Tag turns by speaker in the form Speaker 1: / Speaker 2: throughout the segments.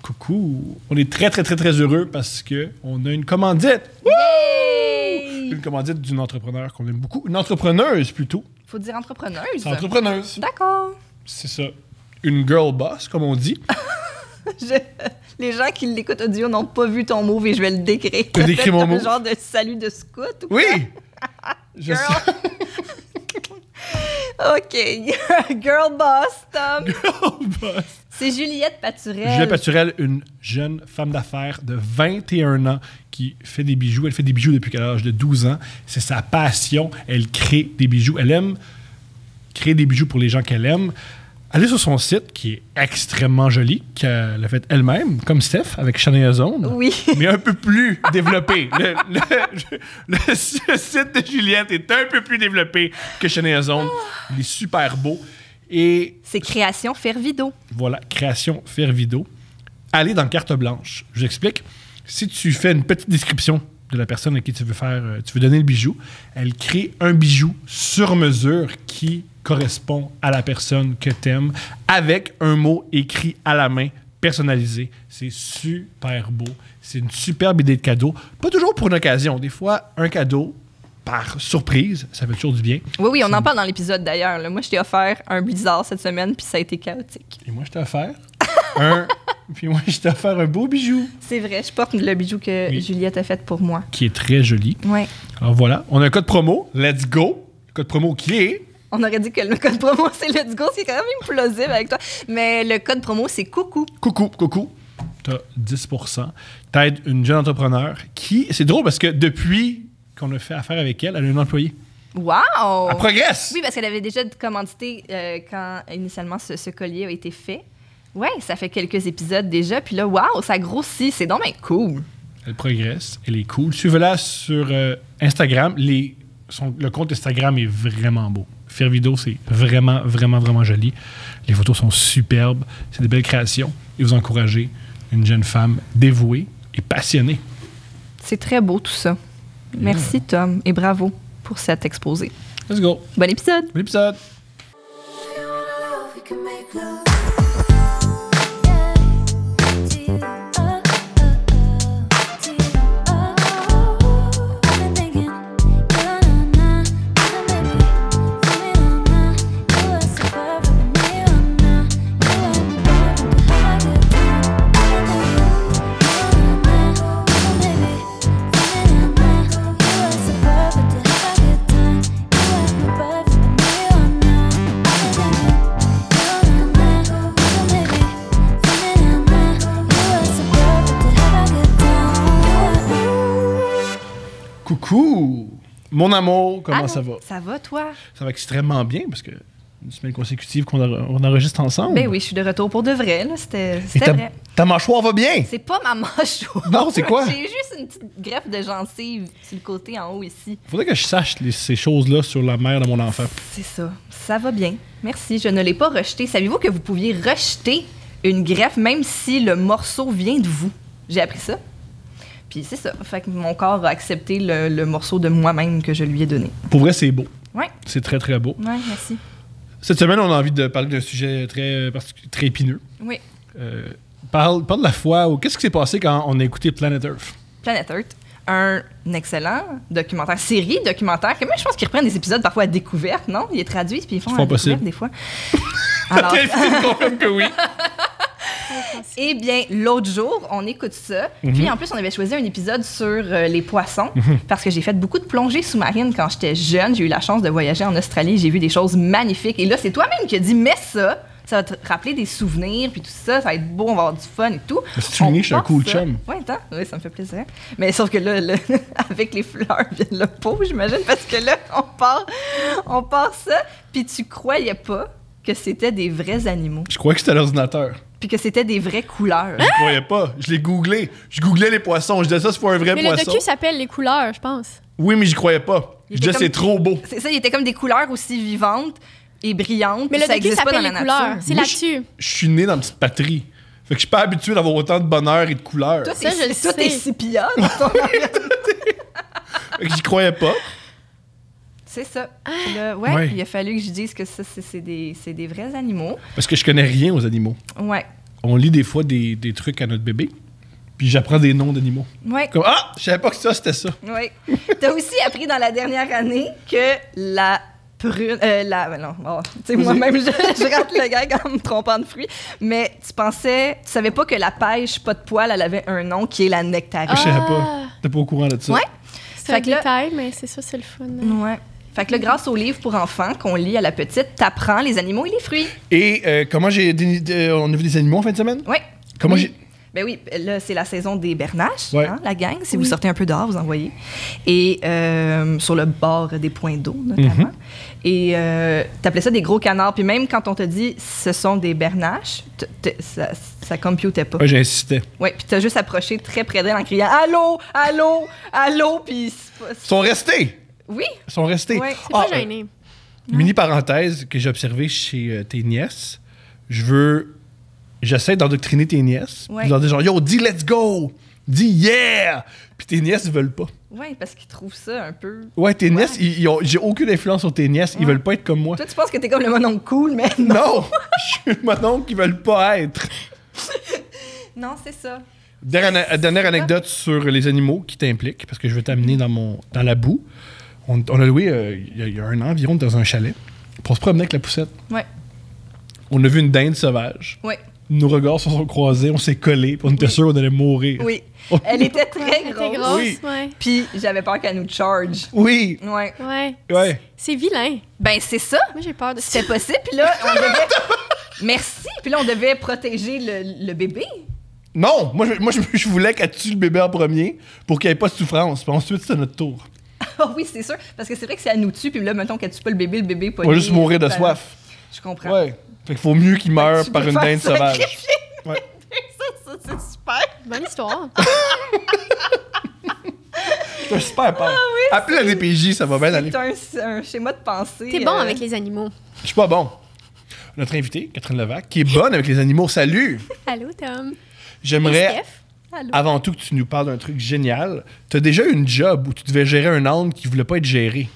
Speaker 1: Coucou! On est très, très, très, très heureux parce qu'on a une commandite.
Speaker 2: Yay!
Speaker 1: Une commandite d'une entrepreneur qu'on aime beaucoup. Une entrepreneuse, plutôt.
Speaker 2: Faut dire entrepreneuse.
Speaker 1: C'est entrepreneuse.
Speaker 2: D'accord.
Speaker 1: C'est ça. Une girl boss, comme on dit.
Speaker 2: Les gens qui l'écoutent audio n'ont pas vu ton move et je vais le décrire.
Speaker 1: Tu décris mon move?
Speaker 2: Un genre de salut de scout ou
Speaker 1: Oui!
Speaker 2: Je sais. OK. Girl boss, Tom.
Speaker 1: Girl boss.
Speaker 2: C'est Juliette Paturel.
Speaker 1: Juliette Paturel, une jeune femme d'affaires de 21 ans qui fait des bijoux. Elle fait des bijoux depuis l'âge de 12 ans. C'est sa passion. Elle crée des bijoux. Elle aime créer des bijoux pour les gens qu'elle aime. Allez sur son site, qui est extrêmement joli, qu'elle a fait elle-même, comme Steph, avec Shania Zone.
Speaker 2: Oui.
Speaker 1: Mais un peu plus développé. Le site de Juliette est un peu plus développé que Shania Zone. Il est super beau. Et
Speaker 2: c'est Création Fervido.
Speaker 1: Voilà, Création Fervido. Allez dans Carte blanche. Je vous explique. Si tu fais une petite description de la personne à qui tu veux donner le bijou, elle crée un bijou sur mesure qui correspond à la personne que tu aimes avec un mot écrit à la main, personnalisé. C'est super beau. C'est une superbe idée de cadeau. Pas toujours pour une occasion. Des fois, un cadeau par surprise, ça fait toujours du bien.
Speaker 2: Oui, on en parle dans l'épisode d'ailleurs. Là. Moi, je t'ai offert un blizzard cette semaine, puis ça a été chaotique.
Speaker 1: Et moi, je t'ai offert un beau bijou.
Speaker 2: C'est vrai, je porte le bijou que Juliette a fait pour moi.
Speaker 1: Qui est très joli.
Speaker 2: Oui.
Speaker 1: Alors voilà, on a un code promo, Let's Go. Le code promo qui est...
Speaker 2: On aurait dit que le code promo, c'est Let's Go, c'est quand même plausible avec toi. Mais le code promo, c'est Coucou.
Speaker 1: Coucou. T'as 10%. T'aides une jeune entrepreneur qui... C'est drôle parce que depuis qu'on a fait affaire avec elle, elle a un employé.
Speaker 2: Wow!
Speaker 1: Elle progresse!
Speaker 2: Oui, parce qu'elle avait déjà commandité quand initialement ce collier a été fait. Oui, ça fait quelques épisodes déjà. Puis là, wow, ça grossit. C'est donc bien cool.
Speaker 1: Elle progresse. Elle est cool. Suivez-la sur Instagram. Le compte Instagram est vraiment beau. Fervido, c'est vraiment, vraiment, vraiment joli. Les photos sont superbes. C'est des belles créations. Et vous encouragez une jeune femme dévouée et passionnée.
Speaker 2: C'est très beau tout ça. Yeah. Merci Tom et bravo pour cet exposé.
Speaker 1: Let's go.
Speaker 2: Bon épisode.
Speaker 1: Bon épisode. Coucou! Mon amour, comment ça va?
Speaker 2: Ça va, toi?
Speaker 1: Ça va extrêmement bien, parce que une semaine consécutive qu'on enregistre ensemble.
Speaker 2: Ben oui, je suis de retour pour de vrai. Là. C'était vrai.
Speaker 1: Ta mâchoire va bien?
Speaker 2: C'est pas ma mâchoire.
Speaker 1: Non, c'est quoi?
Speaker 2: J'ai juste une petite greffe de gencive sur le côté en haut ici.
Speaker 1: Faudrait que je sache ces choses-là sur la mère de mon enfant.
Speaker 2: C'est ça. Ça va bien. Merci. Je ne l'ai pas rejeté. Saviez-vous que vous pouviez rejeter une greffe même si le morceau vient de vous? J'ai appris ça. Puis c'est ça. Fait que mon corps a accepté le morceau de moi-même que je lui ai donné.
Speaker 1: Pour vrai, c'est beau.
Speaker 2: Oui.
Speaker 1: C'est très, très beau.
Speaker 2: Oui, merci.
Speaker 1: Cette semaine, on a envie de parler d'un sujet très épineux.
Speaker 2: Oui.
Speaker 1: Parle de la fois où... Qu'est-ce qui s'est passé quand on a écouté Planet Earth?
Speaker 2: Planet Earth, un excellent documentaire, série documentaire, que même je pense qu'ils reprennent des épisodes parfois à découverte, non? Ils les traduisent puis ils font à découverte des fois. Alors...
Speaker 1: confirme que oui.
Speaker 2: Eh bien, l'autre jour, on écoute ça. Puis en plus, on avait choisi un épisode sur les poissons parce que j'ai fait beaucoup de plongées sous-marines quand j'étais jeune. J'ai eu la chance de voyager en Australie. J'ai vu des choses magnifiques. Et là, c'est toi-même qui as dit, mets ça. Ça va te rappeler des souvenirs, puis tout ça. Ça va être beau, on va avoir du fun et tout.
Speaker 1: Si tu je suis un cool chum.
Speaker 2: Oui, ça me fait plaisir. Mais sauf que là, avec les fleurs vient le pot, j'imagine, parce que là, on part ça, puis tu croyais pas que c'était des vrais animaux.
Speaker 1: Je croyais que c'était l'ordinateur.
Speaker 2: Puis que c'était des vraies couleurs.
Speaker 1: Je croyais pas. Je l'ai googlé. Je googlais les poissons. Je disais ça, c'est pas un vrai poisson.
Speaker 3: Mais le docu s'appelle Les couleurs, je pense.
Speaker 1: Oui, mais j'y croyais pas. Je disais c'est trop beau.
Speaker 2: C'est ça, il était comme des couleurs aussi vivantes et brillantes.
Speaker 3: Mais le
Speaker 2: ça
Speaker 3: docu
Speaker 2: existe pas dans
Speaker 3: s'appelle
Speaker 2: la
Speaker 3: Les
Speaker 2: nature.
Speaker 3: couleurs. C'est là-dessus.
Speaker 1: Je suis né dans une petite patrie. Fait que je suis pas habitué d'avoir autant de bonheur et de couleurs.
Speaker 2: Toi,
Speaker 3: Ça, je le sais.
Speaker 2: t'es sépia dans ton
Speaker 1: Fait que j'y croyais pas.
Speaker 2: C'est ça. Là,
Speaker 1: Ouais.
Speaker 2: il a fallu que je dise que ça, c'est des vrais animaux.
Speaker 1: Parce que je connais rien aux animaux.
Speaker 2: Ouais.
Speaker 1: on lit des fois des trucs à notre bébé, puis j'apprends des noms d'animaux.
Speaker 2: Ouais.
Speaker 1: Comme, ah, je savais pas que ça, c'était ça.
Speaker 2: Oui. T'as aussi appris dans la dernière année que la prune... non, tu sais, moi-même, je rate le gag en me trompant de fruits. Mais tu savais pas que la pêche pas de poils, elle avait un nom qui est la nectarine.
Speaker 1: Je savais pas. T'es pas au courant de ça?
Speaker 2: Ouais.
Speaker 3: C'est un détail, mais c'est ça, c'est le fun.
Speaker 2: Ouais. Fait que là, grâce au livre pour enfants qu'on lit à la petite, t'apprends les animaux et les fruits.
Speaker 1: Et comment on a vu des animaux en fin de semaine?
Speaker 2: Oui.
Speaker 1: Comment
Speaker 2: oui.
Speaker 1: j'ai...
Speaker 2: Ben oui, là, c'est la saison des bernaches,
Speaker 1: Ouais.
Speaker 2: la gang. Si vous sortez un peu dehors, vous en voyez. Et sur le bord des points d'eau, notamment. Et t'appelais ça des gros canards. Puis même quand on te dit ce sont des bernaches, ça computait pas.
Speaker 1: Ouais, j'insistais.
Speaker 2: Oui, puis t'as juste approché très près d'elle en criant « Allô, allô, allô », puis...
Speaker 1: Ils sont restés!
Speaker 2: Oui?
Speaker 1: Ils sont restés.
Speaker 2: Ouais.
Speaker 3: C'est pas gêné.
Speaker 1: Mini parenthèse que j'ai observé chez tes nièces. J'essaie d'endoctriner tes nièces.
Speaker 2: Ouais.
Speaker 1: Je leur dis genre, yo, dis let's go! Dis yeah! Puis tes nièces, ils veulent pas.
Speaker 2: Oui, parce qu'ils trouvent ça un peu...
Speaker 1: Ouais, tes nièces, j'ai aucune influence sur tes nièces. Ils veulent pas être comme moi.
Speaker 2: Toi, tu penses que t'es comme le mononcle cool, mais non.
Speaker 1: Non! Je suis mon oncle qui veulent pas être.
Speaker 2: Non, c'est ça.
Speaker 1: Dernière anecdote sur les animaux qui t'impliquent, parce que je vais t'amener dans la boue. On a loué il y a un an environ dans un chalet pour se promener avec la poussette.
Speaker 2: Ouais.
Speaker 1: On a vu une dinde sauvage.
Speaker 2: Ouais.
Speaker 1: Nos regards se sont croisés, on s'est collés, puis on était sûr qu'on allait mourir.
Speaker 2: Oui. Elle était très
Speaker 3: Elle était
Speaker 2: grosse.
Speaker 3: grosse,
Speaker 1: Oui.
Speaker 3: ouais.
Speaker 2: Puis j'avais peur qu'elle nous charge.
Speaker 1: Oui!
Speaker 2: Ouais.
Speaker 3: Ouais.
Speaker 1: Ouais.
Speaker 3: C'est vilain.
Speaker 2: Ben, c'est ça.
Speaker 3: Moi, j'ai peur de ça.
Speaker 2: C'était possible. Puis là, on devait... Merci. Puis là, on devait protéger le bébé.
Speaker 1: Non! Moi, je voulais qu'elle tue le bébé en premier pour qu'il n'y ait pas de souffrance. Puis ensuite, c'était notre tour.
Speaker 2: Ah oui, c'est sûr. Parce que c'est vrai que si elle nous tue, puis là, mettons qu'elle tue pas le bébé
Speaker 1: On va juste mourir de soif.
Speaker 2: Je comprends.
Speaker 1: Ouais. Fait qu'il faut mieux qu'il meure
Speaker 2: Tu
Speaker 1: par
Speaker 2: peux
Speaker 1: une
Speaker 2: faire
Speaker 1: dinde sauvage.
Speaker 2: sacrifier.
Speaker 1: Ouais.
Speaker 2: Ça, c'est super.
Speaker 3: Bonne histoire.
Speaker 1: J'ai super peur. Appelez la DPJ, ça va bien aller.
Speaker 2: C'est un schéma de pensée.
Speaker 3: T'es bon avec les animaux.
Speaker 1: Je suis pas bon. Notre invitée, Catherine Levac, qui est bonne avec les animaux. Salut!
Speaker 3: Allô, Tom.
Speaker 1: J'aimerais,
Speaker 3: Steph. Allô.
Speaker 1: avant tout, que tu nous parles d'un truc génial. T'as déjà eu une job où tu devais gérer un âne qui voulait pas être géré.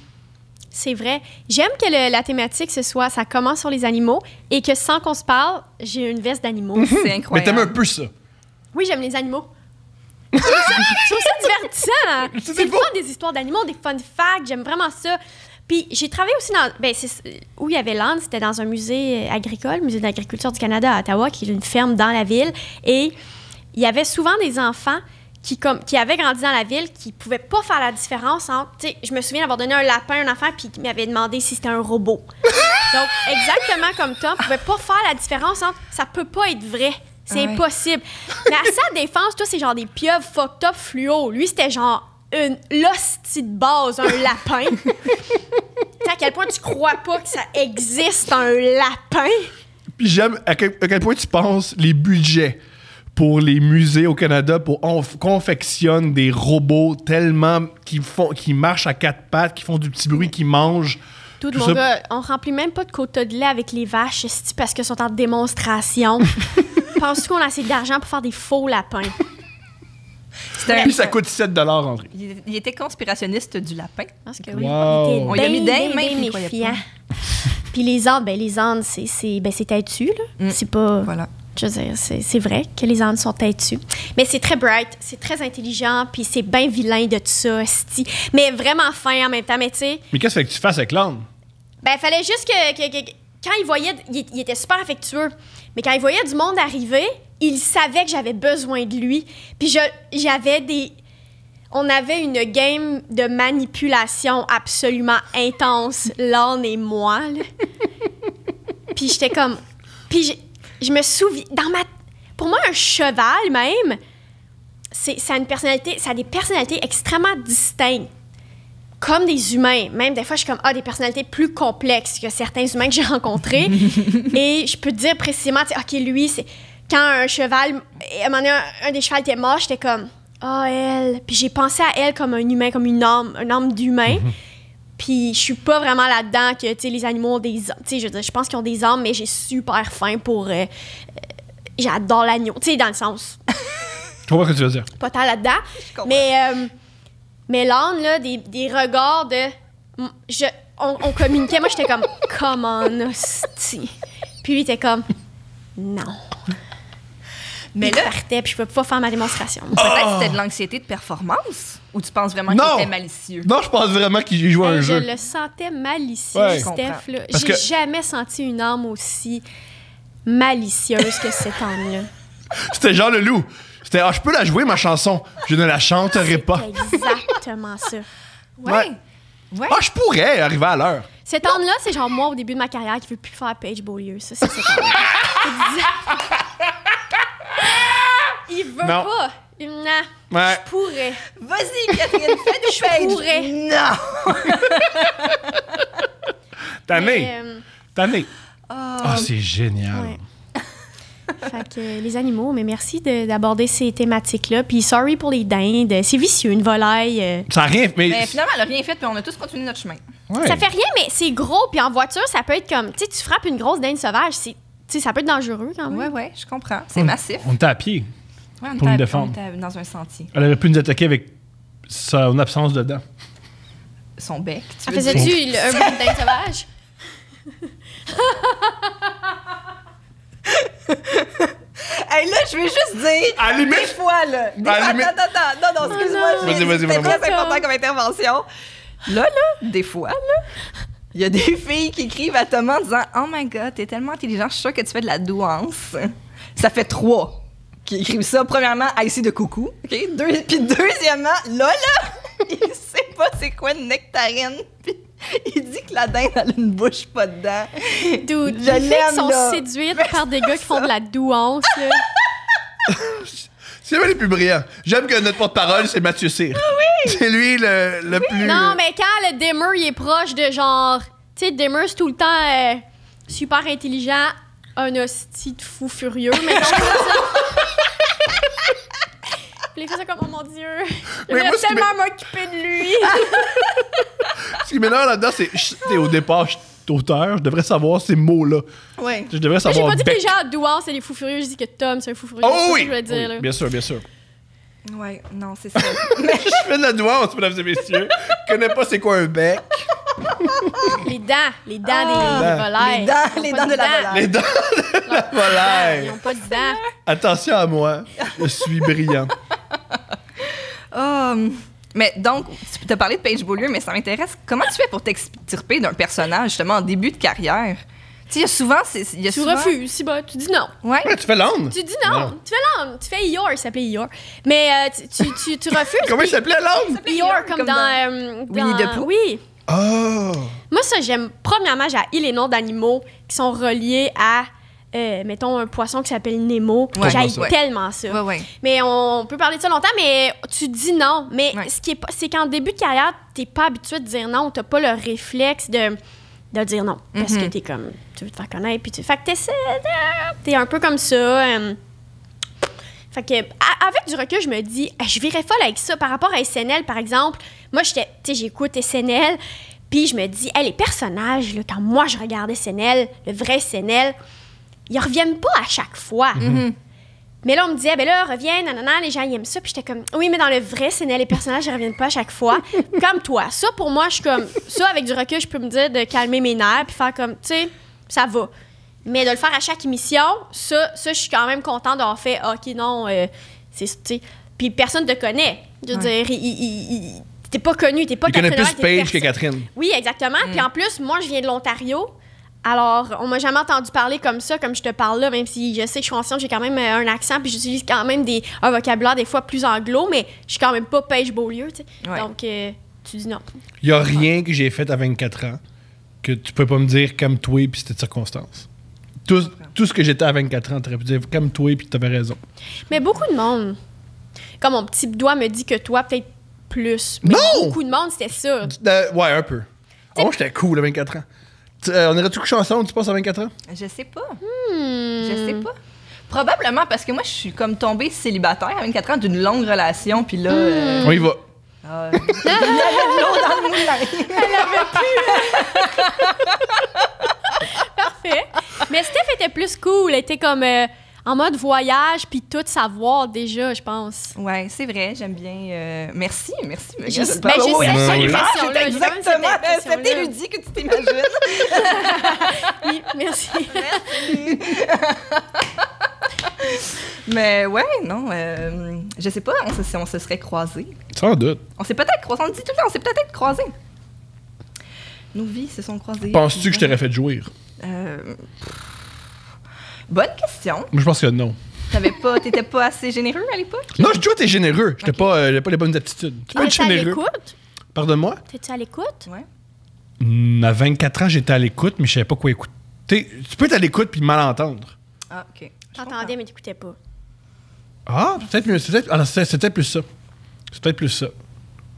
Speaker 3: C'est vrai. J'aime que la thématique, ça commence sur les animaux et que sans qu'on se parle, j'ai une veste d'animaux.
Speaker 2: C'est
Speaker 1: Mais
Speaker 2: incroyable.
Speaker 1: t'aimes un peu ça.
Speaker 3: Oui, j'aime les animaux. Je trouve ça divertissant.
Speaker 1: C'est
Speaker 3: C'est le
Speaker 1: beau.
Speaker 3: fun des histoires d'animaux, des fun facts. J'aime vraiment ça. Puis j'ai travaillé aussi dans... où il y avait l'âne, c'était dans un musée agricole, musée d'agriculture du Canada à Ottawa, qui est une ferme dans la ville. Et il y avait souvent des enfants qui avaient grandi dans la ville, qui pouvaient pas faire la différence entre... Tu sais, je me souviens d'avoir donné un lapin à un enfant, puis qui m'avait demandé si c'était un robot. Donc, exactement comme Tom, pouvaient pas faire la différence entre... Ça peut pas être vrai. C'est
Speaker 2: Ouais.
Speaker 3: impossible. Mais à sa défense, toi, c'est genre des pieuvres fucked up fluo. Lui, c'était genre l'hostie de base, un lapin. Tu sais, à quel point tu crois pas que ça existe, un lapin?
Speaker 1: Puis j'aime à quel point tu penses les budgets pour les musées au Canada pour confectionner des robots tellement qui marchent à quatre pattes, qui font du petit bruit, qui mangent.
Speaker 3: Tout
Speaker 1: Tout
Speaker 3: mon
Speaker 1: ça-
Speaker 3: gars, on remplit même pas de quotas de lait avec les vaches esti, parce qu'elles sont en démonstration. Penses-tu qu'on a assez d'argent pour faire des faux lapins?
Speaker 1: Puis ça coûte 7 $, André.
Speaker 2: Il était conspirationniste du lapin.
Speaker 3: Parce que oui,
Speaker 1: Wow.
Speaker 3: on
Speaker 2: On y a
Speaker 3: était
Speaker 2: mis
Speaker 3: bien,
Speaker 2: des mains,
Speaker 3: bien
Speaker 2: puis il croyait
Speaker 3: méfiants.
Speaker 2: pas.
Speaker 3: Puis les ânes, c'est têtu, là.
Speaker 2: Mm.
Speaker 3: C'est pas...
Speaker 2: Voilà.
Speaker 3: Je veux dire, c'est vrai que les ânes sont têtus. Mais c'est très bright, c'est très intelligent, puis c'est bien vilain de tout ça, esti. Mais vraiment fin en même temps, mais tu sais...
Speaker 1: Mais qu'est-ce que tu fasses avec l'âne?
Speaker 3: Ben, fallait juste que quand il voyait... Il était super affectueux. Mais quand il voyait du monde arriver, il savait que j'avais besoin de lui. Puis j'avais des... On avait une game de manipulation absolument intense, l'âne et moi, là. Puis j'étais comme... Puis je me souviens... Pour moi, un cheval, même, ça a des personnalités extrêmement distinctes. Comme des humains. Même des fois, je suis comme, des personnalités plus complexes que certains humains que j'ai rencontrés. Et je peux te dire précisément, tu sais, OK, lui, c'est... Quand un cheval... À un moment donné, un des chevals était mort, j'étais comme, elle... Puis j'ai pensé à elle comme un humain, comme une âme d'humain. Puis je suis pas vraiment là-dedans que, tu sais, les animaux ont des... Tu sais, je veux dire, je pense qu'ils ont des âmes, mais j'ai super faim pour... j'adore l'agneau. Tu sais, dans le sens...
Speaker 1: Je comprends ce que tu veux dire.
Speaker 3: Pas tant là-dedans.
Speaker 2: comprends.
Speaker 3: Mais l'âne, là, des regards de... On communiquait. Moi, j'étais comme, come on, hostie. Puis lui, il était comme, non.
Speaker 2: Mais
Speaker 3: il
Speaker 2: là,
Speaker 3: partait, puis je pouvais pas faire ma démonstration.
Speaker 2: peut-être que c'était de l'anxiété de performance ou tu penses vraiment qu'il était malicieux?
Speaker 1: Non, je pense vraiment qu'il jouait un
Speaker 3: Je
Speaker 1: jeu.
Speaker 3: le sentais malicieux,
Speaker 1: Ouais.
Speaker 3: Steph. Là.
Speaker 1: Parce
Speaker 3: J'ai
Speaker 1: que-
Speaker 3: jamais senti une âme aussi malicieuse que cet homme-là.
Speaker 1: C'était Jean Leloup. C'était je peux la jouer, ma chanson. Je ne la chanterai pas.
Speaker 3: C'est exactement ça.
Speaker 2: Ouais.
Speaker 1: Je pourrais arriver à l'heure.
Speaker 3: Cet homme-là, c'est genre moi au début de ma carrière qui veut plus faire Paige Beaulieu. Ça, c'est cet homme-là. Il veut
Speaker 1: Non.
Speaker 3: pas. Non.
Speaker 1: Ouais.
Speaker 3: Je pourrais.
Speaker 2: Vas-y, Catherine, fais du Paige.
Speaker 3: pourrais.
Speaker 2: Non!
Speaker 1: Tanné.
Speaker 3: Mais,
Speaker 1: Tanné. Ah, c'est génial.
Speaker 3: ouais. Fait que les animaux, mais merci d'aborder ces thématiques-là. Puis sorry pour les dindes. C'est vicieux, une volaille.
Speaker 1: Ça n'a rien.
Speaker 2: Mais finalement, elle a rien fait, puis on a tous continué notre chemin.
Speaker 1: Ouais.
Speaker 3: Ça fait rien, mais c'est gros. Puis en voiture, ça peut être comme... Tu sais, tu frappes une grosse dinde sauvage. Ça peut être dangereux quand même.
Speaker 2: Ouais, je comprends. C'est massif.
Speaker 1: On était à pied.
Speaker 2: Ouais, on
Speaker 1: pour
Speaker 2: était-
Speaker 1: nous défendre.
Speaker 2: on était dans un sentier.
Speaker 1: Elle aurait pu nous attaquer avec son absence de dents.
Speaker 2: Son bec, tu
Speaker 3: Ça
Speaker 2: veux
Speaker 3: faisait-tu
Speaker 2: dire.
Speaker 3: un bruit de dinde sauvage?
Speaker 2: Hey, là, je veux juste dire.
Speaker 1: À la limite-
Speaker 2: Des fois, là. Des
Speaker 1: À la
Speaker 2: fois,
Speaker 1: limite-
Speaker 2: attends. Non, excuse-moi.
Speaker 3: non.
Speaker 1: Vas-y,
Speaker 2: C'est
Speaker 1: vraiment.
Speaker 2: très important comme intervention. Là, des fois, là, il y a des filles qui écrivent à Thomas en disant Oh my God, t'es tellement intelligent, je suis sûre que tu fais de la douance. Ça fait 3 qui écrivent ça. Premièrement, ici de coucou. OK? Puis deuxièmement, là, il sait pas c'est quoi une nectarine. Puis il dit que la dinde, elle a une bouche pas dedans.
Speaker 3: Dude,
Speaker 2: Je
Speaker 3: les filles
Speaker 2: l'aime,
Speaker 3: qui sont
Speaker 2: là.
Speaker 3: séduites par des gars qui font de la douance, là.
Speaker 1: C'est lui le plus brillant. J'aime que notre porte-parole, c'est Mathieu Cyr. Oui! C'est lui le plus.
Speaker 3: Non, mais quand le dimmer, il est proche de genre... Tu sais, dimmer, c'est tout le temps super intelligent, un hostie de fou furieux, mais non, c'est ça. Puis les filles sont comme, oh mon Dieu, je
Speaker 1: Mais
Speaker 3: vais
Speaker 1: moi, ce qui
Speaker 3: tellement m'occuper de lui.
Speaker 1: Ce qui m'énerve là-dedans, c'est. Au départ, je suis auteur, je devrais savoir ces mots-là.
Speaker 2: Ouais.
Speaker 1: Je devrais
Speaker 3: J'ai
Speaker 1: savoir.
Speaker 3: pas dit que
Speaker 1: bec.
Speaker 3: les gens de douance, c'est des fous furieux, je dis que Tom, c'est un fou furieux.
Speaker 1: Oh
Speaker 3: c'est ça
Speaker 1: oui!
Speaker 3: que je voulais dire,
Speaker 1: Oui,
Speaker 3: là.
Speaker 1: bien sûr, bien sûr.
Speaker 2: Ouais, non, c'est ça.
Speaker 1: Je fais de la douance, mesdames et messieurs. Je connais pas c'est quoi un bec.
Speaker 3: Les dents des
Speaker 1: dents.
Speaker 3: volailles.
Speaker 2: Les
Speaker 3: Ils ont
Speaker 2: dents
Speaker 3: pas
Speaker 2: de la volaille.
Speaker 1: Les dents de la
Speaker 3: Ils
Speaker 1: volaille.
Speaker 3: n'ont pas de dents.
Speaker 1: Attention à moi, je suis brillant.
Speaker 2: Mais donc, tu t'as parlé de Paige Beaulieu, mais ça m'intéresse. Comment tu fais pour t'extirper d'un personnage, justement, en début de carrière? Tu sais, il y a souvent... il y a
Speaker 3: Tu
Speaker 2: souvent...
Speaker 3: refuses, si bah, tu dis non.
Speaker 2: Ouais.
Speaker 1: Ouais, tu fais l'âne.
Speaker 3: Tu dis non. Tu fais l'âne. Tu fais Eeyore, il s'appelait Eeyore. Mais tu refuses.
Speaker 1: Comment il s'appelait l'âne?
Speaker 3: Eeyore, comme dans
Speaker 2: Winnie the Pooh?
Speaker 3: Oui.
Speaker 1: Oh!
Speaker 3: Moi, ça, j'aime. Premièrement, j'ai les noms d'animaux qui sont reliés à, mettons, un poisson qui s'appelle Nemo.
Speaker 2: Ouais,
Speaker 3: J'aille
Speaker 2: ouais.
Speaker 3: tellement ça.
Speaker 2: Ouais, ouais.
Speaker 3: Mais on peut parler de ça longtemps, mais tu dis non. Mais
Speaker 2: Ouais.
Speaker 3: ce qui est pas, c'est qu'en début de carrière, t'es pas habitué de dire non. T'as pas le réflexe de dire non. Parce que t'es comme, tu veux te faire connaître, puis fait que t'essaies, t'es un peu comme ça. Fait que, avec du recul, je me dis, je virais folle avec ça. Par rapport à SNL, par exemple, moi, j'écoute SNL, puis je me dis, les personnages, là, quand moi, je regarde SNL, le vrai SNL, ils reviennent pas à chaque fois. Mais là, on me disait, reviens, nanana, les gens, ils aiment ça. Puis j'étais comme, oui, mais dans le vrai SNL, les personnages, ils reviennent pas à chaque fois. Comme toi. Ça, pour moi, je suis comme, ça, avec du recul, je peux me dire de calmer mes nerfs, puis faire comme, tu sais, ça va. Mais de le faire à chaque émission, ça je suis quand même contente d'avoir fait, OK, non, c'est, tu sais. Puis personne te connaît. Je veux dire, t'es pas connu, t'es pas
Speaker 1: Il connaît
Speaker 3: Catherine
Speaker 1: plus
Speaker 3: Howard, t'es
Speaker 1: Paige que Catherine.
Speaker 3: Oui, exactement. Puis en plus, moi, je viens de l'Ontario. Alors, on m'a jamais entendu parler comme ça, comme je te parle là, même si je sais que je suis consciente, j'ai quand même un accent, puis j'utilise quand même un vocabulaire des fois plus anglo, mais je suis quand même pas Paige Beaulieu, tu sais.
Speaker 2: Ouais.
Speaker 3: Donc, tu dis non.
Speaker 1: Il y a rien que j'ai fait à 24 ans que tu peux pas me dire comme toi puis c'était de circonstance. Tout ce que j'étais à 24 ans, tu aurais pu dire comme toi puis tu avais raison.
Speaker 3: Mais beaucoup de monde, comme mon petit doigt me dit que toi, peut-être plus. Mais
Speaker 1: Non!
Speaker 3: beaucoup de monde, c'était ça.
Speaker 1: Ouais, un peu. Oh, moi, j'étais cool à 24 ans. On aurait-tu couché ensemble, tu penses, à 24 ans?
Speaker 2: Je sais pas. Je sais pas. Probablement parce que moi, je suis comme tombée célibataire à 24 ans d'une longue relation, puis là...
Speaker 1: On y va.
Speaker 2: il y avait de l'eau dans le moulin.
Speaker 3: Parfait. Mais Steph était plus cool. Elle était comme en mode voyage, puis tout savoir déjà, je pense.
Speaker 2: Ouais, c'est vrai, j'aime bien. Merci.
Speaker 3: J'ai
Speaker 2: J'ai
Speaker 3: cette impression-là,
Speaker 2: c'est
Speaker 3: j'ai quand même cette
Speaker 2: exactement
Speaker 3: impression-là.
Speaker 2: cet érudit que tu t'imagines.
Speaker 3: Oui, merci.
Speaker 2: Mais ouais, non, je sais pas, on se serait croisés.
Speaker 1: Sans doute.
Speaker 2: On s'est peut-être croisés, on le dit tout le temps, on s'est peut-être croisés. Nos vies se sont croisées.
Speaker 1: Penses-tu que je t'aurais fait jouir?
Speaker 2: Bonne question.
Speaker 1: Moi, je pense que non.
Speaker 2: T'étais pas assez généreux à l'époque?
Speaker 1: Non, j'ai toujours été généreux. J'avais pas les bonnes aptitudes. Tu peux être
Speaker 3: T'étais à
Speaker 1: généreux.
Speaker 3: l'écoute?
Speaker 1: Pardonne-moi?
Speaker 3: T'es-tu à l'écoute?
Speaker 2: Ouais.
Speaker 1: À 24 ans, j'étais à l'écoute, mais je savais pas quoi écouter. Tu peux être à l'écoute puis mal entendre.
Speaker 2: Ah, OK.
Speaker 3: T'entendais, mais t'écoutais pas.
Speaker 1: Ah, peut-être mieux. C'est peut-être plus ça. C'est peut-être plus ça.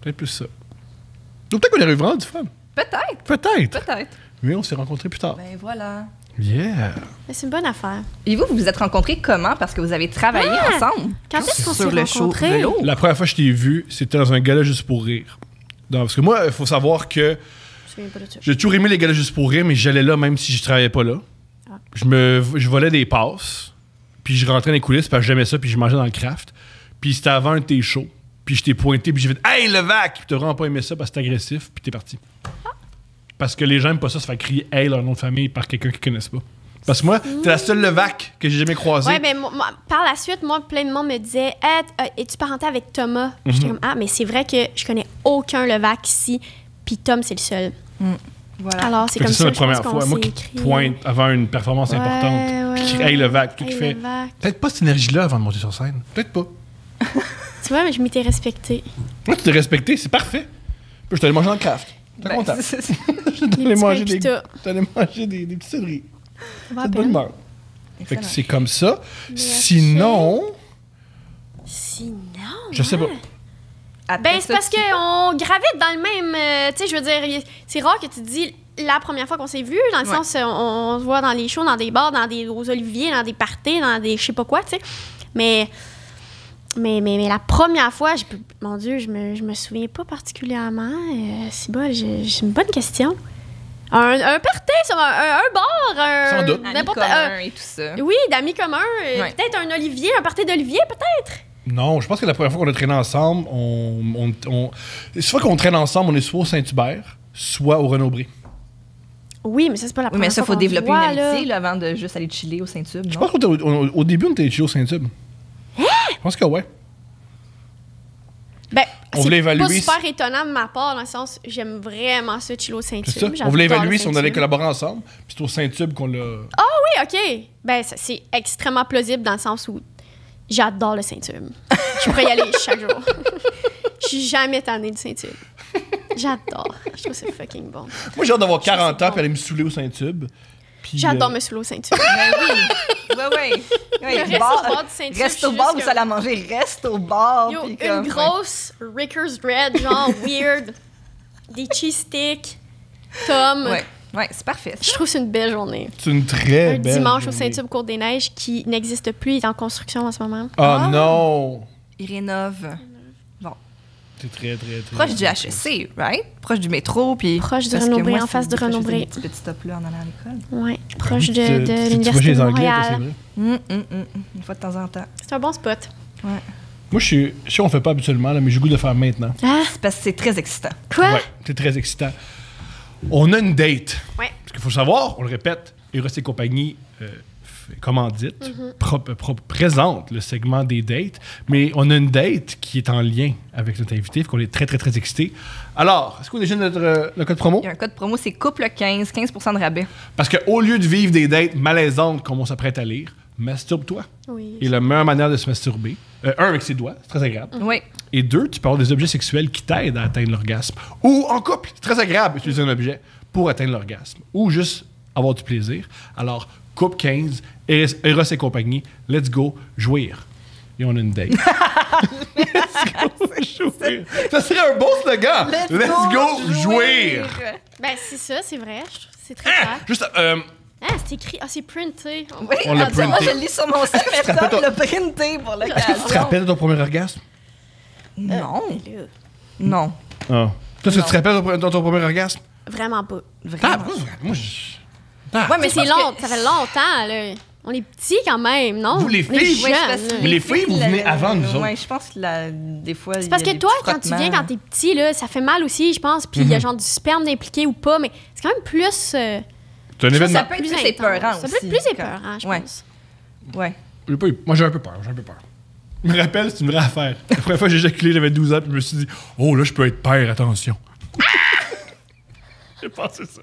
Speaker 1: Peut-être plus ça. Ou peut-être qu'on aurait eu vraiment du fun.
Speaker 2: Peut-être.
Speaker 1: Peut-être. Mais on s'est rencontrés plus tard.
Speaker 2: Ben voilà.
Speaker 1: Yeah.
Speaker 3: Mais c'est une bonne affaire.
Speaker 2: Et vous vous êtes rencontrés comment? Parce que vous avez travaillé ensemble.
Speaker 3: Quand est-ce qu'on s'est
Speaker 2: Sur le show
Speaker 3: rencontrés?
Speaker 2: Vélo.
Speaker 1: La première fois que je t'ai vu, c'était dans un gala juste pour rire. Non, parce que moi, il faut savoir que
Speaker 3: Je me souviens pas de ça.
Speaker 1: j'ai toujours aimé les galas juste pour rire, mais j'allais là même si je travaillais pas là.
Speaker 3: Ah.
Speaker 1: Je volais des passes, puis je rentrais dans les coulisses, parce que j'aimais ça, puis je mangeais dans le craft. Puis c'était avant un de tes shows. Puis je t'ai pointé, puis j'ai fait « Hey, Levac! » Puis t'as vraiment pas aimé ça parce que c'est agressif, puis t'es parti. Parce que les gens aiment pas ça se faire crier « Hey » leur nom de famille par quelqu'un qu'ils connaissent pas. Parce que moi, t'es la seule Levac que j'ai jamais croisée.
Speaker 3: Ouais, mais moi, par la suite, moi, plein de monde me disait es-tu parenté avec Thomas? J'étais comme mais c'est vrai que je connais aucun Levac ici, puis Tom, c'est le seul.
Speaker 2: Voilà.
Speaker 3: Alors, c'est
Speaker 1: Fait que
Speaker 3: comme
Speaker 1: c'est ça
Speaker 3: ça,
Speaker 1: la
Speaker 3: je pense
Speaker 1: première
Speaker 3: qu'on
Speaker 1: fois. Moi
Speaker 3: s'est
Speaker 1: qui
Speaker 3: écrit.
Speaker 1: pointe avant une performance importante. Qui crie « Hey, Levac! » Tout
Speaker 3: Hey,
Speaker 1: qui fait
Speaker 3: Levac.
Speaker 1: peut-être pas cette énergie-là avant de monter sur scène. Peut-être pas.
Speaker 3: Tu vois, mais je m'étais respectée.
Speaker 1: Moi, tu t'es respecté, c'est parfait. Puis je t'allais manger dans le craft. T'es
Speaker 2: Ben,
Speaker 1: content.
Speaker 2: c'est-
Speaker 1: T'allais manger
Speaker 3: petits pains
Speaker 1: t'allais manger des petites céleries.
Speaker 3: Ça va
Speaker 1: C'est de
Speaker 3: bien.
Speaker 1: bonne humeur. Fait que
Speaker 2: Excellent.
Speaker 1: c'est comme ça.
Speaker 3: Merci.
Speaker 1: Sinon,
Speaker 3: Sinon.
Speaker 1: je sais pas.
Speaker 2: Après
Speaker 3: Ben, c'est
Speaker 2: ça,
Speaker 3: parce qu'on gravite dans le même. Tu sais, je veux dire, c'est rare que tu te dis la première fois qu'on s'est vu, dans le
Speaker 2: Ouais.
Speaker 3: sens, on se voit dans les shows, dans des bars, aux oliviers, dans des parties, dans des je sais pas quoi, tu sais. Mais la première fois, mon Dieu, je me souviens pas particulièrement. C'est bon, j'ai une bonne question. Un party, ça, un bar,
Speaker 1: Sans doute.
Speaker 2: amis
Speaker 3: n'importe
Speaker 2: communs et tout ça.
Speaker 3: oui, d'amis communs.
Speaker 2: Ouais.
Speaker 3: Peut-être un olivier, un party d'olivier, peut-être.
Speaker 1: Non, je pense que la première fois qu'on a traîné ensemble, soit qu'on traîne ensemble, on est soit au Saint-Hubert, soit au Renaud-Bré.
Speaker 3: Oui, mais ça, c'est pas la
Speaker 2: Oui, mais
Speaker 3: première
Speaker 2: ça,
Speaker 3: fois
Speaker 2: faut
Speaker 3: qu'on
Speaker 2: développer
Speaker 3: se voit,
Speaker 2: une
Speaker 3: là.
Speaker 2: amitié là, avant de juste aller chiller au Saint-Tube,
Speaker 1: Je
Speaker 2: non?
Speaker 1: pense qu'au début, on était chez au Saint-Hub. Je pense que ouais.
Speaker 3: Ben,
Speaker 1: On voulait
Speaker 3: c'est pas
Speaker 1: évaluer
Speaker 3: super étonnant de ma part, dans le sens, j'aime vraiment ça, chiller au Saint-Tube.
Speaker 1: C'est ça. On
Speaker 3: J'adore
Speaker 1: voulait
Speaker 3: le
Speaker 1: évaluer si on allait
Speaker 3: Saint-Tube.
Speaker 1: collaborer ensemble. Puis c'est au Saint-Hub qu'on l'a.
Speaker 3: Oui, OK. Ben, c'est extrêmement plausible dans le sens où j'adore le Saint-Tube. Je pourrais y aller chaque jour. Je suis jamais tannée du Saint-Tube. J'adore. Je trouve ça fucking bon.
Speaker 1: Moi, j'ai hâte d'avoir
Speaker 3: Je trouve
Speaker 1: 40
Speaker 3: c'est
Speaker 1: ans
Speaker 3: bon.
Speaker 1: puis aller me saouler au Saint-Hub. Puis,
Speaker 3: J'adore me saouler au Saint-Tube.
Speaker 2: Ben oui. Ouais.
Speaker 3: Reste au bord du Saint-Tube,
Speaker 2: Reste
Speaker 3: je
Speaker 2: au
Speaker 3: suis
Speaker 2: bar,
Speaker 3: juste
Speaker 2: vous allez à manger, reste au bar.
Speaker 3: Yo,
Speaker 2: puis
Speaker 3: une
Speaker 2: comme,
Speaker 3: grosse Ricker's Red, genre weird. Des cheese sticks. Tom.
Speaker 2: Ouais, c'est parfait.
Speaker 3: Je trouve que c'est une belle journée.
Speaker 1: c'est une très
Speaker 3: Un
Speaker 1: belle
Speaker 3: dimanche au
Speaker 1: journée.
Speaker 3: Saint-Tube Côte des Neiges qui n'existe plus, il est en construction en ce moment.
Speaker 1: Oh
Speaker 2: Ah.
Speaker 1: non!
Speaker 2: Il rénove.
Speaker 1: C'est très, très, très.
Speaker 2: Proche du HEC, right? Proche du métro, puis...
Speaker 3: Proche du
Speaker 2: parce que
Speaker 3: Renaud-Bré,
Speaker 2: moi,
Speaker 3: en face
Speaker 2: c'est
Speaker 3: de
Speaker 2: des fois, je faisais
Speaker 3: Renaud-Bré.
Speaker 2: des petits stop là en allant à l'école.
Speaker 3: Ouais, proche de
Speaker 1: Tu vas chez
Speaker 3: l'Université
Speaker 1: les
Speaker 3: de
Speaker 1: Anglais, toi, c'est
Speaker 3: Montréal.
Speaker 1: vrai?
Speaker 2: Une fois de temps en temps.
Speaker 3: C'est un bon spot.
Speaker 1: Moi, je sais, on le fait pas habituellement, là, mais j'ai le goût de le faire maintenant.
Speaker 3: Ah,
Speaker 2: C'est parce que c'est très excitant.
Speaker 3: quoi?
Speaker 1: Ouais, c'est très excitant. On a une date.
Speaker 3: Ouais.
Speaker 1: Parce qu'il faut savoir, on le répète, Eros et compagnie, commandite, présente le segment des dates, mais on a une date qui est en lien avec notre invité, qu'on est très, très, très excités. Alors, est-ce qu'on a déjà le code promo?
Speaker 2: Il y a un code promo, c'est couple 15 de rabais.
Speaker 1: Parce qu'au lieu de vivre des dates malaisantes comme on s'apprête à lire, masturbe-toi.
Speaker 3: Oui.
Speaker 1: Et la meilleure manière de se masturber, un, avec ses doigts, c'est très agréable.
Speaker 2: Oui.
Speaker 1: Et deux, tu peux avoir des objets sexuels qui t'aident à atteindre l'orgasme. Ou en couple, c'est très agréable d'utiliser un objet pour atteindre l'orgasme. Ou juste avoir du plaisir. Alors, couple 15, Eros et compagnie, let's go, jouir. Et on a une date. Let's go, jouir. Ça serait un bon slogan. Let's go, jouir.
Speaker 3: Ben, c'est ça, c'est vrai. Je trouve que c'est très clair.
Speaker 1: Juste,
Speaker 3: Ah, c'est écrit. Ah, c'est printé.
Speaker 2: Oui,
Speaker 1: On l'a
Speaker 2: moi,
Speaker 1: printé.
Speaker 2: je le lis sur mon site, mais
Speaker 1: te rappelles
Speaker 2: Tom l'a printé pour
Speaker 1: tu te
Speaker 2: l'occasion.
Speaker 1: rappelles de ton premier orgasme?
Speaker 2: Non.
Speaker 3: Mais là,
Speaker 2: Non.
Speaker 1: Ah. Toi, est-ce que
Speaker 2: Non.
Speaker 1: tu te rappelles de ton premier orgasme?
Speaker 3: vraiment pas.
Speaker 2: Vraiment.
Speaker 1: Moi,
Speaker 3: Ouais, mais c'est
Speaker 2: parce
Speaker 3: long.
Speaker 2: que-
Speaker 3: Ça fait longtemps, là. On est petits quand même, non?
Speaker 1: Vous, les
Speaker 3: On est
Speaker 1: filles,
Speaker 3: jeunes,
Speaker 2: Ouais, c'est parce que
Speaker 3: là.
Speaker 1: Mais les filles, vous venez avant nous autres.
Speaker 2: Ouais, je pense que des fois.
Speaker 3: C'est parce que toi, quand tu viens quand t'es petit, là, ça fait mal aussi, je pense. Puis il y a genre du sperme impliqué ou pas, mais c'est quand même plus.
Speaker 1: C'est un
Speaker 2: Ça
Speaker 1: événement.
Speaker 2: peut être
Speaker 3: plus
Speaker 2: plus
Speaker 3: intense.
Speaker 2: épeurant
Speaker 3: Ça peut
Speaker 2: aussi,
Speaker 3: être plus
Speaker 2: quand-
Speaker 3: épeurant, je
Speaker 2: Ouais.
Speaker 3: pense.
Speaker 2: Ouais.
Speaker 1: Moi, j'ai un peu peur. Je me rappelle, c'est une vraie affaire. La première fois que j'ai éjaculé, j'avais 12 ans, puis je me suis dit, oh, là, je peux être père, attention. J'ai pensé ça.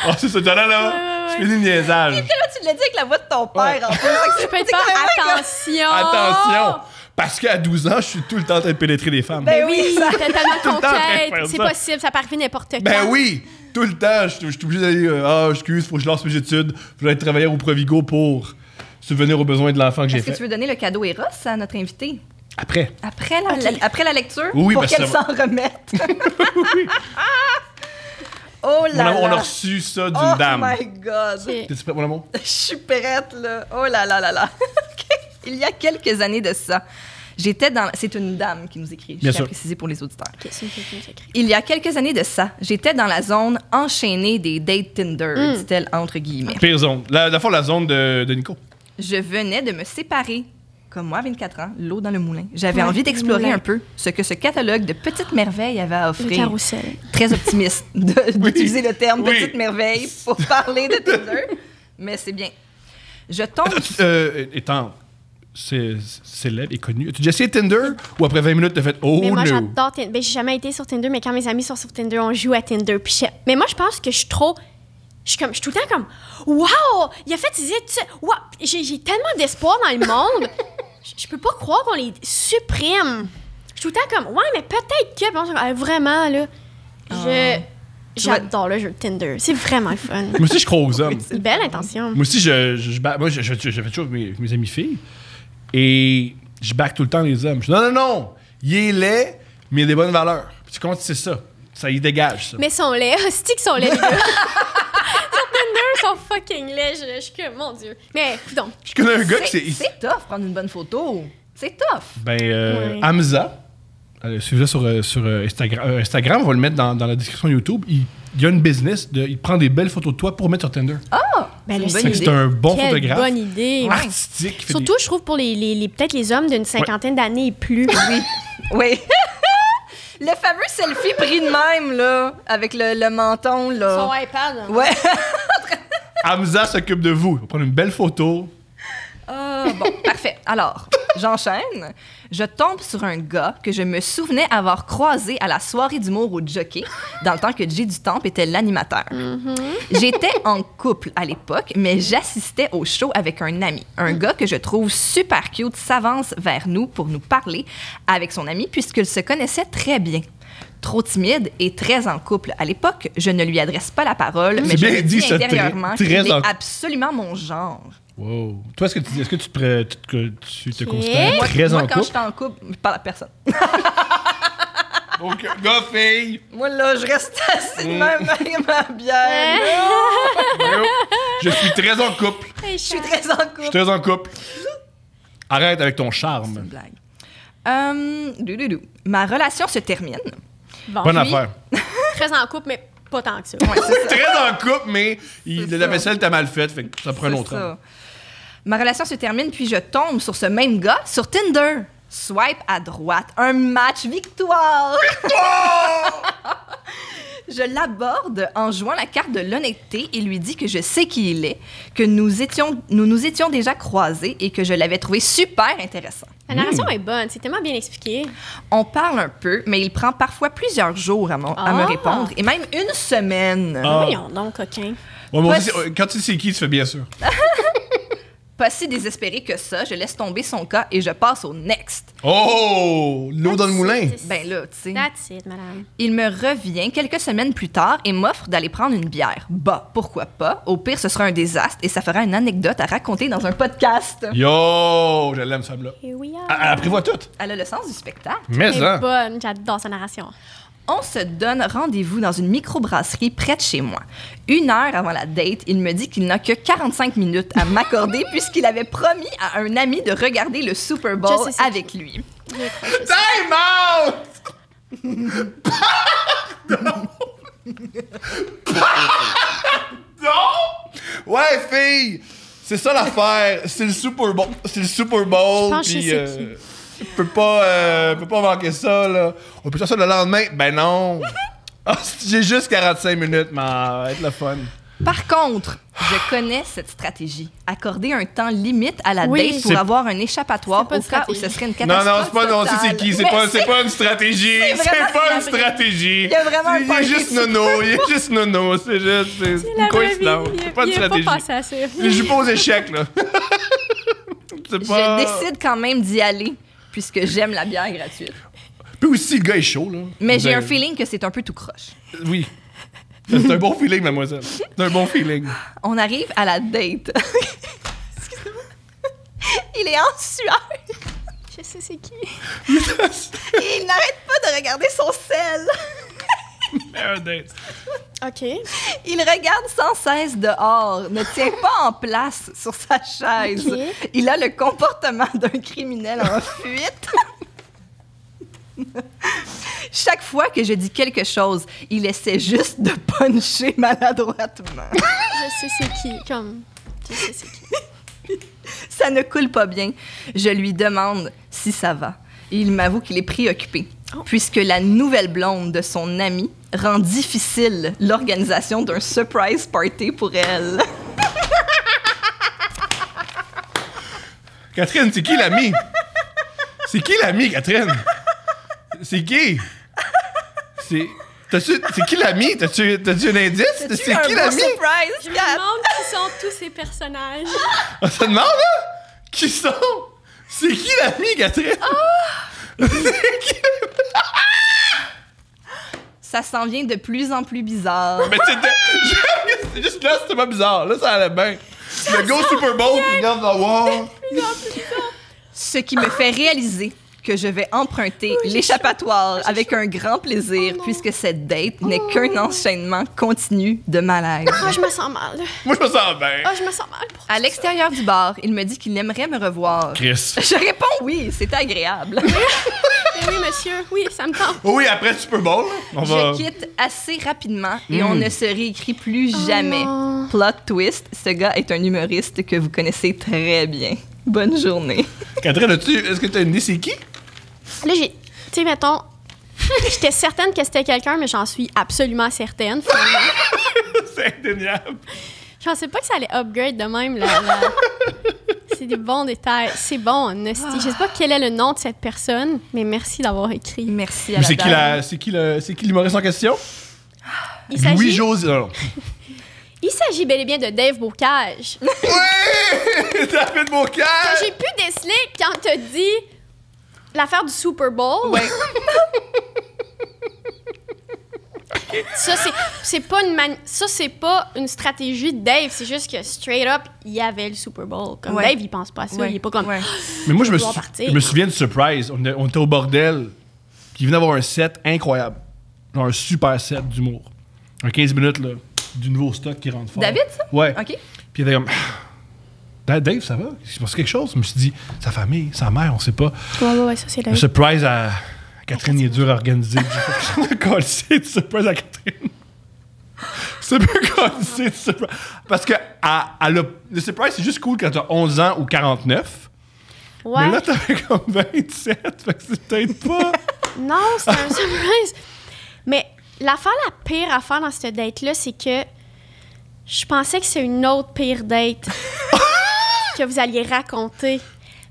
Speaker 1: Oh, c'est ça, là, je fais des niaisages.
Speaker 2: Là, tu l'as dit avec la voix de ton père, en plus.
Speaker 3: Je peux être pas attention.
Speaker 1: Attention! Parce qu'à 12 ans, je suis tout le temps en train de pénétrer des femmes.
Speaker 2: Ben
Speaker 3: Oui,
Speaker 2: ça.
Speaker 3: t'as tellement
Speaker 1: Tout le temps en train de
Speaker 3: conquête.
Speaker 1: faire
Speaker 3: C'est
Speaker 1: ça.
Speaker 3: possible, ça peut arriver n'importe quand.
Speaker 1: Ben oui! Tout le temps, je suis obligé d'aller. Excuse, faut que je lance mes études. Faut aller travailler au Provigo pour subvenir aux besoins de l'enfant que j'ai
Speaker 2: Est-ce que
Speaker 1: fait.
Speaker 2: tu veux donner le cadeau Eros à notre invité?
Speaker 1: Après.
Speaker 2: Après la lecture?
Speaker 1: Oui,
Speaker 2: pour
Speaker 1: parce
Speaker 2: qu'elle
Speaker 1: que
Speaker 2: s'en remette.
Speaker 1: Oui.
Speaker 2: Oh là là!
Speaker 1: On a reçu ça d'une
Speaker 2: Oh
Speaker 1: dame.
Speaker 2: my God!
Speaker 3: Ok.
Speaker 1: T'es-tu prêt, mon amour?
Speaker 2: Je suis prête, là. Oh là là là là. Il y a quelques années de ça, j'étais dans... C'est une dame qui nous écrit, je
Speaker 1: Bien
Speaker 2: tiens à
Speaker 1: sûr.
Speaker 2: préciser pour les auditeurs.
Speaker 3: Ok, c'est une question secrète.
Speaker 2: Il y a quelques années de ça, j'étais dans la zone enchaînée des dates Tinder, dit-elle entre guillemets.
Speaker 1: Pire zone. La zone de Nico.
Speaker 2: Je venais de me séparer. Comme moi, à 24 ans, l'eau dans le moulin. J'avais
Speaker 3: Ouais,
Speaker 2: envie d'explorer
Speaker 3: le moulin.
Speaker 2: un peu ce que ce catalogue de petites merveilles avait à
Speaker 3: Le
Speaker 2: offrir.
Speaker 3: carrousel.
Speaker 2: Très optimiste d'utiliser le terme
Speaker 1: Oui.
Speaker 2: petite merveille pour parler de Tinder, mais c'est bien. Je tombe...
Speaker 1: Étant célèbre et connu, as-tu déjà essayé Tinder ou après 20 minutes, t'as fait oh
Speaker 3: Mais moi,
Speaker 1: no?
Speaker 3: j'adore Tinder. Ben, j'ai jamais été sur Tinder, mais quand mes amis sont sur Tinder, on joue à Tinder. Puis mais moi, je pense que je suis trop... Je suis tout le temps comme wow, il a fait ses études. Wow, j'ai tellement d'espoir dans le monde. Je peux pas croire qu'on les supprime. Je suis tout le temps comme ouais, mais peut-être que. Puis on se dit, ah, vraiment là, j'adore le jeu de Tinder. C'est vraiment le fun.
Speaker 1: Moi aussi, je crois aux hommes.
Speaker 3: Une belle intention.
Speaker 1: Moi aussi, moi, je fais toujours avec mes amis filles et je back tout le temps les hommes. Je dis non, il est laid, mais il a des bonnes valeurs. Puis comment tu sais ça? Ça y dégage, ça.
Speaker 3: Mais sont laids, hostie qu'ils sont laids, les gars. Sur Tinder, ils sont fucking laids. Je suis que, mon Dieu. Mais, donc.
Speaker 1: Je connais un gars qui
Speaker 2: C'est tough, prendre une bonne photo. C'est tough.
Speaker 3: Ouais.
Speaker 1: Hamza, suivez-le sur Instagram, on va le mettre dans la description YouTube. Il y a une business, il prend des belles photos de toi pour mettre sur Tinder.
Speaker 3: Ben,
Speaker 2: C'est
Speaker 3: là,
Speaker 2: une bonne
Speaker 1: C'est
Speaker 2: idée.
Speaker 1: un bon
Speaker 3: Quelle
Speaker 1: photographe.
Speaker 3: bonne idée. Ouais.
Speaker 1: Artistique. qui fait
Speaker 3: Surtout, je trouve, pour peut-être les hommes d'une cinquantaine d'années et plus.
Speaker 2: Oui. Oui. Le fameux selfie pris de même, là, avec le menton, là.
Speaker 3: Son iPad. Hein.
Speaker 2: Ouais.
Speaker 1: Hamza s'occupe de vous. Il va prendre une belle photo.
Speaker 2: Bon, parfait. Alors, j'enchaîne. Je tombe sur un gars que je me souvenais avoir croisé à la soirée d'humour au Jockey, dans le temps que Jay du Temple était l'animateur. J'étais en couple à l'époque, mais j'assistais au show avec un ami. Un gars que je trouve super cute s'avance vers nous pour nous parler avec son ami, puisqu'il se connaissait très bien. Trop timide et très en couple à l'époque, je ne lui adresse pas la parole, mais je
Speaker 1: bien
Speaker 2: me
Speaker 1: dit,
Speaker 2: dis
Speaker 1: ça,
Speaker 2: intérieurement
Speaker 1: très
Speaker 2: qu'il est
Speaker 1: en-
Speaker 2: absolument mon genre.
Speaker 1: Wow. Toi, est-ce que tu te
Speaker 3: Ok.
Speaker 1: considères
Speaker 2: Moi,
Speaker 1: très
Speaker 2: moi,
Speaker 1: en
Speaker 2: quand
Speaker 1: couple?
Speaker 2: je suis en couple, je parle à personne.
Speaker 1: Donc, gars, fille.
Speaker 2: Moi, là, je reste assis de même avec ma bière. là.
Speaker 1: Je suis très en couple.
Speaker 3: Je
Speaker 2: Je suis très en
Speaker 1: Je suis
Speaker 2: couple.
Speaker 1: très en couple. Arrête avec ton
Speaker 2: C'est
Speaker 1: charme.
Speaker 2: une blague. Ma relation se termine.
Speaker 3: Bon,
Speaker 1: Bonne
Speaker 2: Puis-
Speaker 1: affaire.
Speaker 3: très en couple, mais pas tant que ça.
Speaker 2: Ouais, c'est ça.
Speaker 1: Très en couple, mais
Speaker 2: C'est
Speaker 1: la
Speaker 2: ça.
Speaker 1: vaisselle t'a mal faite, fait que ça prend un
Speaker 2: C'est
Speaker 1: autre
Speaker 2: ça.
Speaker 1: homme.
Speaker 2: Ma relation se termine, puis je tombe sur ce même gars sur Tinder. Swipe à droite. Un match victoire! Je l'aborde en jouant la carte de l'honnêteté et lui dis que je sais qui il est, que nous nous étions déjà croisés et que je l'avais trouvé super intéressant.
Speaker 3: La narration est bonne, c'est tellement bien expliqué.
Speaker 2: On parle un peu, mais il prend parfois plusieurs jours à me
Speaker 3: Ah.
Speaker 2: répondre et même une semaine.
Speaker 1: Ah.
Speaker 3: Voyons donc, coquin.
Speaker 1: Ouais, moi
Speaker 2: Ouais,
Speaker 1: aussi, quand tu sais qui, tu fais bien sûr.
Speaker 2: Pas si désespéré que ça, je laisse tomber son cas et je passe au next.
Speaker 1: Oh! L'eau dans le moulin.
Speaker 2: Ben là, tu sais.
Speaker 3: That's it, madame.
Speaker 2: Il me revient quelques semaines plus tard et m'offre d'aller prendre une bière. Bah, pourquoi pas? Au pire, ce sera un désastre et ça fera une anecdote à raconter dans un podcast.
Speaker 1: Yo! Je l'aime, femme-là.
Speaker 3: Here we are.
Speaker 1: Elle prévoit tout.
Speaker 2: Elle a le sens du spectacle.
Speaker 1: Mais
Speaker 3: Elle est
Speaker 1: hein.
Speaker 3: bonne, j'adore sa narration.
Speaker 2: On se donne rendez-vous dans une microbrasserie près de chez moi. 1 heure avant la date, il me dit qu'il n'a que 45 minutes à m'accorder puisqu'il avait promis à un ami de regarder le Super Bowl
Speaker 3: Je sais, c'est
Speaker 2: avec lui.
Speaker 1: Time out! Pardon! Ouais, fille! C'est ça l'affaire. C'est le Super Bowl. C'est le Super Bowl.
Speaker 3: Je pense que
Speaker 1: Puis,
Speaker 3: je sais
Speaker 1: peut pas manquer ça, là. On peut faire ça le lendemain? Ben non. Ah, j'ai juste 45 minutes, mais ça va être le fun.
Speaker 2: Par contre, je connais cette stratégie. Accorder un temps limite à la date pour avoir un échappatoire au cas où ce serait une catastrophe.
Speaker 1: Non, c'est pas non, c'est qui? C'est pas une stratégie. C'est pas une stratégie.
Speaker 2: Il y a vraiment un
Speaker 1: Il est juste nono. C'est juste une coïncidence. C'est pas une stratégie.
Speaker 3: Pas pensé à ça.
Speaker 1: Je joue pas aux échecs, là. C'est pas...
Speaker 2: Je décide quand même d'y aller, puisque j'aime la bière gratuite.
Speaker 1: Puis aussi, le gars est chaud, là.
Speaker 2: Mais j'ai un feeling que c'est un peu tout croche.
Speaker 1: Oui. C'est un bon feeling, mademoiselle. C'est un bon feeling.
Speaker 2: On arrive à la date. Excusez-moi. Il est en sueur.
Speaker 3: Je sais c'est qui.
Speaker 2: Il n'arrête pas de regarder son sel.
Speaker 1: Un date.
Speaker 3: OK.
Speaker 2: Il regarde sans cesse dehors, ne tient pas en place sur sa chaise.
Speaker 3: Ok.
Speaker 2: Il a le comportement d'un criminel en fuite. Chaque fois que je dis quelque chose, il essaie juste de puncher maladroitement.
Speaker 3: Je sais c'est qui. Je sais c'est qui.
Speaker 2: Ça ne coule pas bien. Je lui demande si ça va. Et il m'avoue qu'il est préoccupé, puisque la nouvelle blonde de son ami rend difficile l'organisation d'un surprise party pour elle.
Speaker 1: Catherine, c'est qui l'ami? C'est qui l'ami, Catherine? C'est qui? C'est qui l'ami? T'as-tu un indice? C'est qui l'ami?
Speaker 2: Surprise,
Speaker 3: Je me
Speaker 2: Kat?
Speaker 3: demande qui sont tous ces personnages.
Speaker 1: On se demande, là? Qui sont? C'est qui l'ami, Catherine? C'est qui?
Speaker 2: Ça s'en vient de plus en plus bizarre.
Speaker 1: Mais c'est juste là, c'était pas bizarre. Là, ça allait bien. Le gars au Super Bowl qui regarde dans le wall.
Speaker 2: Ce qui me fait réaliser que je vais emprunter l'échappatoire avec un grand plaisir, puisque cette date n'est qu'un enchaînement continu de malaise.
Speaker 3: Ah, je me sens mal.
Speaker 1: Moi, je me sens bien.
Speaker 3: Ah, je me sens mal pour
Speaker 2: À l'extérieur du bar, il me dit qu'il aimerait me revoir.
Speaker 1: Chris.
Speaker 2: Je réponds oui, c'est agréable.
Speaker 3: Mais oui, monsieur. Oui, ça me tente.
Speaker 1: Oh oui, après le Super Bowl, on va...
Speaker 2: Je quitte assez rapidement et on ne se réécrit plus jamais.
Speaker 3: non.
Speaker 2: Plot twist, ce gars est un humoriste que vous connaissez très bien. Bonne journée.
Speaker 1: Catherine, est-ce que tu as une idée c'est qui?
Speaker 3: Là, tu sais, mettons, j'étais certaine que c'était quelqu'un, mais j'en suis absolument certaine, finalement.
Speaker 1: C'est indéniable.
Speaker 3: Je pensais pas que ça allait upgrade de même, C'est des bons détails. C'est bon, en esti. Je sais pas quel est le nom de cette personne, mais merci d'avoir écrit.
Speaker 2: Merci à
Speaker 1: Mais
Speaker 2: la
Speaker 1: c'est qui
Speaker 2: dame.
Speaker 1: c'est qui l'humoriste en question?
Speaker 3: Il s'agit,
Speaker 1: Louis-José. Non.
Speaker 3: il s'agit bel et bien de Dave Bocage.
Speaker 1: Oui! David Bocage!
Speaker 3: Que j'ai pu déceler quand t'as dit l'affaire du Super Bowl.
Speaker 2: Ouais.
Speaker 3: Ça, c'est pas une stratégie de Dave. C'est juste que, straight up, il y avait le Super Bowl. Comme
Speaker 2: Ouais.
Speaker 3: Dave, il pense pas à ça.
Speaker 2: Ouais.
Speaker 3: Il est pas comme...
Speaker 2: Ouais.
Speaker 1: Mais moi, je
Speaker 3: dois partir.
Speaker 1: me souviens du surprise. On était au bordel. Puis il venait d'avoir un set incroyable. Genre un super set d'humour. Un 15 minutes, là, du nouveau stock qui rentre fort.
Speaker 2: David, ça?
Speaker 1: Ouais.
Speaker 2: OK.
Speaker 1: Puis il était comme... Dave, ça va? Il s'est passé quelque chose? Je me suis dit, sa famille, sa mère, on sait pas.
Speaker 3: Ouais, ça, c'est
Speaker 1: Le
Speaker 3: Dave.
Speaker 1: surprise à Catherine, il est dur à organiser. C'est du surprise à Catherine. C'est peu c'est du surprise. Parce que le surprise, c'est juste cool quand t'as 11 ans ou 49.
Speaker 3: Ouais.
Speaker 1: Mais là, t'avais comme 27. Fait que c'est peut-être pas...
Speaker 3: Non, c'est un surprise. Mais la pire affaire dans cette date-là, c'est que je pensais que c'est une autre pire date que vous alliez raconter.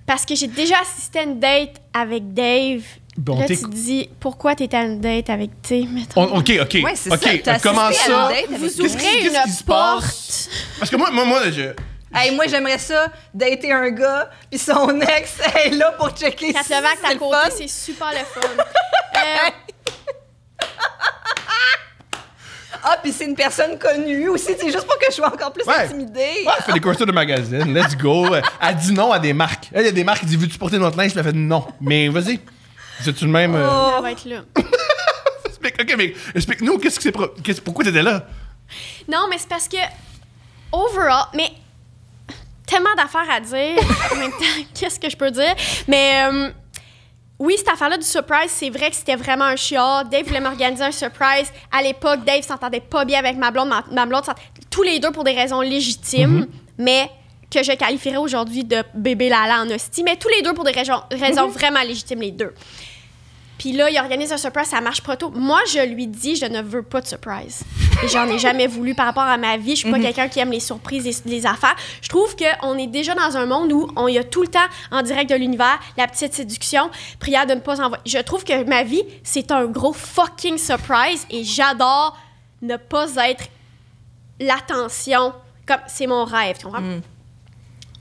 Speaker 3: Parce que j'ai déjà assisté à une date avec Dave.
Speaker 1: Bon,
Speaker 3: là, tu te dis, pourquoi t'étais à une date avec mettons?
Speaker 1: OK.
Speaker 2: Ouais, c'est ça. T'as
Speaker 1: Comment
Speaker 2: assisté à
Speaker 1: ça?
Speaker 2: une date avec
Speaker 3: Vous
Speaker 2: Dave.
Speaker 3: ouvrez
Speaker 1: qu'est-ce qui
Speaker 3: une
Speaker 1: se
Speaker 3: porte.
Speaker 1: passe? Parce que moi,
Speaker 2: Hey, moi, j'aimerais ça, dater un gars, puis son ex est là pour checker
Speaker 3: Quand
Speaker 2: si
Speaker 3: le vague
Speaker 2: c'est
Speaker 3: à
Speaker 2: le
Speaker 3: côté,
Speaker 2: fun.
Speaker 3: c'est super le fun.
Speaker 2: Ah, puis c'est une personne connue aussi. C'est juste pour que je sois encore plus
Speaker 1: Ouais.
Speaker 2: intimidée.
Speaker 1: elle fait des couvertures de magazine. Let's go. Elle dit non à des marques. Elle, il y a des marques qui disent, veux-tu porter notre linge? Je lui ai fait non. Mais vas-y. C'est-tu le même...
Speaker 2: Oh.
Speaker 3: Elle va être là.
Speaker 1: OK, mais explique-nous, pourquoi t'étais là?
Speaker 3: Non, mais c'est parce que, overall, mais tellement d'affaires à dire. En même temps, qu'est-ce que je peux dire? Mais oui, cette affaire-là du surprise, c'est vrai que c'était vraiment un chiant. Dave voulait m'organiser un surprise. À l'époque, Dave s'entendait pas bien avec ma blonde. Ma blonde, tous les deux pour des raisons légitimes, mais que je qualifierais aujourd'hui de bébé Lala en hostie. Mais tous les deux pour des raisons vraiment légitimes, les deux. Puis là, il organise un surprise, ça marche pas trop. Moi, je lui dis, je ne veux pas de surprise. Et j'en ai jamais voulu par rapport à ma vie. Je suis pas quelqu'un qui aime les surprises et les affaires. Je trouve qu'on est déjà dans un monde où on y a tout le temps en direct de l'univers, la petite séduction, prière de ne pas envoyer. Je trouve que ma vie, c'est un gros fucking surprise et j'adore ne pas être l'attention. Comme, c'est mon rêve, tu comprends?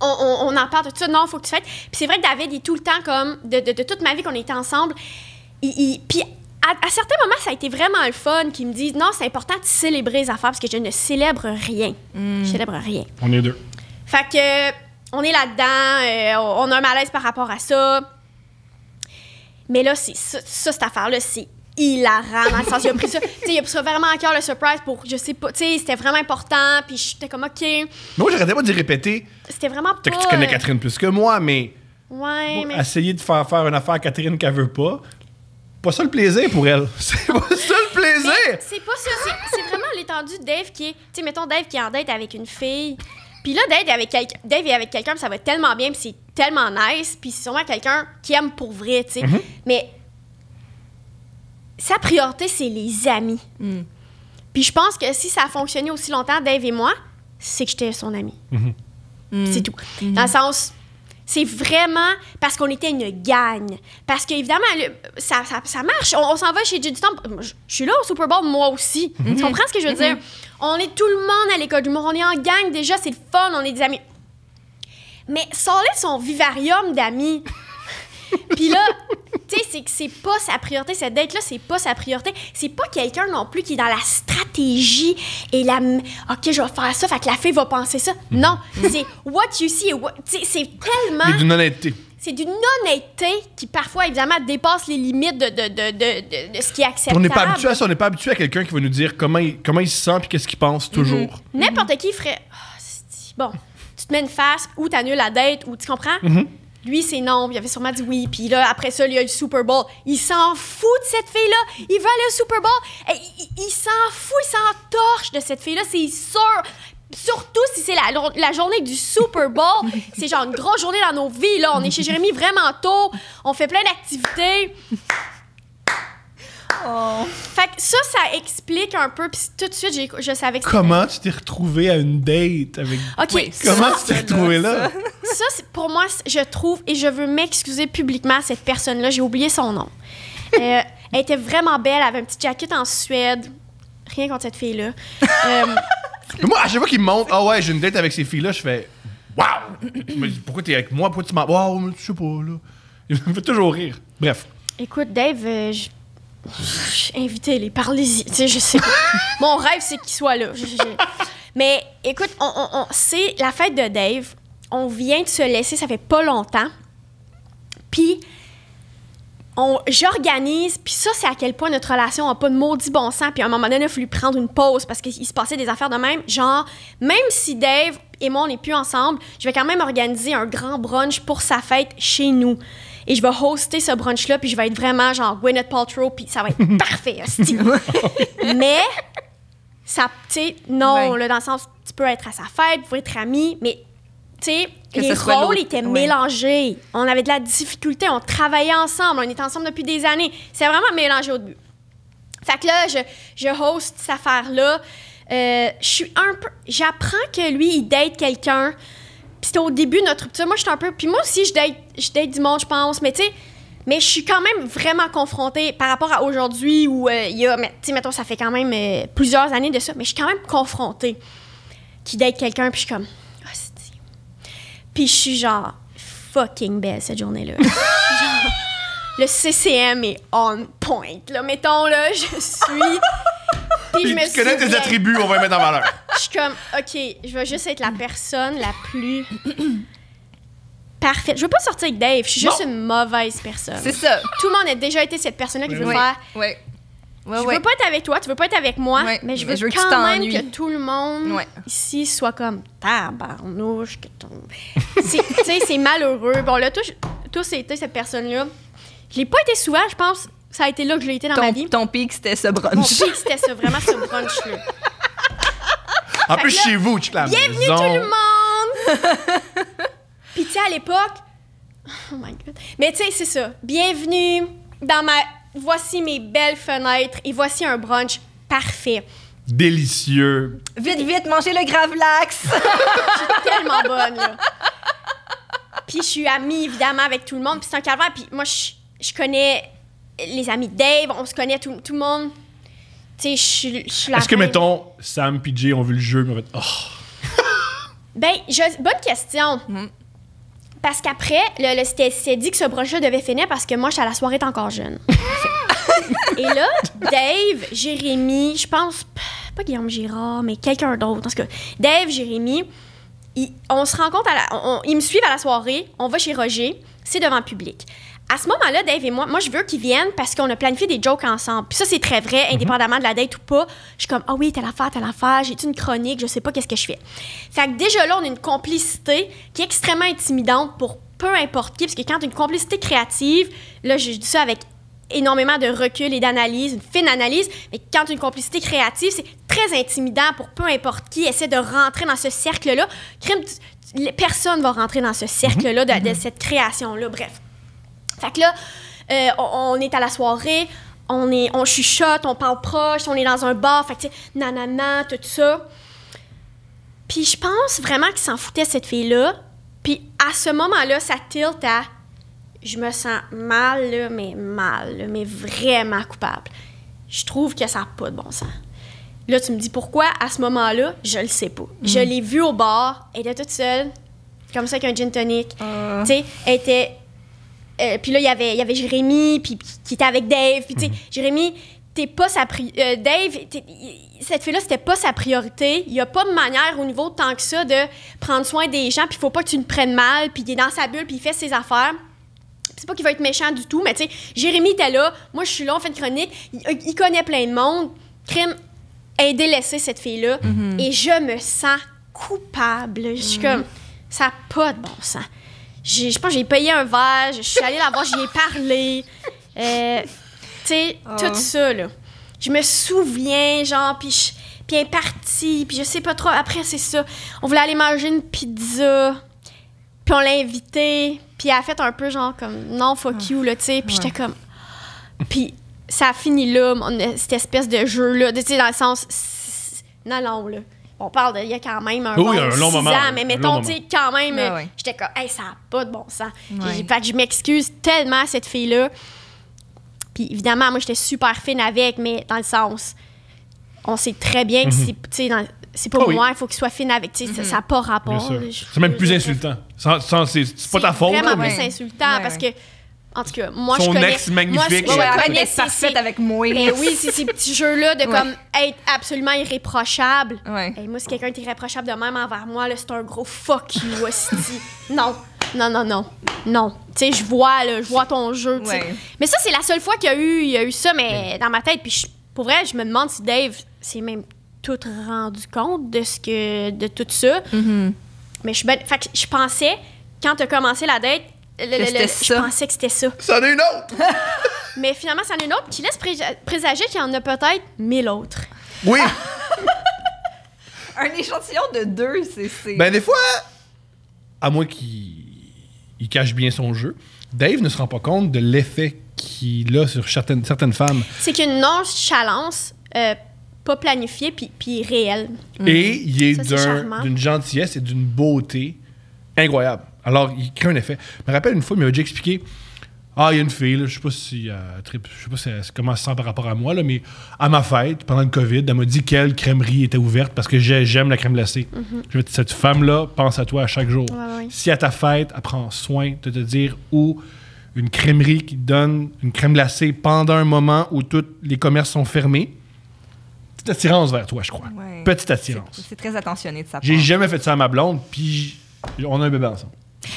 Speaker 3: On en parle de tout ça. Non, il faut que tu fasses. Puis c'est vrai que David, il est tout le temps comme, de toute ma vie qu'on était ensemble, puis à certains moments, ça a été vraiment le fun qu'ils me disent non, c'est important de célébrer les affaires parce que je ne célèbre rien. Je célèbre rien.
Speaker 1: On est deux.
Speaker 3: Fait que, on est là-dedans, on a un malaise par rapport à ça. Mais là, c'est ça cette affaire-là, c'est hilarant dans le sens, il a pris ça. Tu sais, il a pris ça vraiment à cœur, le surprise, pour, je sais pas, tu sais, c'était vraiment important, puis j'étais comme, OK.
Speaker 1: Moi, j'arrêtais pas d'y répéter.
Speaker 3: C'était vraiment pas...
Speaker 1: Peut-être que tu connais Catherine plus que moi, mais.
Speaker 3: Ouais, mais.
Speaker 1: Essayer de faire une affaire à Catherine qu'elle veut pas. Pas ça le plaisir pour elle. C'est pas ça le plaisir!
Speaker 3: C'est pas ça, c'est vraiment l'étendue de Dave qui est. Tu sais, mettons Dave qui est en date avec une fille. Puis là, Dave est avec quelqu'un, puis ça va tellement bien, puis c'est tellement nice, puis c'est sûrement quelqu'un qui aime pour vrai, tu sais. Mais sa priorité, c'est les amis. Puis je pense que si ça a fonctionné aussi longtemps, Dave et moi, c'est que j'étais son ami. C'est tout. Dans le sens, c'est vraiment parce qu'on était une gang. Parce qu'évidemment, ça marche. On s'en va chez Judy Stomp. Je suis là au Super Bowl, moi aussi. Tu comprends ce que je veux dire? On est tout le monde à l'école d'humour. On est en gang déjà, c'est le fun, on est des amis. Mais sort-là son vivarium d'amis. Puis là, tu sais, c'est pas sa priorité. Cette date-là, c'est pas sa priorité. C'est pas quelqu'un non plus qui est dans la stratégie et la... OK, je vais faire ça, fait que la fille va penser ça. Non, c'est what you see. C'est tellement...
Speaker 1: C'est d'une honnêteté.
Speaker 3: C'est d'une honnêteté qui, parfois, évidemment, dépasse les limites de ce qui est acceptable.
Speaker 1: On n'est pas habitué à ça. On n'est pas habitué à quelqu'un qui va nous dire comment il se sent puis qu'est-ce qu'il pense, toujours.
Speaker 3: N'importe qui ferait... bon, tu te mets une face ou t'annules la date ou tu comprends? Lui, c'est non. Il avait sûrement dit oui. Puis là, après ça, il y a eu le Super Bowl. Il s'en fout de cette fille-là. Il veut aller au Super Bowl. Et il s'en fout, il s'en torche de cette fille-là, c'est sûr. Surtout si c'est la journée du Super Bowl. C'est genre une grosse journée dans nos vies. Là. On est chez Jérémy vraiment tôt. On fait plein d'activités. Fait que ça explique un peu. Puis tout de suite, je savais que
Speaker 1: comment tu t'es retrouvée à une date avec...
Speaker 3: OK.
Speaker 1: Oui, comment tu t'es retrouvée là?
Speaker 3: Ça, pour moi, je trouve, et je veux m'excuser publiquement à cette personne-là, j'ai oublié son nom. Elle était vraiment belle, elle avait un petit jacket en Suède. Rien contre cette fille-là.
Speaker 1: Moi, à chaque fois qu'il me montre, ah ouais, j'ai une date avec ces filles-là, je fais, waouh! Mais pourquoi t'es avec moi? Pourquoi tu m'en... Waouh, mais je sais pas, là. Il me fait toujours rire. Bref.
Speaker 3: Écoute, Dave, invitez-les, parlez-y. Tu sais, je sais pas. Mon rêve, c'est qu'il soit là. Mais écoute, c'est la fête de Dave. On vient de se laisser, ça fait pas longtemps. Puis, j'organise, puis ça, c'est à quel point notre relation n'a pas de maudit bon sens. Puis à un moment donné, il a fallu prendre une pause parce qu'il se passait des affaires de même. Genre, même si Dave et moi, on n'est plus ensemble, je vais quand même organiser un grand brunch pour sa fête chez nous. Et je vais hoster ce brunch-là, puis je vais être vraiment genre Gwyneth Paltrow, puis ça va être parfait, hostie. Mais, ça, tu sais, non, là, dans le sens, tu peux être à sa fête, vous pouvez être amis, mais, tu sais, les rôles étaient mélangés. On avait de la difficulté, on travaillait ensemble, on était ensemble depuis des années. C'est vraiment mélangé au début. Fait que là, je host cette affaire-là. Je suis un peu... J'apprends que lui, il date quelqu'un. Puis c'était au début de notre rupture. Moi, je suis un peu... Puis moi aussi, je date du monde, je pense. Mais tu sais, mais je suis quand même vraiment confrontée par rapport à aujourd'hui où il y a... Tu sais, mettons, ça fait quand même plusieurs années de ça. Mais je suis quand même confrontée qui date quelqu'un. Puis je suis comme... Puis je suis genre fucking belle cette journée-là. Genre, le CCM est on point. Là, mettons, là, je suis... Puis
Speaker 1: tu connais tes attributs, on va les mettre en valeur.
Speaker 3: Je suis comme, OK, je vais juste être la personne la plus parfaite. Je veux pas sortir avec Dave, je suis juste une mauvaise personne.
Speaker 2: C'est ça.
Speaker 3: Tout le monde a déjà été cette personne-là qui veut faire... je veux pas être avec toi, tu veux pas être avec moi, mais je veux quand même que tout le monde ici soit comme tabarnouche. Tu sais, c'est malheureux. Bon, là, tous été cette personne-là. Je l'ai pas été souvent, je pense. Ça a été là que je l'ai été dans ma vie.
Speaker 2: Ton pic, c'était ce brunch.
Speaker 3: Mon pic, c'était ça, vraiment ce brunch-là.
Speaker 1: En plus, chez vous, tu la
Speaker 3: bienvenue
Speaker 1: maison.
Speaker 3: Tout le monde! Puis tu sais, à l'époque... Oh my God. Mais tu sais, c'est ça. Bienvenue dans voici mes belles fenêtres et voici un brunch parfait.
Speaker 1: Délicieux.
Speaker 2: Vite, mangez le Gravlax!
Speaker 3: Je suis tellement bonne, là. Puis je suis amie, évidemment, avec tout le monde. Puis c'est un calvaire. Puis moi, je connais les amis de Dave. On se connaît tout le monde. Tu sais, je suis la
Speaker 1: Est-ce que,
Speaker 3: reine.
Speaker 1: mettons, Sam et Jay ont vu le jeu, mais en fait, oh.
Speaker 3: Ben, bonne question. Parce qu'après, c'était dit que ce brunch-là devait finir parce que moi, à la soirée, t'es encore jeune. Et là, Dave, Jérémy, je pense, pas Guillaume Girard, mais quelqu'un d'autre. En tout cas, Dave, Jérémy, on se rencontre, ils me suivent à la soirée, on va chez Roger, c'est devant le public. À ce moment-là, Dave et moi, je veux qu'ils viennent parce qu'on a planifié des jokes ensemble. Puis ça, c'est très vrai, indépendamment de la date ou pas. Je suis comme, ah oui, telle affaire, j'ai-tu une chronique, je sais pas qu'est-ce que je fais. Fait que déjà là, on a une complicité qui est extrêmement intimidante pour peu importe qui, parce que quand tu as une complicité créative, là, je dis ça avec énormément de recul et d'analyse, une fine analyse, mais quand tu as une complicité créative, c'est très intimidant pour peu importe qui essaie de rentrer dans ce cercle-là. Personne va rentrer dans ce cercle-là de cette création-là, bref. Fait que là, on est à la soirée, on chuchote, on parle proche, on est dans un bar, fait que tu sais, nanana, tout ça. Puis je pense vraiment qu'il s'en foutait, cette fille-là. Puis à ce moment-là, ça tilte à... Je me sens mal, là, mais vraiment coupable. Je trouve que ça n'a pas de bon sens. Là, tu me dis pourquoi à ce moment-là, je le sais pas. Je l'ai vue au bar, elle était toute seule, comme ça, avec un gin tonic. Tu sais, elle était... puis là, il y avait Jérémy, puis qui était avec Dave. Puis, tu sais, Jérémy, t'es pas sa priorité. Dave, cette fille-là, c'était pas sa priorité. Il y a pas de manière au niveau tant que ça de prendre soin des gens, puis il faut pas que tu le prennes mal, puis il est dans sa bulle, puis il fait ses affaires. C'est pas qu'il va être méchant du tout, mais tu sais, Jérémy était là, moi je suis là, on fait une chronique, il connaît plein de monde. Crime, elle a délaissé cette fille-là, et je me sens coupable. Je suis comme, ça n'a pas de bon sens. Je pense que j'ai payé un verre, je suis allée la voir, j'y ai parlé. Tu sais, tout ça, là. Je me souviens, genre, puis elle est partie, puis je sais pas trop. Après, c'est ça. On voulait aller manger une pizza, puis on l'a invitée, puis elle a fait un peu genre comme non, fuck you, là, tu sais. Puis j'étais comme. Puis ça a fini là, cette espèce de jeu-là, tu sais, dans le sens. Non, là. On parle d'il y a quand même un
Speaker 1: long moment.
Speaker 3: Ans, mais mettons, tu sais, quand même, j'étais comme, hey, ça n'a pas de bon sens. Fait que je m'excuse tellement à cette fille-là. Puis évidemment, moi, j'étais super fine avec, mais dans le sens, on sait très bien que c'est pas moi, il faut qu'il soit fine avec, tu sais, ça n'a pas rapport.
Speaker 1: C'est même plus insultant. C'est pas ta faute.
Speaker 3: C'est vraiment
Speaker 1: mais...
Speaker 3: plus insultant parce que, en tout cas, moi,
Speaker 1: son
Speaker 3: je connais...
Speaker 1: ex magnifique.
Speaker 3: Moi,
Speaker 2: elle est parfaite avec moi.
Speaker 3: Mais oui, c'est ces petits jeux-là de comme être absolument irréprochable. Et moi, si quelqu'un est irréprochable de même envers moi, là, c'est un gros fuck you, hostie. Non. Tu sais, je vois ton jeu, tu sais. Mais ça, c'est la seule fois qu'il y a eu ça, mais dans ma tête. Puis pour vrai, je me demande si Dave s'est même tout rendu compte de tout ça. Mais fait que je pensais, quand t'as commencé la date, je pensais que c'était ça.
Speaker 1: Ça en est une autre!
Speaker 3: Mais finalement, ça en est une autre qui laisse présager qu'il y en a peut-être 1000 autres.
Speaker 1: Oui!
Speaker 2: Un échantillon de 2, c'est...
Speaker 1: Ben, des fois, à moins qu'il cache bien son jeu, Dave ne se rend pas compte de l'effet qu'il a sur certaines femmes.
Speaker 3: C'est qu'une nonchalance pas planifiée puis réelle.
Speaker 1: Et il est
Speaker 3: ça,
Speaker 1: d'une gentillesse et d'une beauté incroyable. Alors, il crée un effet. Je me rappelle une fois, il m'avait déjà expliqué, il y a une fille, là, je sais pas si comment elle se sent par rapport à moi, là, mais à ma fête, pendant le COVID, elle m'a dit quelle crèmerie était ouverte parce que j'aime la crème glacée. Je me dis, cette femme-là pense à toi à chaque jour. Si à ta fête, elle prend soin de te dire où une crèmerie qui te donne une crème glacée pendant un moment où tous les commerces sont fermés, petite attirance vers toi, je crois. Petite attirance.
Speaker 2: C'est très attentionné de sa part.
Speaker 1: J'ai jamais fait ça à ma blonde, puis on a un bébé ensemble.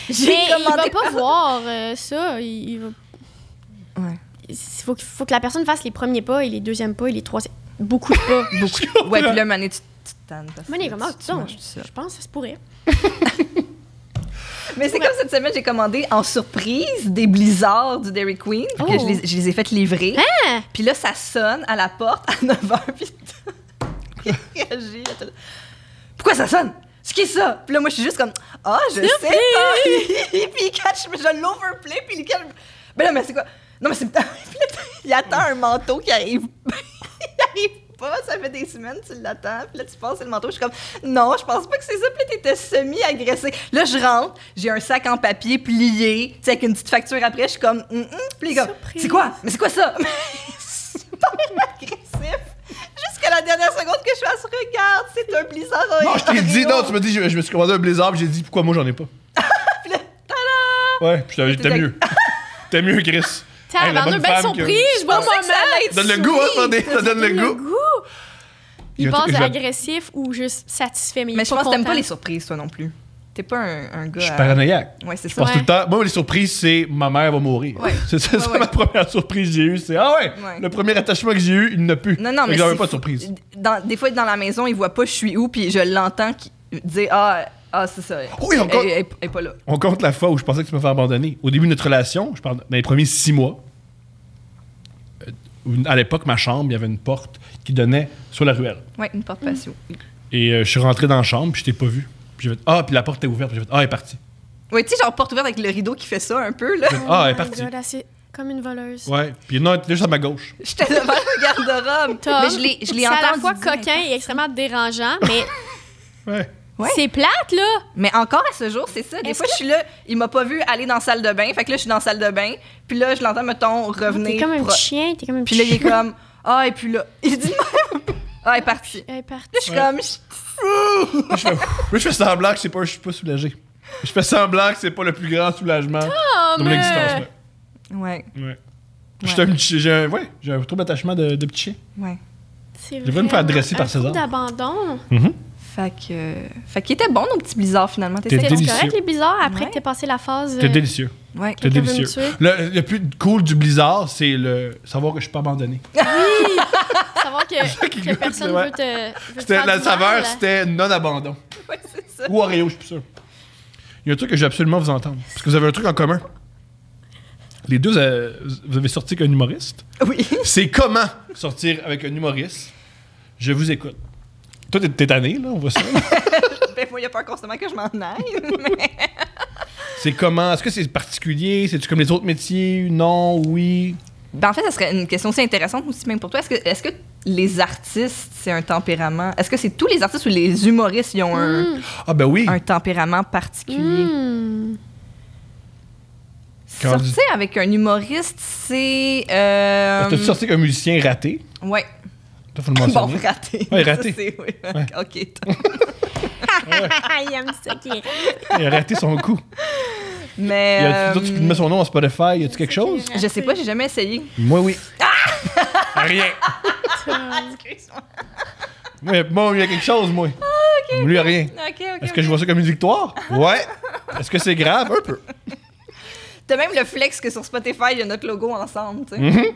Speaker 3: Mais il va pas voir ça. Il va... Il faut que la personne fasse les premiers pas et les deuxièmes pas et les troisièmes. Beaucoup de pas.
Speaker 2: Beaucoup. Ouais, puis là, Mané, tu te tannes.
Speaker 3: Mané, comment tu je pense que ça se pourrait.
Speaker 2: Mais c'est comme cette semaine, j'ai commandé en surprise des blizzards du Dairy Queen, puis que je les ai fait livrer. Puis là, ça sonne à la porte à 9h, puis il réagit. Pourquoi ça sonne? C'est qui ça? Puis là, moi, je suis juste comme, je sais. Puis il catch, je l'overplay, puis il catch. Ben là, mais c'est quoi? Non, mais c'est. Puis là, il attend un manteau qui arrive. Il arrive pas, ça fait des semaines, tu l'attends, puis là, tu passes le manteau, je suis comme, non, je pense pas que c'est ça, puis là, t'étais semi-agressé. Là, je rentre, j'ai un sac en papier plié, tu sais, avec une petite facture après, je suis comme, puis comme, c'est quoi? Mais c'est quoi ça? Super agressif. Jusqu'à la dernière seconde que je fasse, regarde, c'est un blizzard.
Speaker 1: Non, je t'ai dit, non, tu m'as dit, je me suis commandé un blizzard, puis j'ai dit, pourquoi moi j'en ai pas?
Speaker 2: Puis là, tada!
Speaker 1: Ouais, puis j'étais mieux. T'es mieux, Chris.
Speaker 3: T'as
Speaker 1: la bonne
Speaker 3: une belle
Speaker 1: femme
Speaker 3: surprise, bon moment.
Speaker 1: Ça donne le goût, hein, ça donne le goût.
Speaker 3: Il pense agressif ou juste satisfait, mais
Speaker 2: je pense que t'aimes pas les surprises, toi non plus. T'es pas un gars...
Speaker 1: Je suis paranoïaque.
Speaker 2: Ouais, c'est
Speaker 1: Je
Speaker 2: ça.
Speaker 1: pense tout le temps... Moi, les surprises, c'est ma mère va mourir.
Speaker 2: Ouais.
Speaker 1: C'est ça, ma première surprise que j'ai eue. C'est le premier attachement que j'ai eu, il n'a plus.
Speaker 2: Non, mais
Speaker 1: j'avais pas de surprise.
Speaker 2: Des fois, dans la maison, il voit pas je suis où, puis je l'entends dire c'est ça.
Speaker 1: Oui,
Speaker 2: elle est pas là.
Speaker 1: On compte la fois où je pensais que tu me fais abandonner. Au début de notre relation, je parle dans les premiers 6 mois, à l'époque, ma chambre, il y avait une porte qui donnait sur la ruelle.
Speaker 2: Oui, une porte patio.
Speaker 1: Et je suis rentré dans la chambre, puis je t'ai pas vu. Puis j'ai fait puis la porte est ouverte. Puis j'ai fait elle est partie.
Speaker 2: Oui, tu sais, genre porte ouverte avec le rideau qui fait ça un peu, là.
Speaker 1: Elle est partie.
Speaker 3: God, c'est comme une voleuse.
Speaker 1: Ouais, puis non, elle était juste à ma gauche.
Speaker 2: J'étais devant le garde-robe. Mais je l'ai
Speaker 3: c'est
Speaker 2: entendu.
Speaker 3: à la fois coquin et extrêmement dérangeant, mais
Speaker 2: Ouais.
Speaker 3: c'est plate, là.
Speaker 2: Mais encore à ce jour, c'est ça. Des fois, je suis là, il m'a pas vu aller dans la salle de bain. Fait que là, je suis dans la salle de bain. Puis là, je l'entends, mettons, revenir.
Speaker 3: T'es comme un petit chien, t'es comme un
Speaker 2: Puis
Speaker 3: petit
Speaker 2: là, il est comme, et puis là, il dit même, elle est partie.
Speaker 3: Elle est partie.
Speaker 2: Là, je suis comme,
Speaker 1: Je fais semblant que je suis pas soulagé. Je fais semblant que c'est pas le plus grand soulagement de mon existence.
Speaker 2: Ouais.
Speaker 1: J'ai un trouble d'attachement de petit chien.
Speaker 2: Ouais.
Speaker 3: C'est
Speaker 1: Je devrais me faire adresser par
Speaker 3: un
Speaker 1: César.
Speaker 3: coup d'abandon.
Speaker 2: Fait qu'il était bon, nos petits blizzards, finalement.
Speaker 1: T'es
Speaker 3: C'était
Speaker 1: délicieux.
Speaker 3: correct, les blizzards, après
Speaker 2: Ouais.
Speaker 3: que t'aies passé la phase...
Speaker 1: C'était délicieux.
Speaker 2: Ouais.
Speaker 1: C'était
Speaker 3: Quelqu'un veut me
Speaker 1: délicieux.
Speaker 3: tuer.
Speaker 1: Le plus cool du blizzard, c'est le savoir que je suis pas abandonné.
Speaker 3: Savoir que personne veut te
Speaker 1: C'était
Speaker 3: faire
Speaker 1: la
Speaker 3: du
Speaker 1: saveur,
Speaker 3: mal.
Speaker 1: c'était non-abandon.
Speaker 2: Ouais, c'est ça.
Speaker 1: Ou Oreo, je suis plus sûr. Il y a un truc que je veux absolument vous entendre. Parce que vous avez un truc en commun. Les deux, vous avez sorti avec un humoriste.
Speaker 2: Oui.
Speaker 1: C'est comment sortir avec un humoriste. Je vous écoute. Toi, t'es tanné, là, on voit ça.
Speaker 2: Ben, moi, il a peur constamment que je m'en aille. Mais...
Speaker 1: C'est comment? Est-ce que c'est particulier? C'est-tu comme les autres métiers? Non? Oui?
Speaker 2: Ben, en fait, ça serait une question aussi intéressante aussi, même pour toi. Est-ce que les artistes, c'est un tempérament? Est-ce que c'est tous les artistes ou les humoristes qui ont
Speaker 1: Ah, ben oui.
Speaker 2: un tempérament particulier? Sortir avec un humoriste, c'est...
Speaker 1: T'as-tu sorti avec un musicien raté?
Speaker 2: Ouais.
Speaker 1: Toi, faut le mentionner.
Speaker 2: Bon, raté.
Speaker 1: Ouais, raté.
Speaker 2: Ça, c'est- oui.
Speaker 1: Ouais.
Speaker 2: OK.
Speaker 3: Il aime ça qui est...
Speaker 1: Il a raté son coup.
Speaker 2: Mais...
Speaker 1: Toi, tu mets son nom en Spotify. Y a-tu quelque chose?
Speaker 2: je sais pas, j'ai jamais essayé.
Speaker 1: Moi, oui. Rien.
Speaker 2: Excuse-moi.
Speaker 1: Moi, bon, il y a quelque chose, moi. Lui, y a rien.
Speaker 2: OK.
Speaker 1: Est-ce que je vois ça comme une victoire? Ouais. Est-ce que c'est grave? Un peu.
Speaker 2: T'as même le flex que sur Spotify, il y a notre logo ensemble, tu sais.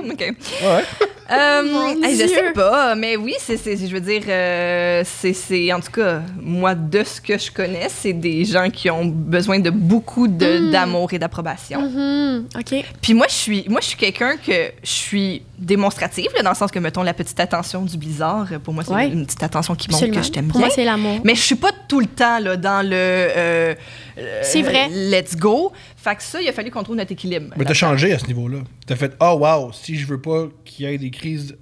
Speaker 2: OK.
Speaker 1: Ouais.
Speaker 2: Je
Speaker 3: Dieu.
Speaker 2: sais pas, mais oui, je veux dire, c'est en tout cas, moi, de ce que je connais, c'est des gens qui ont besoin de beaucoup d'amour et d'approbation.
Speaker 3: OK.
Speaker 2: Puis moi, je suis quelqu'un que je suis démonstrative, là, dans le sens que, mettons, la petite attention du blizzard, pour moi, c'est
Speaker 3: Ouais.
Speaker 2: une petite attention qui montre
Speaker 3: Absolument.
Speaker 2: que je t'aime
Speaker 3: Pour
Speaker 2: bien.
Speaker 3: moi, c'est l'amour.
Speaker 2: Mais je suis pas tout le temps là, dans le
Speaker 3: C'est vrai.
Speaker 2: let's go. Fait que ça, il a fallu qu'on trouve notre équilibre.
Speaker 1: Mais t'as changé à ce niveau-là. T'as fait wow, si je veux pas qu'il y ait des crises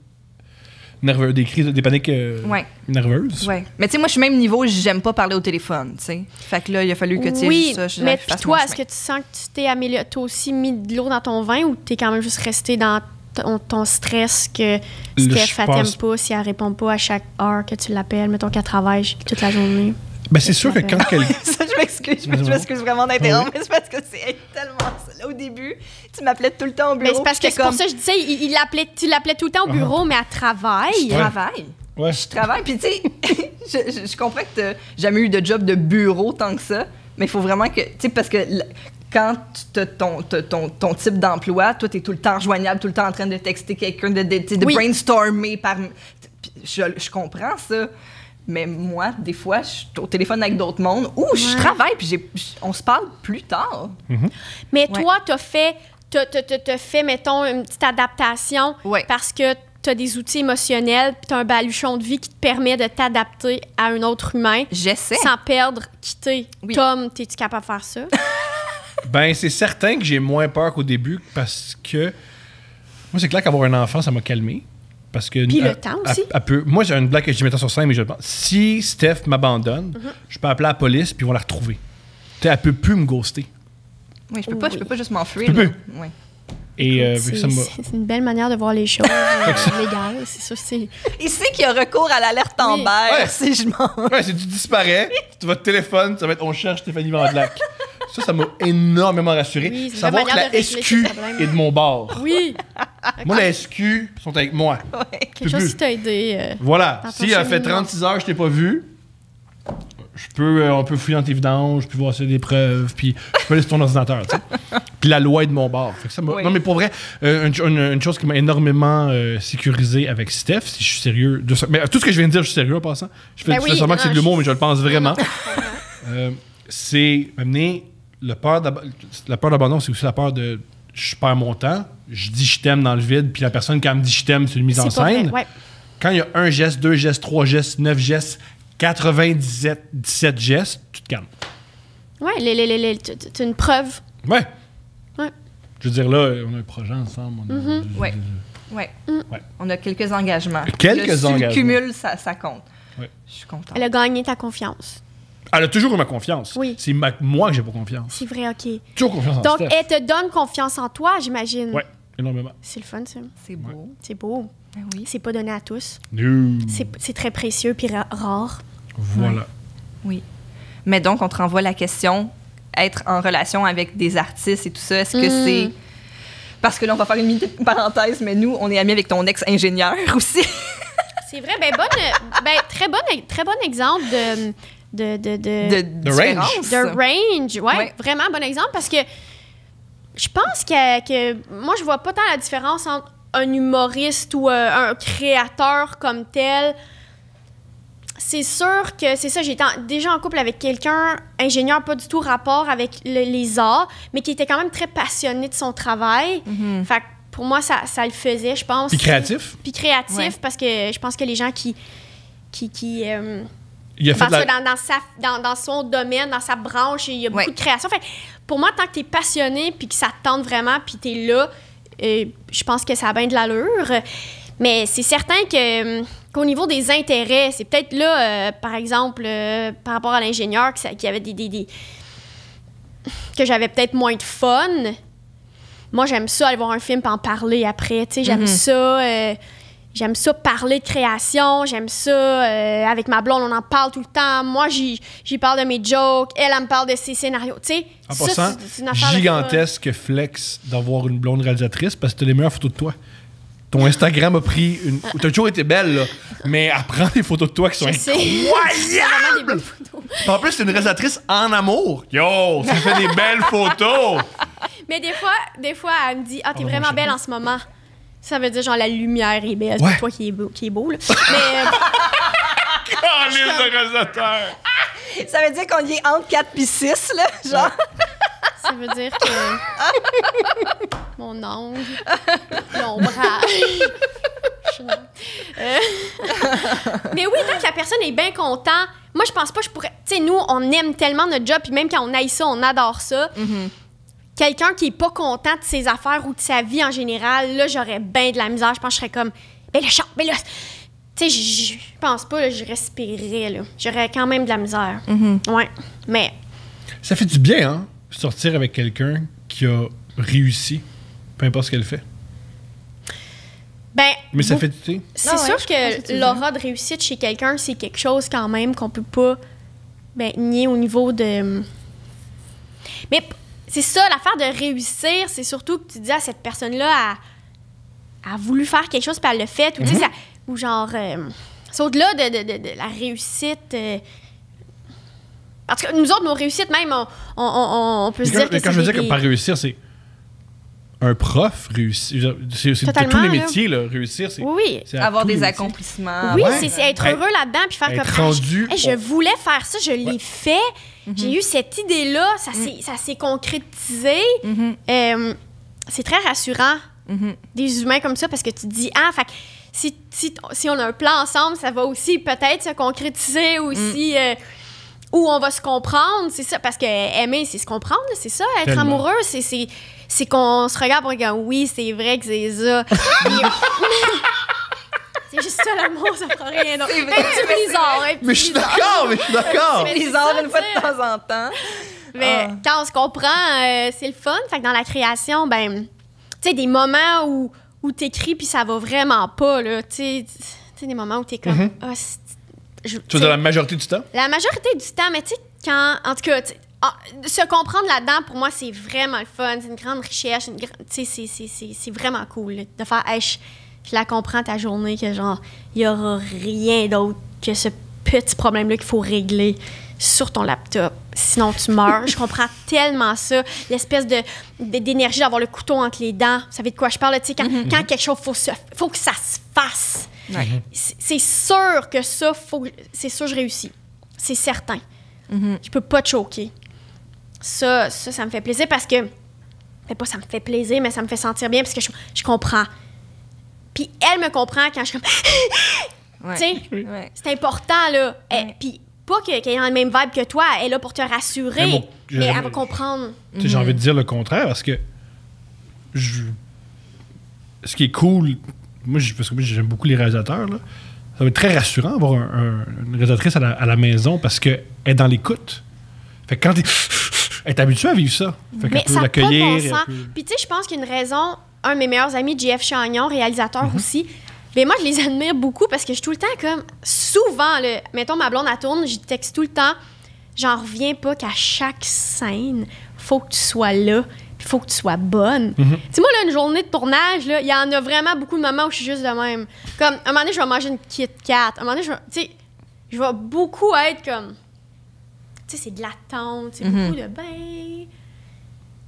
Speaker 1: nerveuses, des paniques
Speaker 2: Ouais.
Speaker 1: nerveuses.
Speaker 2: Ouais. Mais tu sais, moi, je suis même niveau, j'aime pas parler au téléphone, tu sais. Fait que là, il a fallu que tu sais,
Speaker 3: Oui,
Speaker 2: ça, je
Speaker 3: mais
Speaker 2: fasse
Speaker 3: toi,
Speaker 2: mon
Speaker 3: est-ce que
Speaker 2: chemin.
Speaker 3: tu sens que tu t'es amélioré? T'as aussi mis de l'eau dans ton vin ou t'es quand même juste resté dans ton stress que Steph, elle t'aime pas si elle répond pas à chaque heure que tu l'appelles, mettons qu'elle travaille toute la journée?
Speaker 1: Ben, c'est sûr que quand quelqu'un.
Speaker 2: Ça, je m'excuse vraiment d'interrompre, mais c'est parce que c'est tellement ça. Là, au début, tu m'appelais tout le temps au bureau.
Speaker 3: Mais c'est parce que
Speaker 2: j'étais
Speaker 3: c'est pour
Speaker 2: comme,
Speaker 3: ça que je disais, tu l'appelais tout le temps au bureau, mais elle travaille.
Speaker 2: Je travaille.
Speaker 1: Ouais.
Speaker 2: Je travaille. Puis, tu sais, je comprends que t'as jamais eu de job de bureau tant que ça, mais il faut vraiment que. Tu sais, parce que quand tu as ton type d'emploi, toi, tu es tout le temps rejoignable, tout le temps en train de texter quelqu'un, de
Speaker 3: Oui.
Speaker 2: brainstormer. Puis je comprends ça. Mais moi, des fois, je suis au téléphone avec d'autres mondes ou je travaille, puis on se parle plus tard.
Speaker 3: Mais
Speaker 2: Ouais.
Speaker 3: toi, t'as fait, mettons, une petite adaptation
Speaker 2: Ouais.
Speaker 3: parce que t'as des outils émotionnels, puis t'as un baluchon de vie qui te permet de t'adapter à un autre humain
Speaker 2: J'essaie.
Speaker 3: sans perdre qui t'es.
Speaker 2: Oui.
Speaker 3: Tom, t'es-tu capable de faire ça?
Speaker 1: Ben, c'est certain que j'ai moins peur qu'au début parce que Moi, c'est clair qu'avoir un enfant, ça m'a calmé. Parce que
Speaker 3: Puis le temps aussi.
Speaker 1: Moi, j'ai une blague que je dis maintenant sur scène, mais je pense. Si Steph m'abandonne, je peux appeler la police, puis ils vont la retrouver. Tu sais, elle peut plus me ghoster.
Speaker 2: Oui, je peux pas juste m'enfuir.
Speaker 1: Je peux
Speaker 2: là.
Speaker 1: plus.
Speaker 2: Oui.
Speaker 1: Et ça m'a.
Speaker 3: C'est une belle manière de voir les choses légales. C'est sûr, c'est...
Speaker 2: Il sait qu'il y a recours à l'alerte Amber
Speaker 1: Ouais.
Speaker 2: si je m'en...
Speaker 1: Ouais, si tu disparais, votre téléphone, ça va être on cherche Stéphanie Vandelac. Ça m'a énormément rassuré.
Speaker 3: Oui, c'est une
Speaker 1: Savoir que
Speaker 3: manière
Speaker 1: la
Speaker 3: de régler
Speaker 1: SQ
Speaker 3: ce problème.
Speaker 1: est de mon bord.
Speaker 3: Oui!
Speaker 1: Moi, la SQ sont avec moi.
Speaker 3: Quelque chose qui t'a aidé.
Speaker 1: Voilà.
Speaker 3: Dans ton
Speaker 1: Si elle fait
Speaker 3: cheminement.
Speaker 1: 36 heures, je t'ai pas vu, on peut fouiller dans tes vidanges, puis voir s'il y a des preuves, puis je peux aller sur ton ordinateur, tu sais. Puis la loi est de mon bord. Fait que ça m'a-
Speaker 2: Oui.
Speaker 1: Non, mais pour vrai, une chose qui m'a énormément sécurisé avec Steph, si je suis sérieux, mais tout ce que je viens de dire, je suis sérieux en passant. Je fais
Speaker 3: Ben oui,
Speaker 1: sûrement que c'est de
Speaker 3: non,
Speaker 1: l'humour, mais je le pense vraiment. C'est m'amener la peur d'abandon, c'est aussi la peur de je perds mon temps, je dis je t'aime dans le vide, puis la personne, quand elle me dit je t'aime, c'est une mise en
Speaker 3: C'est pas
Speaker 1: scène.
Speaker 3: vrai, ouais.
Speaker 1: Quand il y a un geste, 2 gestes, 3 gestes, 9 gestes, 17 gestes, tu te calmes.
Speaker 3: Ouais, c'est une preuve.
Speaker 1: Ouais.
Speaker 3: Ouais.
Speaker 1: Je veux dire, là, on a un projet ensemble.
Speaker 2: Ouais. Ouais.
Speaker 1: Ouais.
Speaker 2: On a quelques engagements.
Speaker 1: Quelques
Speaker 2: Là, si
Speaker 1: engagements.
Speaker 2: le cumul, ça compte.
Speaker 1: Ouais.
Speaker 2: Je suis contente.
Speaker 3: Elle a gagné ta confiance.
Speaker 1: Elle a toujours eu ma confiance.
Speaker 3: Oui.
Speaker 1: C'est moi que j'ai pas confiance.
Speaker 3: C'est vrai, OK.
Speaker 1: Toujours confiance en
Speaker 3: Donc,
Speaker 1: Steph.
Speaker 3: elle te donne confiance en toi, j'imagine.
Speaker 1: Ouais, énormément.
Speaker 3: C'est le fun, ça.
Speaker 2: C'est beau.
Speaker 3: C'est beau.
Speaker 2: Ben oui.
Speaker 3: C'est pas donné à tous.
Speaker 1: No.
Speaker 3: C'est très précieux puis rare.
Speaker 1: Voilà.
Speaker 2: Oui. Mais donc, on te renvoie la question, être en relation avec des artistes et tout ça, est-ce que c'est... Parce que là, on va faire une mini parenthèse, mais nous, on est amis avec ton ex-ingénieur aussi.
Speaker 3: C'est vrai, très bon exemple de
Speaker 2: différence.
Speaker 3: de range. Ouais,
Speaker 2: Ouais.
Speaker 3: vraiment bon exemple parce que je pense que moi, je vois pas tant la différence entre un humoriste ou un créateur comme tel. C'est sûr que c'est ça, j'étais déjà en couple avec quelqu'un, ingénieur, pas du tout rapport avec les arts, mais qui était quand même très passionné de son travail. Fait que pour moi, ça le faisait, je pense.
Speaker 1: Puis créatif.
Speaker 3: Puis créatif,
Speaker 2: Ouais.
Speaker 3: parce que je pense que les gens qui
Speaker 1: Il a fait
Speaker 3: parce
Speaker 1: de la...
Speaker 3: que dans son domaine, dans sa branche, il y a beaucoup
Speaker 2: Ouais.
Speaker 3: de création. Fait que pour moi, tant que t'es passionné puis que ça te tente vraiment puis t'es là, je pense que ça a bien de l'allure. Mais c'est certain qu'au niveau des intérêts, c'est peut-être là, par exemple, par rapport à l'ingénieur, qu'il y avait que j'avais peut-être moins de fun. Moi, j'aime ça, aller voir un film et en parler après. Tu sais, j'aime ça. J'aime ça parler de création. J'aime ça. Avec ma blonde, on en parle tout le temps. Moi, j'y parle de mes jokes. Elle me parle de ses scénarios. Tu sais,
Speaker 1: En
Speaker 3: ça,
Speaker 1: passant,
Speaker 3: c'est une affaire de
Speaker 1: gigantesque flex d'avoir une blonde réalisatrice parce que t'as les meilleures photos de toi. Ton Instagram a pris une... T'as toujours été belle, là. Mais elle prend des photos de toi qui sont
Speaker 3: fun. Je sais. C'est vraiment des belles photos.
Speaker 1: Puis en plus, c'est une réalisatrice en amour. Yo, ça fait des belles photos.
Speaker 3: Mais des fois, elle me dit « Ah, t'es
Speaker 1: Oh,
Speaker 3: vraiment
Speaker 1: mon
Speaker 3: belle
Speaker 1: chéri.
Speaker 3: en ce moment. » Ça veut dire, genre, la lumière est belle.
Speaker 1: Ouais.
Speaker 3: C'est toi qui est beau, là. Mais...
Speaker 1: Calice de réalisateur.
Speaker 2: Ça veut dire qu'on y est entre 4 puis 6, là, genre.
Speaker 3: Ça veut dire que mon ongle, l'ombrage. Mais oui, tant que la personne est bien contente, moi, je pense pas que je pourrais... Tu sais, nous, on aime tellement notre job, puis même quand on haït ça, on adore ça. Quelqu'un qui est pas content de ses affaires ou de sa vie en général, là, j'aurais bien de la misère. Je pense que je serais comme... Ben là... Tu sais, je pense pas, là, je respirerais, là. J'aurais quand même de la misère. Ouais, mais...
Speaker 1: Ça fait du bien, hein, sortir avec quelqu'un qui a réussi, peu importe ce qu'elle fait.
Speaker 3: Ben,
Speaker 1: Mais ça fait, tu sais...
Speaker 3: c'est
Speaker 2: Ah ouais,
Speaker 3: sûr
Speaker 2: je comprends ce que tu
Speaker 3: que
Speaker 2: veux
Speaker 3: l'aura de réussite chez quelqu'un, c'est quelque chose quand même qu'on peut pas nier au niveau de... Mais c'est ça, l'affaire de réussir, c'est surtout que tu dis à cette personne-là, a voulu faire quelque chose puis elle l'a fait. Ou, tu sais, ça, ou genre... c'est au-delà de la réussite... Parce que nous autres, nos réussites, même, on peut se dire que
Speaker 1: Quand je veux dire que
Speaker 3: des-
Speaker 1: par réussir, c'est un prof réussir. C'est
Speaker 3: Totalement,
Speaker 1: tous les
Speaker 3: là.
Speaker 1: métiers, là. Réussir, c'est...
Speaker 3: Oui.
Speaker 1: c'est à
Speaker 2: Avoir
Speaker 1: tous les
Speaker 2: des
Speaker 1: métiers.
Speaker 2: accomplissements.
Speaker 3: Oui,
Speaker 1: ouais.
Speaker 3: c'est être heureux là-dedans puis faire
Speaker 1: Être
Speaker 3: comme
Speaker 1: rendu-
Speaker 3: Hey, je voulais faire ça, je l'ai fait. J'ai eu cette idée-là, ça s'est concrétisé. C'est très rassurant des humains comme ça parce que tu te dis fait que si on a un plan ensemble, ça va aussi peut-être se concrétiser aussi. où on va se comprendre, c'est ça. Parce que aimer, c'est se comprendre, là, c'est ça. Être
Speaker 1: Tellement.
Speaker 3: amoureux, c'est qu'on se regarde pour dire oui, c'est vrai que c'est ça. C'est juste ça l'amour, ça fera rien d'autre.
Speaker 2: C'est vrai,
Speaker 3: Un petit blizzard,
Speaker 1: Mais je suis d'accord.
Speaker 2: Mais les ordres une fois de temps en temps.
Speaker 3: Mais quand on se comprend, c'est le fun. Fait que dans la création, ben, tu sais, des moments où t'écris puis ça va vraiment pas, là. Tu sais, des moments où t'es comme,
Speaker 1: Tu veux dire la majorité du temps?
Speaker 3: La majorité du temps, mais tu sais, quand, en tout cas, se comprendre là-dedans, pour moi, c'est vraiment le fun. C'est une grande richesse. Tu sais, c'est vraiment cool là, de faire, hey, je la comprends ta journée, que genre, il y aura rien d'autre que ce petit problème-là qu'il faut régler sur ton laptop. Sinon, tu meurs. Je comprends tellement ça. L'espèce d'énergie d'avoir le couteau entre les dents. Vous savez de quoi je parle? Tu sais, quand quelque chose, faut que ça se fasse.
Speaker 2: Ouais.
Speaker 3: C'est sûr que ça, c'est sûr que je réussis. C'est certain. Je peux pas te choquer. Ça me fait plaisir parce que... Pas ça me fait plaisir, mais ça me fait sentir bien parce que je comprends. Puis elle me comprend quand je suis comme...
Speaker 2: Ouais.
Speaker 3: Tu sais, c'est important, là. Puis pas qu'elle est dans le même vibe que toi. Elle est là pour te rassurer, mais elle va comprendre.
Speaker 1: J'ai envie de dire le contraire parce que ce qui est cool, parce que moi j'aime beaucoup les réalisateurs, là, ça va être très rassurant d'avoir une réalisatrice à la maison parce qu'elle est dans l'écoute. Fait que quand elle est habituée à vivre ça. Fait qu'elle
Speaker 3: Mais
Speaker 1: peut
Speaker 3: ça n'a pas de
Speaker 1: l'accueillir.
Speaker 3: bon sens. Puis tu sais, je pense qu'il y a une raison. Un de mes meilleurs amis, JF Chagnon, réalisateur aussi, mais moi, je les admire beaucoup parce que je suis tout le temps comme... Souvent, là, mettons, ma blonde, elle tourne, je texte tout le temps, j'en reviens pas qu'à chaque scène, faut que tu sois là, puis faut que tu sois bonne. Tu sais, moi, là, une journée de tournage, il y en a vraiment beaucoup de moments où je suis juste de même. Comme, un moment donné, je vais manger une Kit Kat. Un moment donné, je vais beaucoup être comme... Tu sais, c'est de l'attente, c'est beaucoup de ben...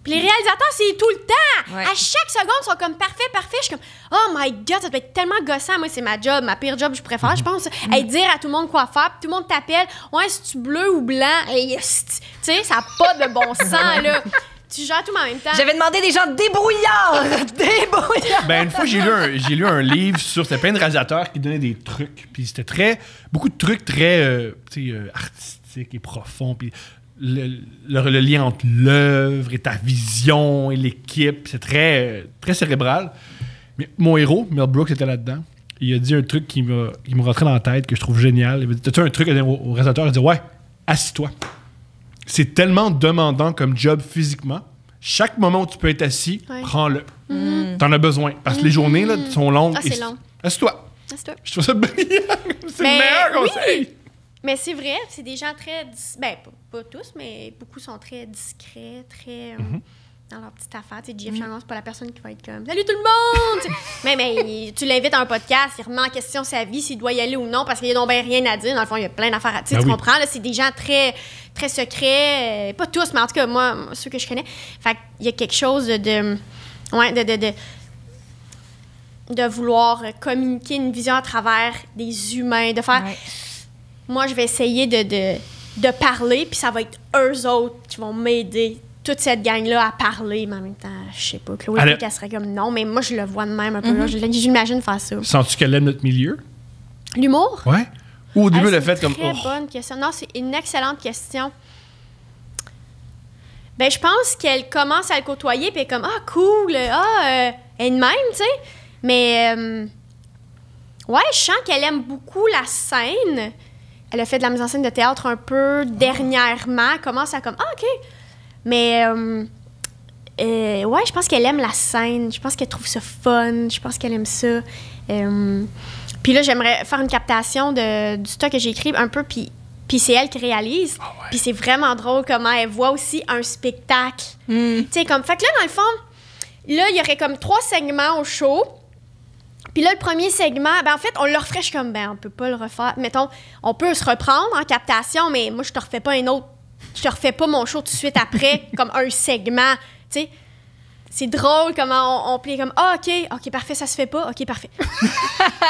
Speaker 3: Puis les réalisateurs, c'est tout le temps.
Speaker 2: Ouais.
Speaker 3: À chaque seconde, ils sont comme parfait. Je suis comme, oh my God, ça doit être tellement gossant. Moi, c'est ma job, ma pire job, je préfère, je pense. Hey, dire à tout le monde quoi faire, puis tout le monde t'appelle. Ouais, si tu bleu ou blanc, hey, tu sais, ça n'a pas de bon sens, là. Tu gères tout, mais en même temps.
Speaker 2: J'avais demandé des gens débrouillards.
Speaker 1: Ben, une fois, j'ai lu un livre sur... C'était plein de réalisateurs qui donnaient des trucs. Puis c'était beaucoup de trucs très artistiques et profonds. Puis le lien entre l'œuvre et ta vision et l'équipe, c'est très, très cérébral. Mais mon héros, Mel Brooks, était là-dedans. Il a dit un truc qui me rentrait dans la tête, que je trouve génial. Il m'a dit, t'as-tu un truc au réalisateur? Il a dit, ouais, assis-toi. C'est tellement demandant comme job physiquement. Chaque moment où tu peux être assis, prends-le. T'en as besoin. Parce que les journées là, sont longues.
Speaker 3: Ah, c'est long.
Speaker 1: Assis-toi.
Speaker 3: Assis-toi.
Speaker 1: Je trouve ça brillant. C'est le meilleur conseil.
Speaker 3: Mais c'est vrai, c'est des gens très... Ben, pas tous, mais beaucoup sont très discrets, très... dans leur petite affaire. Tu sais, JF Chagnon, c'est pas la personne qui va être comme « Salut tout le monde! » mais tu l'invites à un podcast, il remet en question sa vie, s'il doit y aller ou non, parce qu'il y a donc bien rien à dire. Dans le fond, il y a plein d'affaires à dire. Tu comprends? Là, c'est des gens très, très secrets. Pas tous, mais en tout cas, moi, ceux que je connais. Fait qu'il y a quelque chose de vouloir communiquer une vision à travers des humains, de faire... Ouais. Moi, je vais essayer de parler, puis ça va être eux autres qui vont m'aider, toute cette gang-là, à parler. Mais en même temps, je sais pas, Chloé, elle serait comme non, mais moi, je le vois de même un peu. Là, j'imagine faire ça.
Speaker 1: Sens-tu qu'elle aime notre milieu?
Speaker 3: L'humour?
Speaker 1: Ouais. Ou au début, le fait comme...
Speaker 3: C'est une très bonne question. Non, c'est une excellente question. Ben, je pense qu'elle commence à le côtoyer, puis elle est comme, ah, cool, elle est de même, tu sais. Mais, ouais, je sens qu'elle aime beaucoup la scène. Elle a fait de la mise en scène de théâtre un peu dernièrement. Elle commence à comme, ah, OK. Mais, ouais, je pense qu'elle aime la scène. Je pense qu'elle trouve ça fun. Je pense qu'elle aime ça. Puis là, j'aimerais faire une captation du stock que j'ai écrit un peu, puis c'est elle qui réalise. Oh ouais. Puis c'est vraiment drôle comment elle voit aussi un spectacle. Tu sais, comme, fait que là, dans le fond, là, il y aurait comme 3 segments au show. Puis là, le premier segment, ben en fait, on le referait, je suis comme, ben on peut pas le refaire. Mettons, on peut se reprendre en captation, mais moi, je te refais pas un autre. Je te refais pas mon show tout de suite après, comme un segment. Tu sais, c'est drôle comment on plie comme, ah, OK, parfait, ça se fait pas. OK, parfait.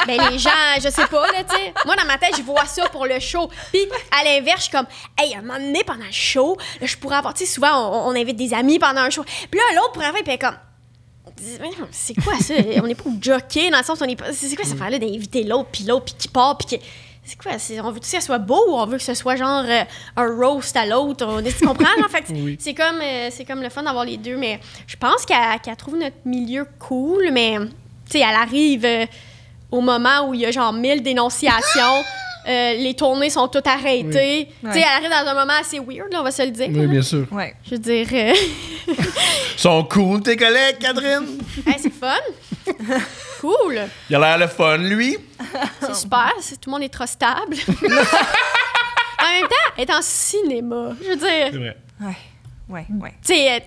Speaker 3: Ben les gens, je sais pas, là, tu sais. Moi, dans ma tête, je vois ça pour le show. Puis à l'inverse, je suis comme, hey, à un moment donné, pendant le show, là, je pourrais avoir, tu sais, souvent, on invite des amis pendant un show. Puis là, l'autre pourrait arriver, puis elle est comme, c'est quoi ça? On n'est pas au jockey, dans le sens où on est pas. C'est quoi cette affaire-là d'inviter l'autre, puis qui part, puis qui. c'est quoi? On veut que ça soit beau ou on veut que ce soit genre un roast à l'autre? Tu comprends? En fait,
Speaker 1: Oui.
Speaker 3: c'est comme le fun d'avoir les deux. Mais je pense qu'elle trouve notre milieu cool, mais tu sais, elle arrive au moment où il y a genre 1000 dénonciations. Les tournées sont toutes arrêtées.
Speaker 2: Oui.
Speaker 3: Tu sais, elle arrive dans un moment assez weird, là, on va se le dire.
Speaker 1: Oui,
Speaker 3: là.
Speaker 1: bien sûr.
Speaker 2: Ouais.
Speaker 3: Je veux dire,
Speaker 1: Ils sont cool, tes collègues, Catherine.
Speaker 3: hey, c'est fun. Cool.
Speaker 1: Il a l'air le fun, lui.
Speaker 3: C'est super. Tout le monde est trop stable. En même temps, elle est en cinéma. Je veux
Speaker 1: C'est
Speaker 3: dire,
Speaker 1: vrai.
Speaker 2: Ouais.
Speaker 3: tu sais,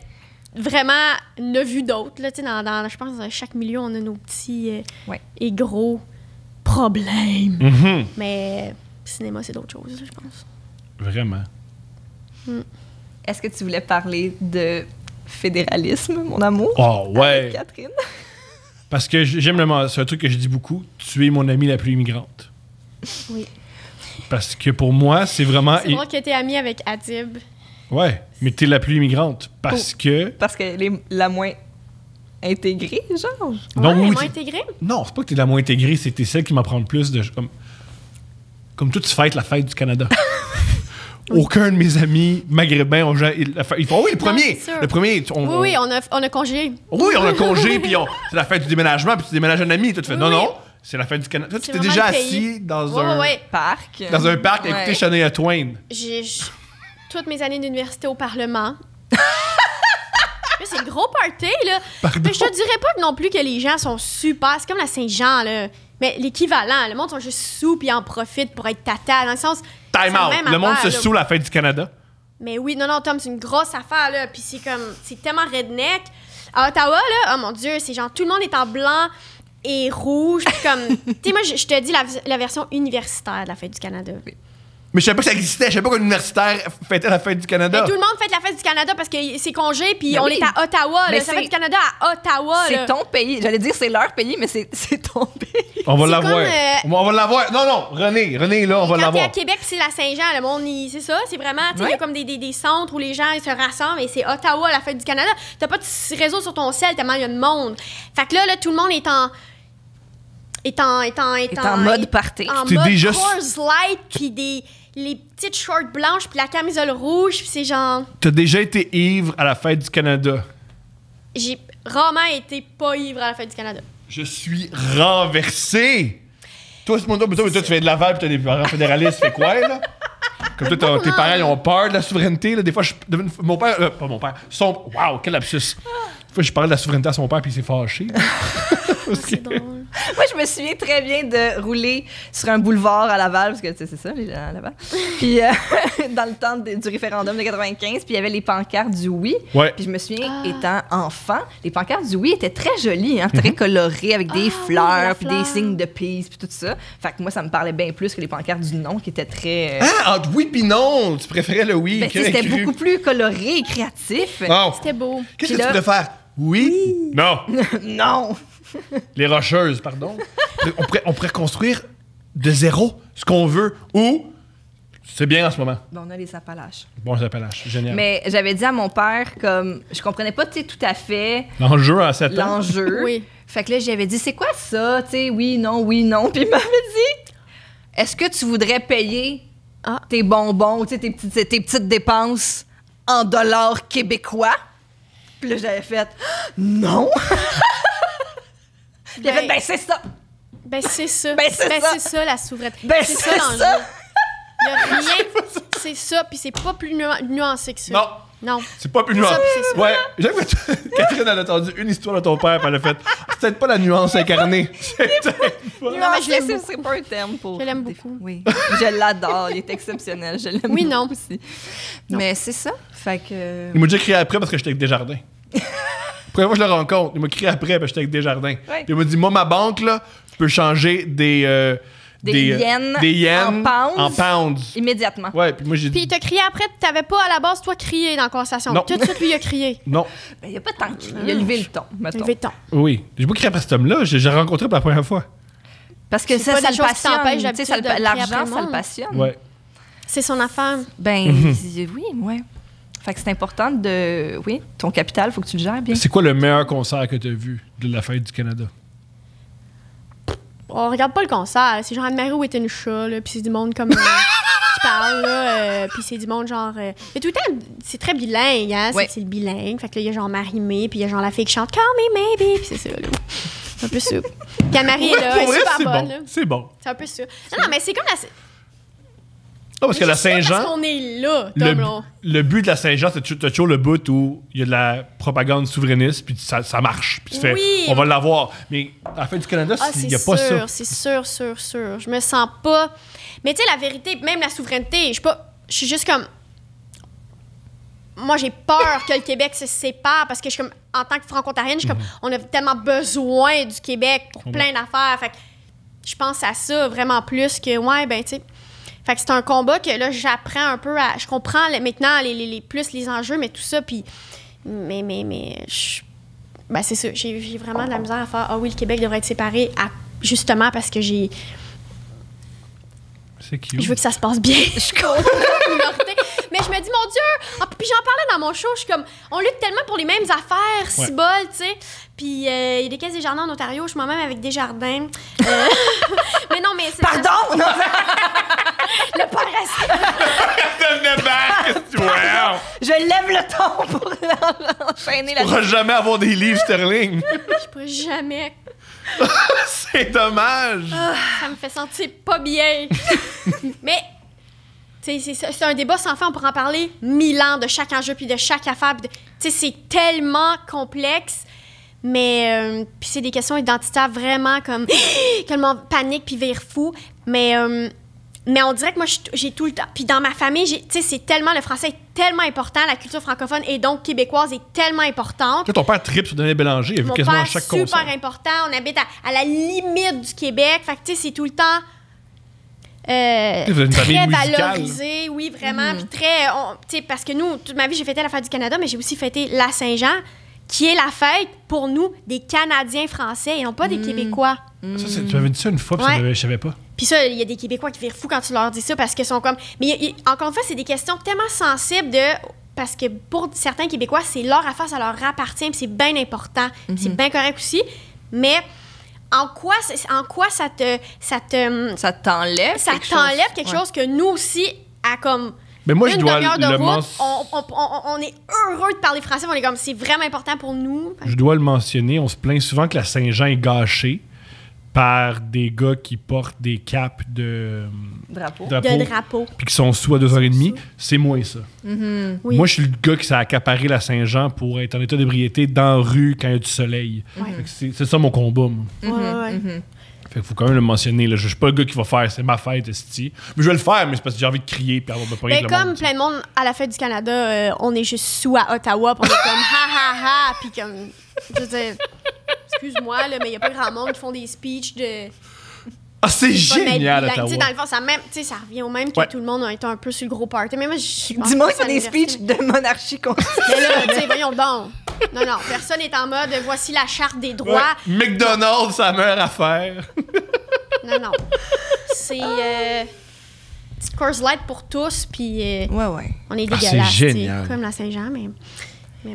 Speaker 3: vraiment, on a vu d'autres. Là, tu sais, je pense dans chaque milieu, on a nos petits et gros problèmes.
Speaker 1: Mhm.
Speaker 3: Mais cinéma, c'est d'autres choses, je pense.
Speaker 1: Vraiment.
Speaker 2: Est-ce que tu voulais parler de fédéralisme, mon amour?
Speaker 1: Oh, ouais.
Speaker 2: Avec Catherine?
Speaker 1: Parce que j'aime c'est un truc que je dis beaucoup. Tu es mon amie la plus immigrante.
Speaker 3: Oui.
Speaker 1: Parce que pour moi, c'est vraiment.
Speaker 3: C'est vrai que t'es amie avec Adib.
Speaker 1: Ouais, mais t'es la plus immigrante. Parce que.
Speaker 2: Parce qu'elle est la moins intégrée, genre.
Speaker 1: Non,
Speaker 3: Ouais,
Speaker 1: oui,
Speaker 3: moins intégrée.
Speaker 1: non, c'est pas que t'es la moins intégrée, c'est que t'es celle qui m'en prend le plus de. Comme toi, tu fêtes la fête du Canada. Aucun de mes amis maghrébins ont jamais. Ils font, oui, le premier!
Speaker 3: c'est sûr.
Speaker 1: Le premier.
Speaker 3: Oui, on a congé.
Speaker 1: Oui, on a congé, puis c'est la fête du déménagement, puis tu déménages un ami. Toi, tu fais,
Speaker 3: Oui,
Speaker 1: non,
Speaker 3: oui.
Speaker 1: non, c'est la fête du Canada. Toi, tu
Speaker 3: C'est
Speaker 1: t'es
Speaker 3: vraiment
Speaker 1: déjà
Speaker 3: le pays.
Speaker 1: assis dans
Speaker 3: Ouais.
Speaker 2: Parc.
Speaker 1: dans un parc à écouter
Speaker 2: Ouais.
Speaker 1: Shania Twain.
Speaker 3: J'ai toutes mes années d'université au Parlement. Là, c'est le gros party, là.
Speaker 1: Pardon?
Speaker 3: Mais je te dirais pas que non plus que les gens sont super. C'est comme la Saint-Jean, là. Mais l'équivalent, le monde sont juste sous puis en profitent pour être tata. Dans le sens.
Speaker 1: Time
Speaker 3: c'est la
Speaker 1: out.
Speaker 3: même
Speaker 1: Le monde se
Speaker 3: affaire, là.
Speaker 1: saoule la fête du Canada.
Speaker 3: Mais oui, non, Tom, c'est une grosse affaire, là. Puis c'est comme. C'est tellement redneck. À Ottawa, là, oh mon Dieu, c'est genre tout le monde est en blanc et rouge. Puis comme. Tu sais, moi, je te dis la version universitaire de la fête du Canada.
Speaker 1: Mais je savais pas que ça existait. Je savais pas qu'un universitaire fêtait la fête du Canada.
Speaker 3: Mais tout le monde fête la fête du Canada parce que c'est congé, puis
Speaker 2: Ben
Speaker 3: on
Speaker 2: oui.
Speaker 3: est à Ottawa.
Speaker 2: Mais
Speaker 3: Là, la
Speaker 2: c'est-
Speaker 3: fête du Canada à Ottawa. là.
Speaker 2: C'est ton pays. J'allais dire c'est leur pays, mais c'est ton pays.
Speaker 1: On va
Speaker 3: C'est
Speaker 1: l'avoir.
Speaker 3: comme,
Speaker 1: On va l'avoir. Non, René, là, on va
Speaker 3: Quand t'es à
Speaker 1: l'avoir.
Speaker 3: Québec, puis c'est la Saint-Jean, le monde, c'est ça. C'est vraiment, tu sais, il y
Speaker 2: Ouais.
Speaker 3: a comme des centres où les gens ils se rassemblent et c'est Ottawa, la fête du Canada. T'as pas de réseau sur ton cell tellement il y a de monde. Fait que là, tout le monde est
Speaker 2: en mode party.
Speaker 3: En
Speaker 1: T'es
Speaker 3: mode
Speaker 1: déjà-
Speaker 3: Coors Light, puis les petites shorts blanches, puis la camisole rouge, puis c'est genre...
Speaker 1: T'as déjà été ivre à la fête du Canada.
Speaker 3: J'ai rarement été pas ivre à la fête du Canada.
Speaker 1: Je suis renversé. Toi, c'est mon toi, tu fais de Laval pis t'as des parents fédéralistes, fais quoi, là? Comme toi, tes parents, ils ont peur de la souveraineté, là. Des fois, mon père, pas mon père, wow, quel lapsus. Des fois, je parlais de la souveraineté à son père puis il s'est fâché.
Speaker 3: C'est drôle.
Speaker 2: Moi, je me souviens très bien de rouler sur un boulevard à Laval, parce que tu sais, c'est ça, les gens à Laval. Puis, dans le temps du référendum de 95, puis il y avait les pancartes du oui.
Speaker 1: Ouais.
Speaker 2: Puis je me souviens, étant enfant, les pancartes du oui étaient très jolies, hein, très colorées, avec des fleurs,
Speaker 3: la
Speaker 2: puis
Speaker 3: fleur.
Speaker 2: des signes de peace, puis tout ça. Fait que moi, ça me parlait bien plus que les pancartes du non, qui étaient très...
Speaker 1: Ah, entre oui pis non, tu préférais le oui.
Speaker 2: Ben, tu sais, c'était beaucoup plus coloré et créatif.
Speaker 1: Oh.
Speaker 3: C'était beau.
Speaker 1: Qu'est-ce que
Speaker 2: Puis
Speaker 1: tu
Speaker 2: là-
Speaker 1: préfères? Oui? Non.
Speaker 2: Non!
Speaker 1: Les Rocheuses, pardon. On pourrait construire de zéro ce qu'on veut ou c'est bien en ce moment.
Speaker 2: Bon, on a les Appalaches.
Speaker 1: Bon, ça s'appelle H. Génial.
Speaker 2: Mais j'avais dit à mon père, comme, je comprenais pas, tu sais, tout à fait
Speaker 1: L'enjeu à 7 ans.
Speaker 2: l'enjeu.
Speaker 3: Oui.
Speaker 2: Fait que là, j'avais dit, c'est quoi ça? Tu sais, oui, non. Puis il m'avait dit, est-ce que tu voudrais payer tes bonbons, tu sais, tes petites dépenses en dollars québécois? Puis là, j'avais fait, non! Puis il a fait, ben c'est ça!
Speaker 3: Ben, c'est ça.
Speaker 2: Ben, c'est ça.
Speaker 3: la souveraineté.
Speaker 2: Ben,
Speaker 3: c'est
Speaker 2: c'est
Speaker 3: l'enjeu.
Speaker 2: ça.
Speaker 3: Il y a rien. C'est ça, puis c'est pas plus nuancé que ça.
Speaker 1: Non.
Speaker 3: Non.
Speaker 1: C'est pas plus
Speaker 3: C'est ça,
Speaker 1: nuancé.
Speaker 3: puis c'est ça.
Speaker 1: Ouais, j'aime que Catherine elle a entendu une histoire de ton père, puis elle a fait c'est peut-être pas la nuance incarnée. C'est peut-être pas.
Speaker 3: Non, mais je l'aime
Speaker 2: C'est-
Speaker 3: beaucoup.
Speaker 2: C'est pas un terme pour...
Speaker 3: Je l'aime beaucoup.
Speaker 2: Oui, je l'adore, il est exceptionnel, je l'aime
Speaker 3: Oui,
Speaker 2: beaucoup
Speaker 3: non.
Speaker 2: aussi. Mais c'est ça, fait que...
Speaker 1: Il m'a déjà crié après parce que j'étais avec Desjardins. La première fois que je le rencontre, il m'a crié après parce que j'étais avec Desjardins.
Speaker 2: Ouais.
Speaker 1: Puis il m'a dit moi, ma banque, là, je peux changer des yens
Speaker 2: en pounds.
Speaker 1: en pounds.
Speaker 2: Immédiatement.
Speaker 1: Ouais, puis moi j'ai
Speaker 3: Puis il
Speaker 1: dit
Speaker 3: t'a crié après, t'avais pas à la base, toi, crié dans la conversation.
Speaker 1: Non.
Speaker 3: Tout de suite, lui, il a crié.
Speaker 1: non.
Speaker 2: Ben, il a pas tant crié, il a levé le ton, mettons.
Speaker 3: Levé le ton.
Speaker 1: Oui. J'ai pas crié après cet homme-là, j'ai rencontré pour la première fois.
Speaker 2: Parce que
Speaker 3: C'est
Speaker 2: ça,
Speaker 3: pas
Speaker 2: ça
Speaker 3: des
Speaker 2: le
Speaker 3: choses qui t'empêchent
Speaker 2: passionne. Tu sais,
Speaker 3: d'habitude
Speaker 2: ça
Speaker 3: de crier
Speaker 2: l'argent,
Speaker 3: après le
Speaker 2: ça le
Speaker 3: monde.
Speaker 2: passionne.
Speaker 1: Ouais.
Speaker 3: C'est son affaire.
Speaker 2: Ben,
Speaker 1: Mhm.
Speaker 2: oui, ouais. Fait que c'est important de... Oui, ton capital, faut que tu le gères bien.
Speaker 1: C'est quoi le meilleur concert que tu as vu de la fête du Canada?
Speaker 3: On regarde pas le concert. C'est genre Anne-Marie Whitenshaw, là, puis c'est du monde comme... qui parle, là, puis c'est du monde genre... mais tout le temps, c'est très bilingue, hein?
Speaker 2: Ouais.
Speaker 3: C'est le bilingue. Fait que là, il y a genre Marie-Mé, puis il y a genre la fille qui chante « Call me maybe », puis c'est ça, là. C'est un peu ça. Puis Anne-Marie est là, elle est super bonne, là.
Speaker 1: C'est bon.
Speaker 3: C'est un peu ça. Non, mais c'est comme la...
Speaker 1: Ah, parce que la Saint-Jean,
Speaker 3: Parce qu'on est là, Tom, là.
Speaker 1: le but de la Saint-Jean, c'est toujours le bout où il y a de la propagande souverainiste, puis ça marche. Puis tu fais,
Speaker 3: Oui.
Speaker 1: on va l'avoir. Mais à la fin du Canada, il n'y a pas ça.
Speaker 3: C'est sûr. Je me sens pas... Mais tu sais, la vérité, même la souveraineté, je suis juste comme... Moi, j'ai peur que le Québec se sépare parce que je suis comme, en tant que franco-ontarienne, je suis comme, on a tellement besoin du Québec pour plein d'affaires. Fait que je pense à ça vraiment plus que, ouais, ben, tu sais... Fait que c'est un combat que là, j'apprends un peu à... Je comprends maintenant plus les enjeux, mais tout ça, puis... Mais ben, c'est ça. J'ai vraiment de la misère à faire, ah oui, le Québec devrait être séparé justement parce que j'ai...
Speaker 1: C'est cute.
Speaker 3: Je veux que ça se passe bien. Je suis contre la minorité. Mais je me dis, mon Dieu! Puis j'en parlais dans mon show, je suis comme, on lutte tellement pour les mêmes affaires, si bol, tu sais. Puis il y a des caisses des jardins en Ontario, je suis moi-même avec des jardins. Mais non, mais c'est...
Speaker 2: Pardon! Non.
Speaker 3: Le pas raciste.
Speaker 2: Je lève le ton pour enchaîner la...
Speaker 1: Tu pourras jamais avoir des livres sterling.
Speaker 3: Je pourrais jamais...
Speaker 1: C'est dommage.
Speaker 3: Ça me fait sentir pas bien. Mais... C'est un débat sans fin, on pourra en parler 1000 ans de chaque enjeu puis de chaque affaire. C'est tellement complexe, mais puis c'est des questions identitaires vraiment comme que le monde panique puis vire fou. Mais on dirait que moi, j'ai tout le temps... Puis dans ma famille, c'est tellement... Le français est tellement important, la culture francophone et donc québécoise est tellement importante.
Speaker 1: Toi, ton père tripe sur Daniel Bélanger, il a vu quasiment à chaque concert.
Speaker 3: Super important, on habite à la limite du Québec. Fait que tu sais, c'est tout le temps... très valorisé, oui, vraiment. Puis très... parce que nous, toute ma vie, j'ai fêté la fête du Canada, mais j'ai aussi fêté la Saint-Jean, qui est la fête, pour nous, des Canadiens français et non pas des Québécois.
Speaker 1: Ça, tu m'avais dit ça une fois, puis je savais pas.
Speaker 3: Puis ça, il y a des Québécois qui virent fous quand tu leur dis ça, parce qu'ils sont comme... Mais encore une fois, c'est des questions tellement sensibles parce que pour certains Québécois, c'est leur affaire, ça leur appartient, puis c'est bien important. C'est bien correct aussi. Mais... En quoi ça t'enlève quelque chose que nous aussi, à comme
Speaker 1: mais moi,
Speaker 3: une
Speaker 1: je dois
Speaker 3: demi-heure de
Speaker 1: le
Speaker 3: route, on est heureux de parler français, on est comme, c'est vraiment important pour nous.
Speaker 1: Je dois le mentionner, on se plaint souvent que la Saint-Jean est gâchée par des gars qui portent des capes de
Speaker 3: drapeau.
Speaker 1: Puis qui sont sous à 2h30. C'est moins ça.
Speaker 3: Oui.
Speaker 1: Moi, je suis le gars qui s'est accaparé la Saint-Jean pour être en état d'ébriété dans la rue quand il y a du soleil. C'est ça mon combat, moi. Fait qu'il faut quand même le mentionner. Là. Je suis pas le gars qui va faire « c'est ma fête, esti ». Mais je vais le faire, mais c'est parce que j'ai envie de crier puis avoir de pogner avec le monde.
Speaker 3: Comme plein de monde à la fête du Canada, on est juste sous à Ottawa, puis on est comme « ha ha ha », puis comme... Je veux dire, excuse-moi, là, mais il y a pas grand monde qui font des speeches de...
Speaker 1: Ah, c'est génial, Ottawa!
Speaker 3: Dans le fond, ça revient au même que tout le monde a été un peu sur le gros party. Mais moi,
Speaker 2: dis-moi qu'il y a des speeches de monarchie constitutionnelle.
Speaker 3: Mais là, tu sais, voyons donc. Non, personne n'est en mode « voici la charte des droits ».
Speaker 1: McDonald's, sa meilleure affaire.
Speaker 3: Non. C'est... petite course light pour tous, puis... On est dégueulasse.
Speaker 1: C'est génial.
Speaker 3: Comme la Saint-Jean, mais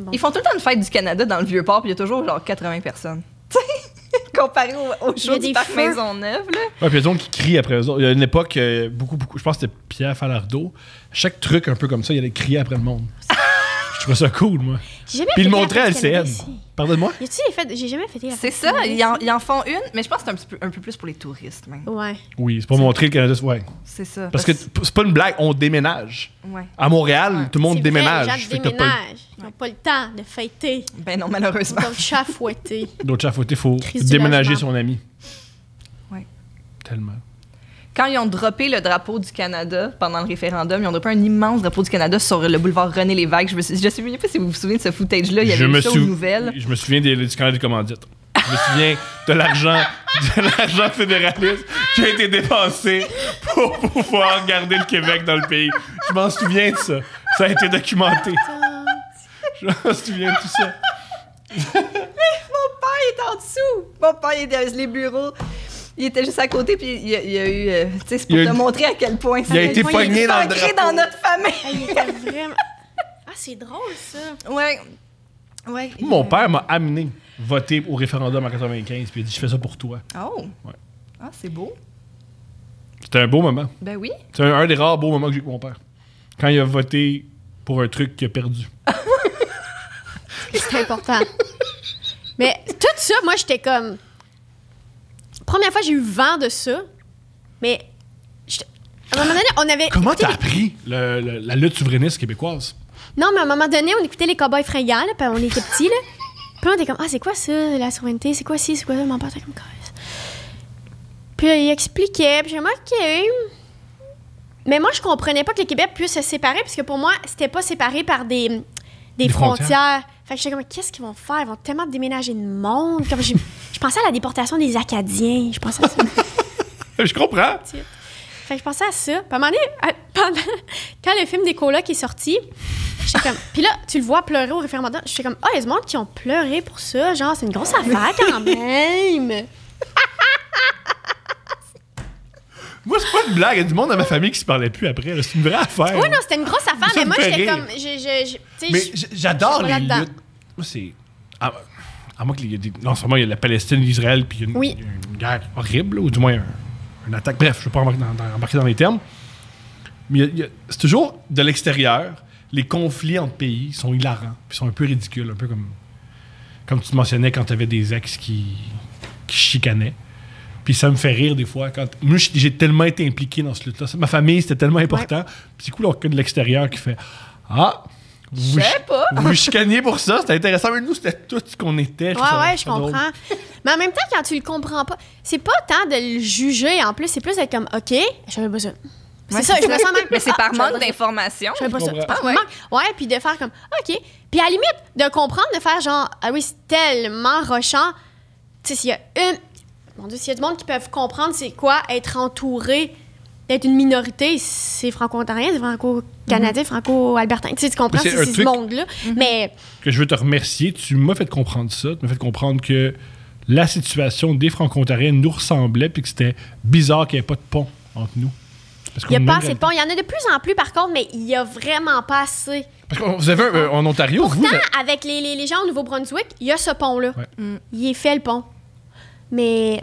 Speaker 3: bon.
Speaker 2: Ils font tout le temps une fête du Canada dans le Vieux-Port, puis il y a toujours genre 80 personnes. Comparé au show du Parc Maisonneuve, là.
Speaker 1: Ouais, puis il y a des gens qui crient après eux autres. Il y a une époque, beaucoup, je pense que c'était Pierre Falardeau. Chaque truc un peu comme ça, il allait crier après le monde. Je trouvais ça cool, moi. Puis il le montrait à LCN. Pardonne-moi?
Speaker 3: J'ai jamais fêté la
Speaker 2: C'est ça, ils en font une, mais je pense que c'est un peu plus pour les touristes, même.
Speaker 3: Ouais.
Speaker 1: Oui, c'est pour montrer le Canada. Ouais.
Speaker 2: C'est ça.
Speaker 1: Parce que c'est pas une blague, on déménage.
Speaker 2: Ouais.
Speaker 1: À Montréal, tout le monde déménage.
Speaker 3: Les gens déménagent. Ils n'ont pas le temps de fêter.
Speaker 2: Ben non, malheureusement.
Speaker 3: Donc, chat fouetté.
Speaker 1: D'autres chats fouettés, il faut déménager son ami.
Speaker 2: Ouais.
Speaker 1: Tellement.
Speaker 2: Quand ils ont droppé le drapeau du Canada pendant le référendum, ils ont droppé un immense drapeau du Canada sur le boulevard René-Lévesque. Je ne sais pas si vous vous souvenez de ce footage-là. Il y avait eu ça aux nouvelles.
Speaker 1: Je me souviens du Canada des commandites. Je me souviens de l'argent fédéraliste qui a été dépensé pour pouvoir garder le Québec dans le pays. Je m'en souviens de ça. Ça a été documenté. Je m'en souviens de tout ça.
Speaker 2: Mais mon père est en dessous. Mon père est dans les bureaux. Il était juste à côté, puis il y a eu... tu sais, c'est pour te montrer à quel point...
Speaker 1: Il a été pogné dans le drapeau.
Speaker 2: Dans notre famille.
Speaker 3: Il était vraiment... Ah, c'est drôle, ça.
Speaker 2: Ouais.
Speaker 1: Mon père m'a amené voter au référendum en 95, puis il a dit « Je fais ça pour toi. »
Speaker 2: Oh.
Speaker 1: Ouais.
Speaker 2: Ah, c'est beau.
Speaker 1: C'était un beau moment.
Speaker 2: Ben oui.
Speaker 1: C'est un des rares beaux moments que j'ai avec mon père. Quand il a voté pour un truc qu'il a perdu.
Speaker 3: C'est important. Mais tout ça, moi, j'étais comme... Première fois, j'ai eu vent de ça. Mais... À un moment donné, on avait...
Speaker 1: Comment t'as appris la lutte souverainiste québécoise?
Speaker 3: Non, mais à un moment donné, on écoutait les Cowboys fringants, là, puis on était petits, là. Puis on était comme, ah, c'est quoi ça, la souveraineté? C'est quoi ci, c'est quoi ça? Mon père était comme, puis là, il expliquait, puis j'ai dit, OK. Mais moi, je comprenais pas que le Québec puisse se séparer, parce que pour moi, c'était pas séparé par des frontières. Fait que j'étais comme, qu'est-ce qu'ils vont faire? Ils vont tellement déménager de monde. Comme je pensais à la déportation des Acadiens. Je pensais à ça.
Speaker 1: Je comprends.
Speaker 3: Fait que je pensais à ça. Puis à un moment donné, quand le film des colocs est sorti, j'étais comme... Puis là, tu le vois pleurer au référendum. J'étais comme, il y a du monde qui ont pleuré pour ça. Genre, c'est une grosse affaire quand même.
Speaker 1: Moi, c'est pas une blague. Il y a du monde dans ma famille qui se parlait plus après. C'est une vraie affaire.
Speaker 3: Oui, non, c'était une grosse affaire.
Speaker 1: Ça
Speaker 3: Mais moi,
Speaker 1: me fait
Speaker 3: j'étais
Speaker 1: rire.
Speaker 3: comme...
Speaker 1: Mais j'adore
Speaker 3: je
Speaker 1: les
Speaker 3: suis pas
Speaker 1: luttes. Moi, c'est... À moins qu'il y ait des... Non, seulement il y a la Palestine, l'Israël, puis il y a une guerre horrible, ou du moins une attaque. Bref, je ne veux pas embarquer dans les termes. Mais c'est toujours de l'extérieur. Les conflits entre pays sont hilarants, puis sont un peu ridicules, un peu comme tu te mentionnais quand tu avais des ex qui chicanaient. Puis ça me fait rire des fois. Moi, j'ai tellement été impliqué dans ce lutte-là. Ma famille, c'était tellement important. Puis c'est cool, on a de l'extérieur qui fait « Ah! »
Speaker 2: Je sais pas.
Speaker 1: Vous chicaniez pour ça, c'était intéressant. Mais nous, c'était tout ce qu'on était.
Speaker 3: Je comprends. Mais en même temps, quand tu le comprends pas, c'est pas tant de le juger. En plus, c'est plus d'être comme, OK, je savais pas ça. C'est ça, je me sens même.
Speaker 2: Mais c'est par manque d'informations.
Speaker 3: Je savais pas ça.
Speaker 2: Ouais,
Speaker 3: puis de faire comme, OK. Puis à la limite, de comprendre, de faire genre, ah oui, c'est tellement rochant. Tu sais, s'il y a mon Dieu, s'il y a du monde qui peuvent comprendre c'est quoi être entouré d'être une minorité, c'est franco-ontarien, c'est franco-canadien, franco-albertain. Tu sais, tu comprends, c'est ce monde-là. Mais...
Speaker 1: Que je veux te remercier, tu m'as fait comprendre ça. Tu m'as fait comprendre que la situation des franco-ontariens nous ressemblait puis que c'était bizarre qu'il n'y ait pas de pont entre nous.
Speaker 3: Il n'y a pas assez de pont. Il y en a de plus en plus, par contre, mais il n'y a vraiment pas assez.
Speaker 1: Parce que vous avez en Ontario,
Speaker 3: pourtant, avec les gens au Nouveau-Brunswick, il y a ce pont-là. Ouais. Il est fait, le pont. Mais...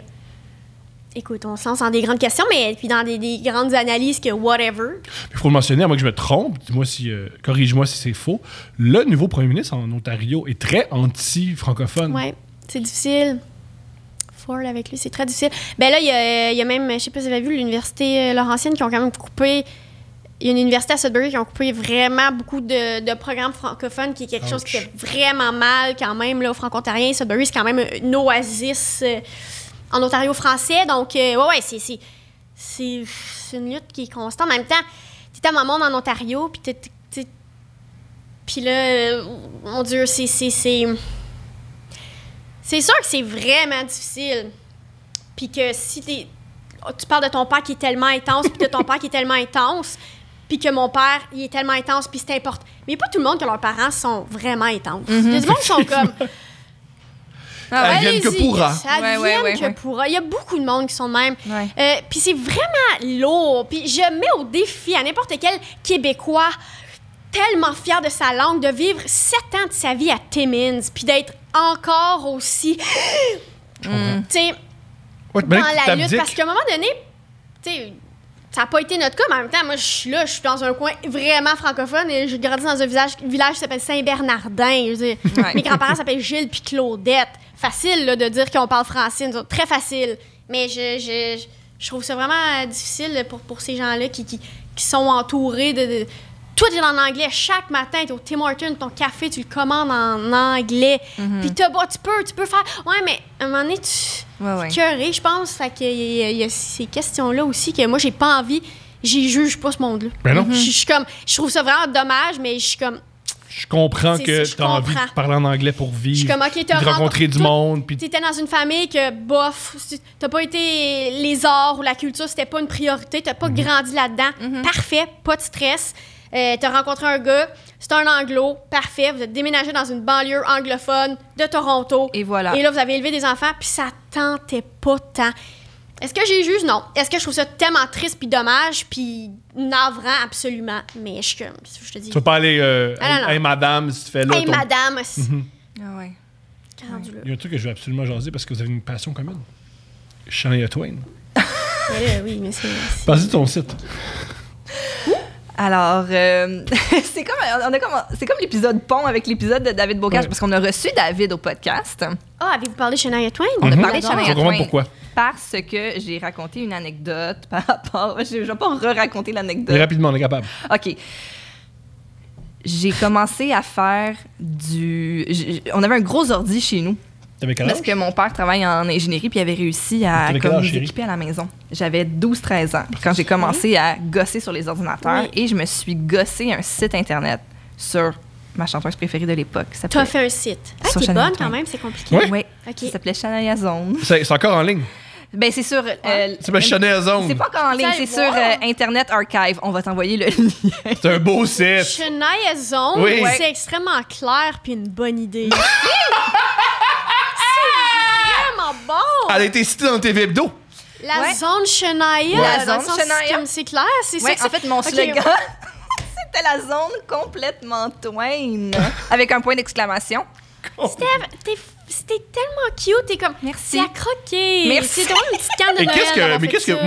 Speaker 3: Écoute, on se lance dans des grandes questions, mais puis dans des grandes analyses que whatever. Il
Speaker 1: faut le mentionner, à moins que je me trompe, dis-moi corrige-moi si c'est faux. Le nouveau premier ministre en Ontario est très anti-francophone.
Speaker 3: Oui, c'est difficile. Ford avec lui, c'est très difficile. Ben là, il y a même, je sais pas si vous avez vu, l'Université Laurentienne qui ont quand même coupé. Il y a une université à Sudbury qui ont coupé vraiment beaucoup de programmes francophones, qui est quelque chose qui fait vraiment mal quand même là, aux franco-ontariens. Sudbury, c'est quand même une oasis en Ontario français. Donc, c'est une lutte qui est constante. En même temps, t'es tellement monde en Ontario, puis là, mon Dieu, c'est sûr que c'est vraiment difficile. Puis que si tu parles de ton père qui est tellement intense, puis de ton père qui est tellement intense, puis que mon père, il est tellement intense, puis c'est important. Mais il n'y a pas tout le monde que leurs parents sont vraiment intenses. Il y a des gens qui sont comme...
Speaker 1: Advienne que pourra.
Speaker 3: Advienne que pourra. Il y a beaucoup de monde qui sont de même. Ouais. Puis c'est vraiment lourd. Puis je mets au défi à n'importe quel Québécois tellement fier de sa langue de vivre 7 ans de sa vie à Timmins, puis d'être encore aussi... tu sais, dans la lutte. Parce qu'à un moment donné, tu sais... Ça n'a pas été notre cas, mais en même temps, moi, je suis là, je suis dans un coin vraiment francophone et j'ai grandi dans un village qui s'appelle Saint-Bernardin. Je veux dire, mes grands-parents s'appellent Gilles puis Claudette. Facile là, de dire qu'on parle français, très facile. Mais je trouve ça vraiment difficile pour ces gens-là qui sont entourés de... Toi, t'es en anglais chaque matin, t'es au Tim Hortons, ton café, tu le commandes en anglais. Puis tu peux faire... Ouais, mais à un moment donné, tu curé, je pense. Fait qu'il y a ces questions-là aussi que moi, j'ai pas envie... J'y juge pas ce monde-là.
Speaker 1: Ben non.
Speaker 3: Je trouve ça vraiment dommage, mais je suis comme...
Speaker 1: Je comprends que t'as envie de parler en anglais pour vivre, je suis comme, okay, de rencontrer du monde. Puis
Speaker 3: t'étais dans une famille que, bof, t'as pas été... Les arts ou la culture, c'était pas une priorité. T'as pas grandi là-dedans. Parfait, pas de stress. T'as rencontré un gars, c'est un anglo, parfait. Vous êtes déménagé dans une banlieue anglophone de Toronto.
Speaker 2: Et voilà.
Speaker 3: Et là, vous avez élevé des enfants, puis ça tentait pas tant. Est-ce que j'ai juge? Non. Est-ce que je trouve ça tellement triste, puis dommage, puis navrant? Absolument. Mais je te dis...
Speaker 1: Tu vas pas aller... Hey, madame, si tu fais là...
Speaker 3: Hey, madame,
Speaker 2: Ah ouais.
Speaker 1: Il y a un truc que je veux absolument jaser parce que vous avez une passion commune. Shania Twain.
Speaker 3: Mais là, oui, mais c'est...
Speaker 1: Vas-y, ton site.
Speaker 2: Alors, c'est comme l'épisode pont avec l'épisode de David Bocage, parce qu'on a reçu David au podcast.
Speaker 3: Ah, avez-vous parlé de Shania Twain?
Speaker 2: On a parlé de
Speaker 3: J'adore.
Speaker 2: Shania
Speaker 1: Je comprends
Speaker 2: Twain.
Speaker 1: pourquoi.
Speaker 2: Parce que j'ai raconté une anecdote par rapport... Je vais pas re-raconter l'anecdote.
Speaker 1: Mais rapidement, on est capable.
Speaker 2: OK. J'ai commencé à faire on avait un gros ordi chez nous.
Speaker 1: T'avais quel
Speaker 2: Parce
Speaker 1: âge?
Speaker 2: que mon père travaille en ingénierie puis il avait réussi à
Speaker 1: T'avais quel
Speaker 2: comme,
Speaker 1: âge,
Speaker 2: nous
Speaker 1: chérie?
Speaker 2: équiper à la maison. J'avais 12-13 ans quand j'ai commencé à gosser sur les ordinateurs
Speaker 3: Oui.
Speaker 2: et je me suis gossé un site Internet sur ma chanteuse préférée de l'époque. Ça
Speaker 3: Tu as
Speaker 2: s'appelait-
Speaker 3: fait un site. Ah,
Speaker 2: Sur
Speaker 3: t'es
Speaker 2: Shania
Speaker 3: bonne
Speaker 2: Twain.
Speaker 3: quand même, c'est compliqué.
Speaker 1: Ouais.
Speaker 2: Oui.
Speaker 3: OK.
Speaker 2: Ça s'appelait Shania Zone.
Speaker 1: C'est encore en ligne.
Speaker 2: Ben, c'est sur...
Speaker 1: C'est ma Shania Zone.
Speaker 2: c'est pas encore en ligne,
Speaker 3: Vous
Speaker 2: c'est
Speaker 3: allez
Speaker 2: sur
Speaker 3: voir.
Speaker 2: Internet Archive. On va t'envoyer le lien.
Speaker 1: C'est un beau site.
Speaker 3: Shania Zone,
Speaker 1: Oui.
Speaker 3: c'est extrêmement clair puis une bonne idée. c'est vraiment bon!
Speaker 1: Elle a été citée dans TV Hebdo.
Speaker 3: La
Speaker 2: Ouais.
Speaker 3: zone Shania.
Speaker 2: La
Speaker 3: dans le
Speaker 2: zone
Speaker 3: sens,
Speaker 2: Shania.
Speaker 3: comme c'est clair, c'est ça
Speaker 2: Ouais,
Speaker 3: que c'est.
Speaker 2: en fait, mon
Speaker 3: Ok.
Speaker 2: slogan, c'était la zone complètement Twain, avec un point d'exclamation.
Speaker 3: Steph, c'était tellement cute, t'es comme...
Speaker 2: Merci.
Speaker 3: C'est à croquer.
Speaker 2: Merci.
Speaker 3: C'est vraiment une petite canne de
Speaker 1: Et
Speaker 3: Noël
Speaker 1: qu'est-ce
Speaker 3: d'avoir
Speaker 1: que. Mais
Speaker 3: fait
Speaker 1: qu'est-ce que.
Speaker 3: ça.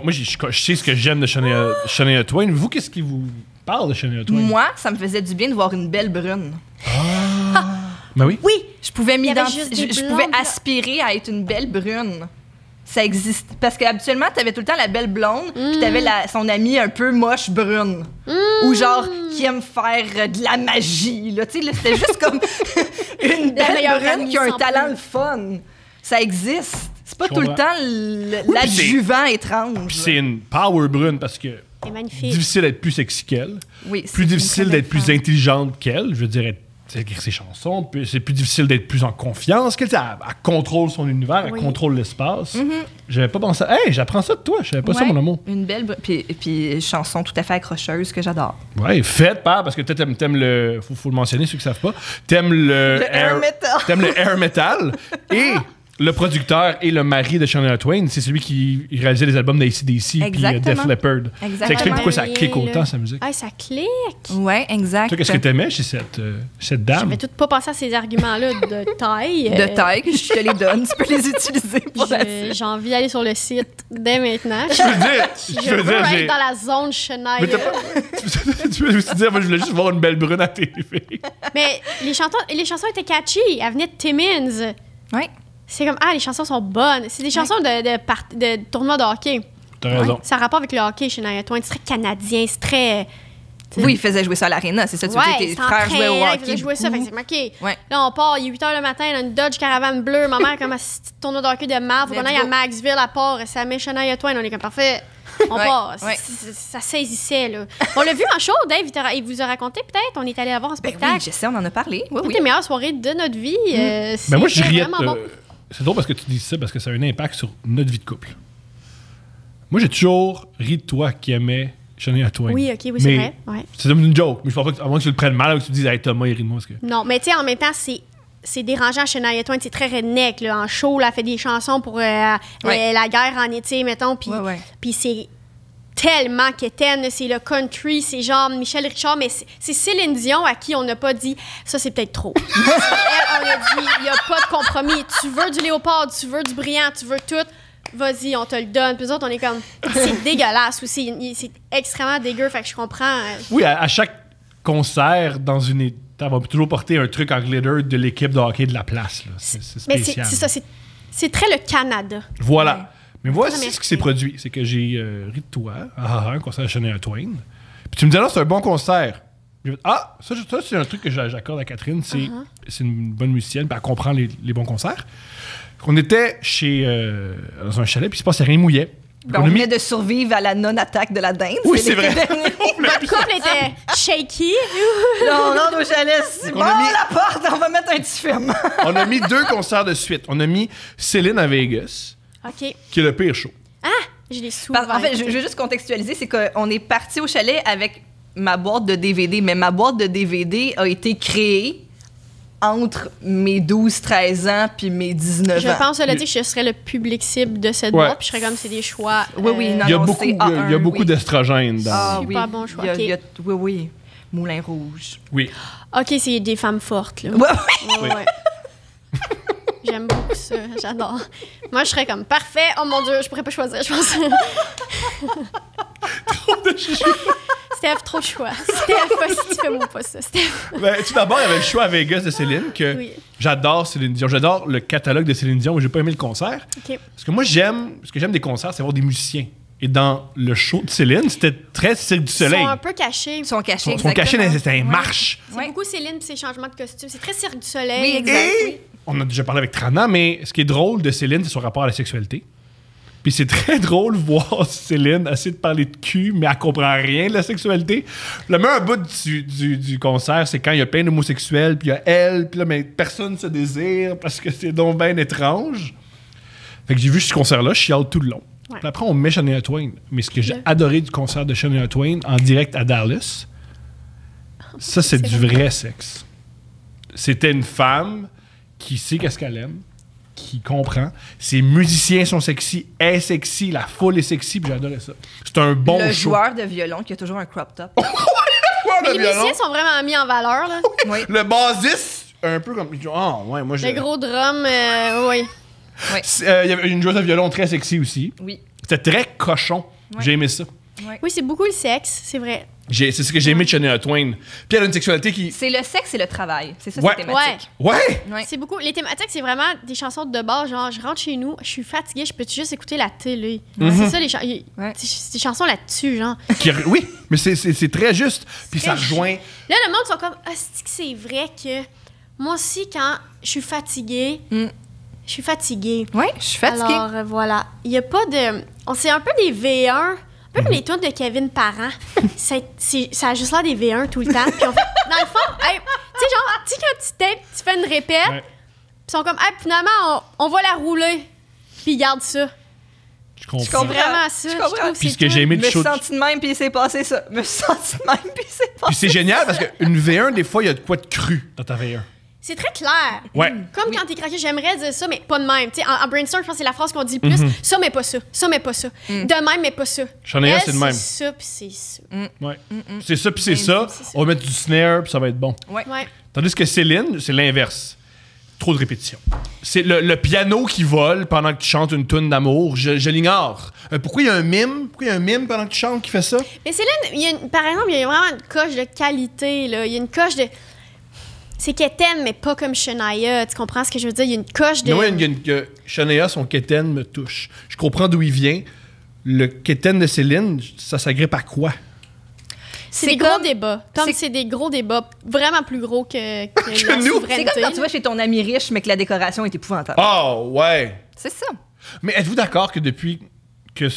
Speaker 1: Moi, je sais ce que j'aime de Shania Twain. Vous, qu'est-ce qui vous parle de Shania Twain?
Speaker 2: Moi, ça me faisait du bien de voir une belle brune.
Speaker 1: Ben oui.
Speaker 2: Oui, je pouvais
Speaker 3: Il y avait
Speaker 2: m'identifier,
Speaker 3: juste des
Speaker 2: je pouvais
Speaker 3: blondes, là.
Speaker 2: aspirer à être une belle brune. Ça existe. Parce qu'habituellement, t'avais tout le temps la belle blonde, puis t'avais son amie un peu moche brune. Ou genre, qui aime faire de la magie. Là, tu sais, là, c'était juste comme une belle
Speaker 3: meilleure
Speaker 2: brune
Speaker 3: amie
Speaker 2: qui a un
Speaker 3: sans
Speaker 2: talent
Speaker 3: plus.
Speaker 2: le fun. Ça existe. C'est pas
Speaker 1: Je
Speaker 2: tout le
Speaker 1: comprends.
Speaker 2: temps
Speaker 1: puis
Speaker 2: l'adjuvant étrange.
Speaker 1: Puis c'est une power brune parce que
Speaker 3: C'est magnifique.
Speaker 1: difficile d'être plus sexy qu'elle.
Speaker 2: Oui, c'est
Speaker 1: Plus
Speaker 2: une
Speaker 1: difficile
Speaker 2: très
Speaker 1: d'être
Speaker 2: belle
Speaker 1: plus
Speaker 2: femme.
Speaker 1: intelligente qu'elle. Je veux dire, elle écrit ses chansons. C'est plus difficile d'être plus en confiance qu'elle. Elle contrôle son univers, elle
Speaker 3: Oui.
Speaker 1: contrôle l'espace. J'avais pas pensé. Hey, j'apprends ça de toi. Je savais pas ça,
Speaker 2: Ouais,
Speaker 1: mon amour.
Speaker 2: Une belle puis chanson tout à fait accrocheuse que j'adore.
Speaker 1: Ouais, faites pas parce que toi, t'aimes le. Faut le mentionner, ceux qui savent pas. T'aimes le
Speaker 2: air metal.
Speaker 1: T'aimes le air metal. Et le producteur et le mari de Shania Twain, c'est celui qui réalisait les albums d'AC/DC puis
Speaker 2: Exactement.
Speaker 1: Def Leppard.
Speaker 2: Exactement.
Speaker 1: Ça explique pourquoi ça
Speaker 3: Rien,
Speaker 1: clique autant,
Speaker 3: là.
Speaker 1: sa musique.
Speaker 3: Ah, ça clique.
Speaker 2: Ouais, exact.
Speaker 1: Toi, qu'est-ce que t'aimais chez cette dame?
Speaker 3: J'avais tout pas pensé à ces arguments-là de taille.
Speaker 2: De taille, je te les donne. Tu peux les utiliser pour la
Speaker 3: J'ai envie d'aller sur le site dès maintenant.
Speaker 1: Je veux dire,
Speaker 3: être
Speaker 1: j'ai.
Speaker 3: dans la zone Shania.
Speaker 1: Mais t'as pas. Tu peux aussi dire, moi, je voulais juste voir une belle brune à TV.
Speaker 3: Mais les chansons étaient catchy. Elles venaient de Timmins.
Speaker 2: Ouais.
Speaker 3: C'est comme, les chansons sont bonnes. C'est des chansons de tournoi de hockey.
Speaker 1: T'as raison.
Speaker 3: Ça a rapport avec le hockey chez Shania Twain. C'est très canadien, c'est très...
Speaker 2: Oui, il faisait jouer ça à l'aréna, c'est ça. Tu veux dire, tes
Speaker 3: c'est
Speaker 2: frères jouaient au
Speaker 3: entraînant,
Speaker 2: hockey.
Speaker 3: il faisait jouer ça. Fait que c'est marqué.
Speaker 2: Ouais.
Speaker 3: Là, on part, il est 8h le matin, on a une Dodge Caravane bleue. Ma mère, comme un petit tournoi de hockey de marde. Faut qu'on
Speaker 2: Let's
Speaker 3: aille à
Speaker 2: go.
Speaker 3: Maxville à part. Ça met Shania Twain. On est comme parfait. On
Speaker 2: Ouais,
Speaker 3: part.
Speaker 2: ouais.
Speaker 3: Ça saisissait, là. On l'a vu en show, Dave. Il vous a raconté, peut-être. On est allé la voir en
Speaker 2: Ben
Speaker 3: spectacle.
Speaker 2: oui, je sais, on en a parlé. Oui,
Speaker 3: Toutes
Speaker 2: oui.
Speaker 3: les meilleures soirées de notre vie.
Speaker 1: Ben moi, je
Speaker 3: c'était
Speaker 1: riais.
Speaker 3: vraiment bon.
Speaker 1: C'est drôle parce que tu dis ça, parce que ça a un impact sur notre vie de couple. Moi, j'ai toujours ri de toi qui aimais Shania Twain.
Speaker 3: Oui, OK, oui,
Speaker 1: Mais
Speaker 3: c'est vrai. Ouais.
Speaker 1: c'est comme une joke. Mais je pense pas que, à moins que tu le prennes mal ou que tu te dises, hey, Thomas, il rit de moi. Parce que...
Speaker 3: Non, mais tu sais, en même temps, c'est dérangeant chez Shania Twain. C'est très redneck, là. En show, là, elle fait des chansons pour
Speaker 2: Ouais.
Speaker 3: la guerre en été, mettons. Puis
Speaker 2: Ouais, ouais.
Speaker 3: puis c'est tellement quétaine. C'est le country, c'est genre Michel Richard, mais c'est Céline Dion à qui on n'a pas dit ça, c'est peut-être trop. Elle, on a dit il n'y a pas de compromis. Tu veux du léopard, tu veux du brillant, tu veux tout. Vas-y, on te le donne. Puis les autres, on est comme. C'est dégueulasse aussi. C'est extrêmement dégueu. Fait que je comprends.
Speaker 1: Oui, à chaque concert, dans une étape, on va toujours porter un truc en glitter de l'équipe de hockey de la place. Là. C'est
Speaker 3: Mais
Speaker 1: spécial.
Speaker 3: c'est ça. C'est très le Canada.
Speaker 1: Voilà.
Speaker 2: Ouais.
Speaker 1: Mais voici
Speaker 3: Très
Speaker 1: ce qui s'est produit. C'est que j'ai ri de toi, un concert de Shania Twain. Puis tu me dis, là, c'est un bon concert. J'ai fait, ça, c'est un truc que j'accorde à Catherine. C'est une bonne musicienne, puis elle comprend les bons concerts. On était dans un chalet, puis il se passait rien, mouillait.
Speaker 2: Ben, on venait de survivre à la non-attaque de la dinde.
Speaker 1: Oui, c'est vrai.
Speaker 2: l'été dernier.
Speaker 3: Votre couple était shaky.
Speaker 2: Non, on rentre au chalet. C'est
Speaker 1: On
Speaker 2: bon,
Speaker 1: a mis-
Speaker 2: la porte, on va mettre un petit film.
Speaker 1: On a mis 2 concerts de suite. On a mis Céline à Vegas,
Speaker 3: OK.
Speaker 1: qui est le pire show.
Speaker 3: Je l'ai souvent.
Speaker 2: En fait, je veux juste contextualiser, c'est qu'on est parti au chalet avec ma boîte de DVD, mais ma boîte de DVD a été créée entre mes 12-13 ans puis mes 19
Speaker 3: Je
Speaker 2: ans.
Speaker 3: pense, cela dit, que je serais le public cible de cette
Speaker 1: Ouais.
Speaker 3: boîte, puis je serais comme, c'est des choix.
Speaker 2: Oui, oui, non,
Speaker 1: Il y a
Speaker 2: non,
Speaker 1: beaucoup,
Speaker 2: c'est
Speaker 1: il y a beaucoup
Speaker 2: oui.
Speaker 1: d'estrogène dans.
Speaker 2: Ah
Speaker 3: Super
Speaker 2: oui.
Speaker 3: bon choix,
Speaker 2: Il y a-
Speaker 3: ok.
Speaker 2: il y a- oui, oui. Moulin Rouge.
Speaker 1: Oui.
Speaker 3: OK, c'est des femmes fortes, là.
Speaker 2: Ouais,
Speaker 3: Ouais, ouais. J'aime beaucoup ça. J'adore. Moi, je serais comme parfait. Oh mon Dieu, je pourrais pas choisir, je pense.
Speaker 1: Trop de choix.
Speaker 3: Steph, trop de choix. Steph, si tu fais moi pas ça. Steph.
Speaker 1: Ben, tout d'abord, il y avait le choix à Vegas de Céline, que
Speaker 3: Oui.
Speaker 1: j'adore Céline Dion. J'adore le catalogue de Céline Dion, mais j'ai pas aimé le concert.
Speaker 3: OK.
Speaker 1: Parce que moi, ce que j'aime des concerts, c'est voir des musiciens. Et dans le show de Céline, c'était très Cirque du
Speaker 3: Ils
Speaker 1: Soleil.
Speaker 3: sont un peu cachés.
Speaker 2: Ils sont cachés.
Speaker 1: Ils sont cachés dans c'était une marche.
Speaker 3: C'est
Speaker 2: Ouais.
Speaker 3: beaucoup Céline et ses changements de costume. C'est très Cirque du Soleil.
Speaker 2: Oui, exact.
Speaker 1: Et on a déjà parlé avec Trana, mais ce qui est drôle de Céline, c'est son rapport à la sexualité. Puis c'est très drôle voir Céline essayer de parler de cul, mais elle comprend rien de la sexualité. Le meilleur bout du concert, c'est quand il y a plein d'homosexuels, puis il y a elle, puis là, mais personne ne se désire parce que c'est donc bien étrange. Fait que j'ai vu ce concert-là, je chiale tout le long.
Speaker 3: Ouais.
Speaker 1: Puis après, on met Shania Twain. Mais ce que j'ai adoré du concert de Shania Twain en direct à Dallas, ça, c'est du vrai sexe. C'était une femme qui sait qu'est-ce qu'elle aime, qui comprend. Ses musiciens sont sexy, elle est sexy, la foule est sexy, puis j'adorais ça. C'est un bon
Speaker 2: Le
Speaker 1: show.
Speaker 2: joueur de violon qui a toujours un crop top.
Speaker 1: Le
Speaker 3: Les
Speaker 1: violon.
Speaker 3: musiciens sont vraiment mis en valeur. Là.
Speaker 2: Oui.
Speaker 1: Le bassiste, un peu comme... Ah, ouais, moi,
Speaker 3: Le gros drum, oui.
Speaker 1: Il y avait une joueuse de violon très sexy aussi.
Speaker 2: Oui.
Speaker 1: C'était très cochon.
Speaker 2: Ouais.
Speaker 1: J'ai aimé ça.
Speaker 3: Oui, c'est beaucoup le sexe, c'est vrai.
Speaker 1: C'est ce que j'ai aimé de Shania Twain. Puis elle a une sexualité qui...
Speaker 2: C'est le sexe et le travail. C'est ça,
Speaker 1: Ouais.
Speaker 2: sa thématique.
Speaker 1: Ouais!
Speaker 2: Ouais.
Speaker 3: C'est beaucoup. Les thématiques, c'est vraiment des chansons de base. Genre, je rentre chez nous, je suis fatiguée, je peux juste écouter la télé. C'est ça, les chansons.
Speaker 2: Ouais.
Speaker 3: C'est des chansons là-dessus, genre.
Speaker 1: Oui, mais c'est très juste. Puis ça
Speaker 3: Très
Speaker 1: rejoint...
Speaker 3: Là, le monde sont comme, ah, c'est vrai que moi aussi, quand je suis fatiguée, je suis fatiguée.
Speaker 2: Ouais, je suis fatiguée.
Speaker 3: Alors, voilà. Il n'y a pas de. On sait un peu des V1, un peu comme les tunes de Kevin Parent. Ça a juste l'air des V1 tout le temps. Puis on fait, dans le fond, hey, tu sais, genre, tu sais, quand tu tapes, tu fais une répète,
Speaker 1: Ouais.
Speaker 3: puis ils sont comme, hey, finalement, on va la rouler. Puis ils gardent ça.
Speaker 1: Je comprends.
Speaker 2: Je comprends.
Speaker 3: Vraiment ça.
Speaker 2: Je comprends.
Speaker 3: trouve
Speaker 1: Puis
Speaker 3: c'est
Speaker 1: ce que
Speaker 3: tout.
Speaker 1: j'ai aimé
Speaker 2: Me
Speaker 1: du show...
Speaker 2: senti de même, puis il s'est passé ça. Me senti de même, puis il s'est passé
Speaker 1: Puis c'est génial parce qu'une V1, des fois, il y a de quoi de cru dans ta V1.
Speaker 3: C'est très clair.
Speaker 1: Ouais.
Speaker 3: Comme quand t'es craqué, j'aimerais dire ça, mais pas de même. Tu sais, en brainstorm, je pense que c'est la phrase qu'on dit le plus. Ça, mais pas ça. Ça, mais pas ça. De même, mais pas ça.
Speaker 1: Shania,
Speaker 3: Elle,
Speaker 1: c'est de même.
Speaker 3: ça, puis c'est ça.
Speaker 1: Ouais. C'est ça, puis c'est ça.
Speaker 3: c'est ça.
Speaker 1: On va mettre du snare, puis ça va être bon.
Speaker 2: Ouais.
Speaker 3: Ouais.
Speaker 1: Tandis que Céline, c'est l'inverse. Trop de répétition. C'est le piano qui vole pendant que tu chantes une tune d'amour. Je l'ignore. Pourquoi il y a un mime? Pourquoi il y a un mime pendant que tu chantes qui fait ça?
Speaker 3: Mais Céline, par exemple, il y a vraiment une coche de qualité. Là. Il y a une coche de. C'est quétaine, mais pas comme Shania. Tu comprends ce que je veux dire? Il y a une coche de.
Speaker 1: Moi, Shania, son quétaine me touche. Je comprends d'où il vient. Le quétaine de Céline, ça s'agrippe à quoi?
Speaker 3: C'est des gros débats. Tom, c'est des gros débats. Vraiment plus gros que la
Speaker 1: nous.
Speaker 3: souveraineté.
Speaker 2: C'est comme quand tu vas chez ton ami riche, mais que la décoration est épouvantable.
Speaker 1: Oh, ouais!
Speaker 2: C'est ça.
Speaker 1: Mais êtes-vous d'accord que depuis que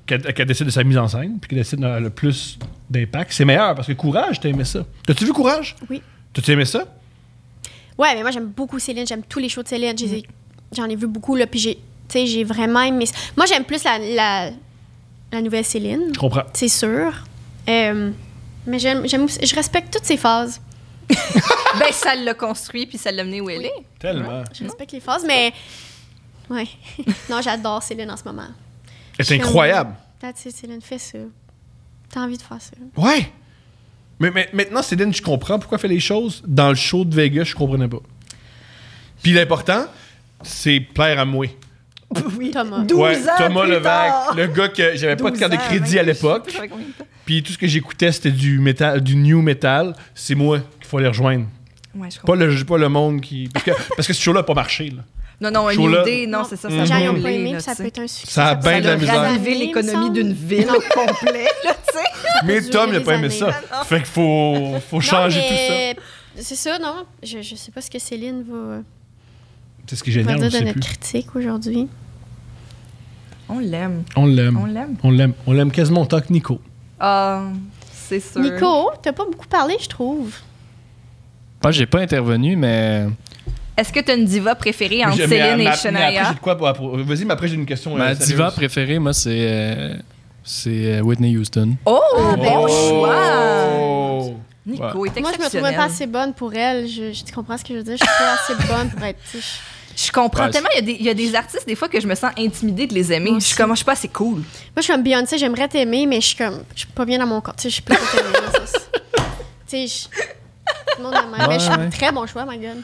Speaker 1: qu'elle décide de sa mise en scène, puis qu'elle décide d'avoir le plus d'impact, c'est meilleur? Parce que Courage, t'as aimé ça. T'as-tu vu Courage?
Speaker 3: Oui.
Speaker 1: T'as-tu aimé ça?
Speaker 3: Ouais, mais moi, j'aime beaucoup Céline. J'aime tous les shows de Céline. J'en ai vu beaucoup, là. Puis j'ai vraiment aimé. Moi, j'aime plus la nouvelle Céline.
Speaker 1: Je comprends.
Speaker 3: C'est sûr. Mais je respecte toutes ses phases.
Speaker 2: Ben, ça l'a construit, puis ça l'a mené où elle est.
Speaker 1: Tellement.
Speaker 3: Je respecte les phases, mais. Ouais. Non, j'adore Céline en ce moment.
Speaker 1: C'est incroyable.
Speaker 3: Céline, fais ça. T'as envie de faire ça.
Speaker 1: Ouais! Mais maintenant, Céline, je comprends pourquoi elle fait les choses. Dans le show de Vegas, je comprenais pas. Puis l'important, c'est plaire à moi.
Speaker 2: Oui.
Speaker 3: Thomas.
Speaker 2: 12
Speaker 1: Ouais,
Speaker 2: ans
Speaker 1: Thomas
Speaker 2: plus
Speaker 1: Levac,
Speaker 2: tard.
Speaker 1: le gars que j'avais pas de
Speaker 2: 12
Speaker 1: carte de
Speaker 2: ans,
Speaker 1: crédit à
Speaker 2: même.
Speaker 1: l'époque.
Speaker 2: Je sais pas combien de temps.
Speaker 1: Puis tout ce que j'écoutais, c'était du métal, du new metal. C'est moi qu'il faut aller rejoindre.
Speaker 2: Ouais, je comprends.
Speaker 1: Pas le monde qui. Parce que ce show-là n'a pas marché. Là.
Speaker 2: Non, un
Speaker 1: Show-là.
Speaker 2: idée, non, c'est ça.
Speaker 3: Les gens
Speaker 2: a
Speaker 3: n'ont pas
Speaker 2: brûlé,
Speaker 3: aimé,
Speaker 2: là,
Speaker 3: puis ça
Speaker 2: tu
Speaker 3: peut
Speaker 2: sais.
Speaker 3: être un succès.
Speaker 1: Ça a bien de la
Speaker 2: Ça a
Speaker 1: misère.
Speaker 2: ravivé l'économie d'une ville au complet, là, tu sais.
Speaker 1: Mais
Speaker 3: durer
Speaker 1: Tom, il a
Speaker 3: des
Speaker 1: pas aimé
Speaker 3: années.
Speaker 1: ça. Fait qu'il faut changer tout ça.
Speaker 3: C'est ça, non? Je sais pas ce que Céline va
Speaker 1: C'est ce qui est génial, on
Speaker 3: dire
Speaker 1: ne
Speaker 3: de
Speaker 1: sait
Speaker 3: notre
Speaker 1: plus.
Speaker 3: critique aujourd'hui.
Speaker 2: On l'aime.
Speaker 1: On l'aime.
Speaker 2: On l'aime.
Speaker 1: On l'aime. On l'aime quasiment autant que Nico.
Speaker 2: Ah, c'est sûr.
Speaker 3: Nico, t'as pas beaucoup parlé, je trouve.
Speaker 4: Moi, j'ai pas intervenu, mais
Speaker 2: Est-ce que tu as une diva préférée entre
Speaker 1: Mais
Speaker 2: Céline
Speaker 1: mais
Speaker 2: et
Speaker 1: après,
Speaker 2: Shania?
Speaker 1: j'ai de quoi Vas-y, mais après, j'ai une question.
Speaker 4: ma
Speaker 1: sérieuse.
Speaker 4: diva préférée, moi, c'est Whitney Houston.
Speaker 2: Oh, bon
Speaker 1: Oh!
Speaker 2: choix! Nico est
Speaker 3: Moi, je me trouvais
Speaker 2: exceptionnel.
Speaker 3: pas assez bonne pour elle. Tu comprends ce que je veux dire? Je suis pas assez bonne pour être.
Speaker 2: Je comprends
Speaker 4: Ouais,
Speaker 2: tellement. Il y a des artistes, des fois, que je me sens intimidée de les aimer.
Speaker 3: Moi
Speaker 2: Je suis
Speaker 3: aussi.
Speaker 2: comme, je suis pas assez cool.
Speaker 3: Moi, je suis comme Beyoncé, j'aimerais t'aimer, mais je suis comme. Je suis pas bien dans mon corps. Tu sais, je suis pas t'aimer. Tu sais, tout le monde m'aime. Mais je suis
Speaker 4: Ouais,
Speaker 3: un
Speaker 4: ouais.
Speaker 3: très bon choix, my God.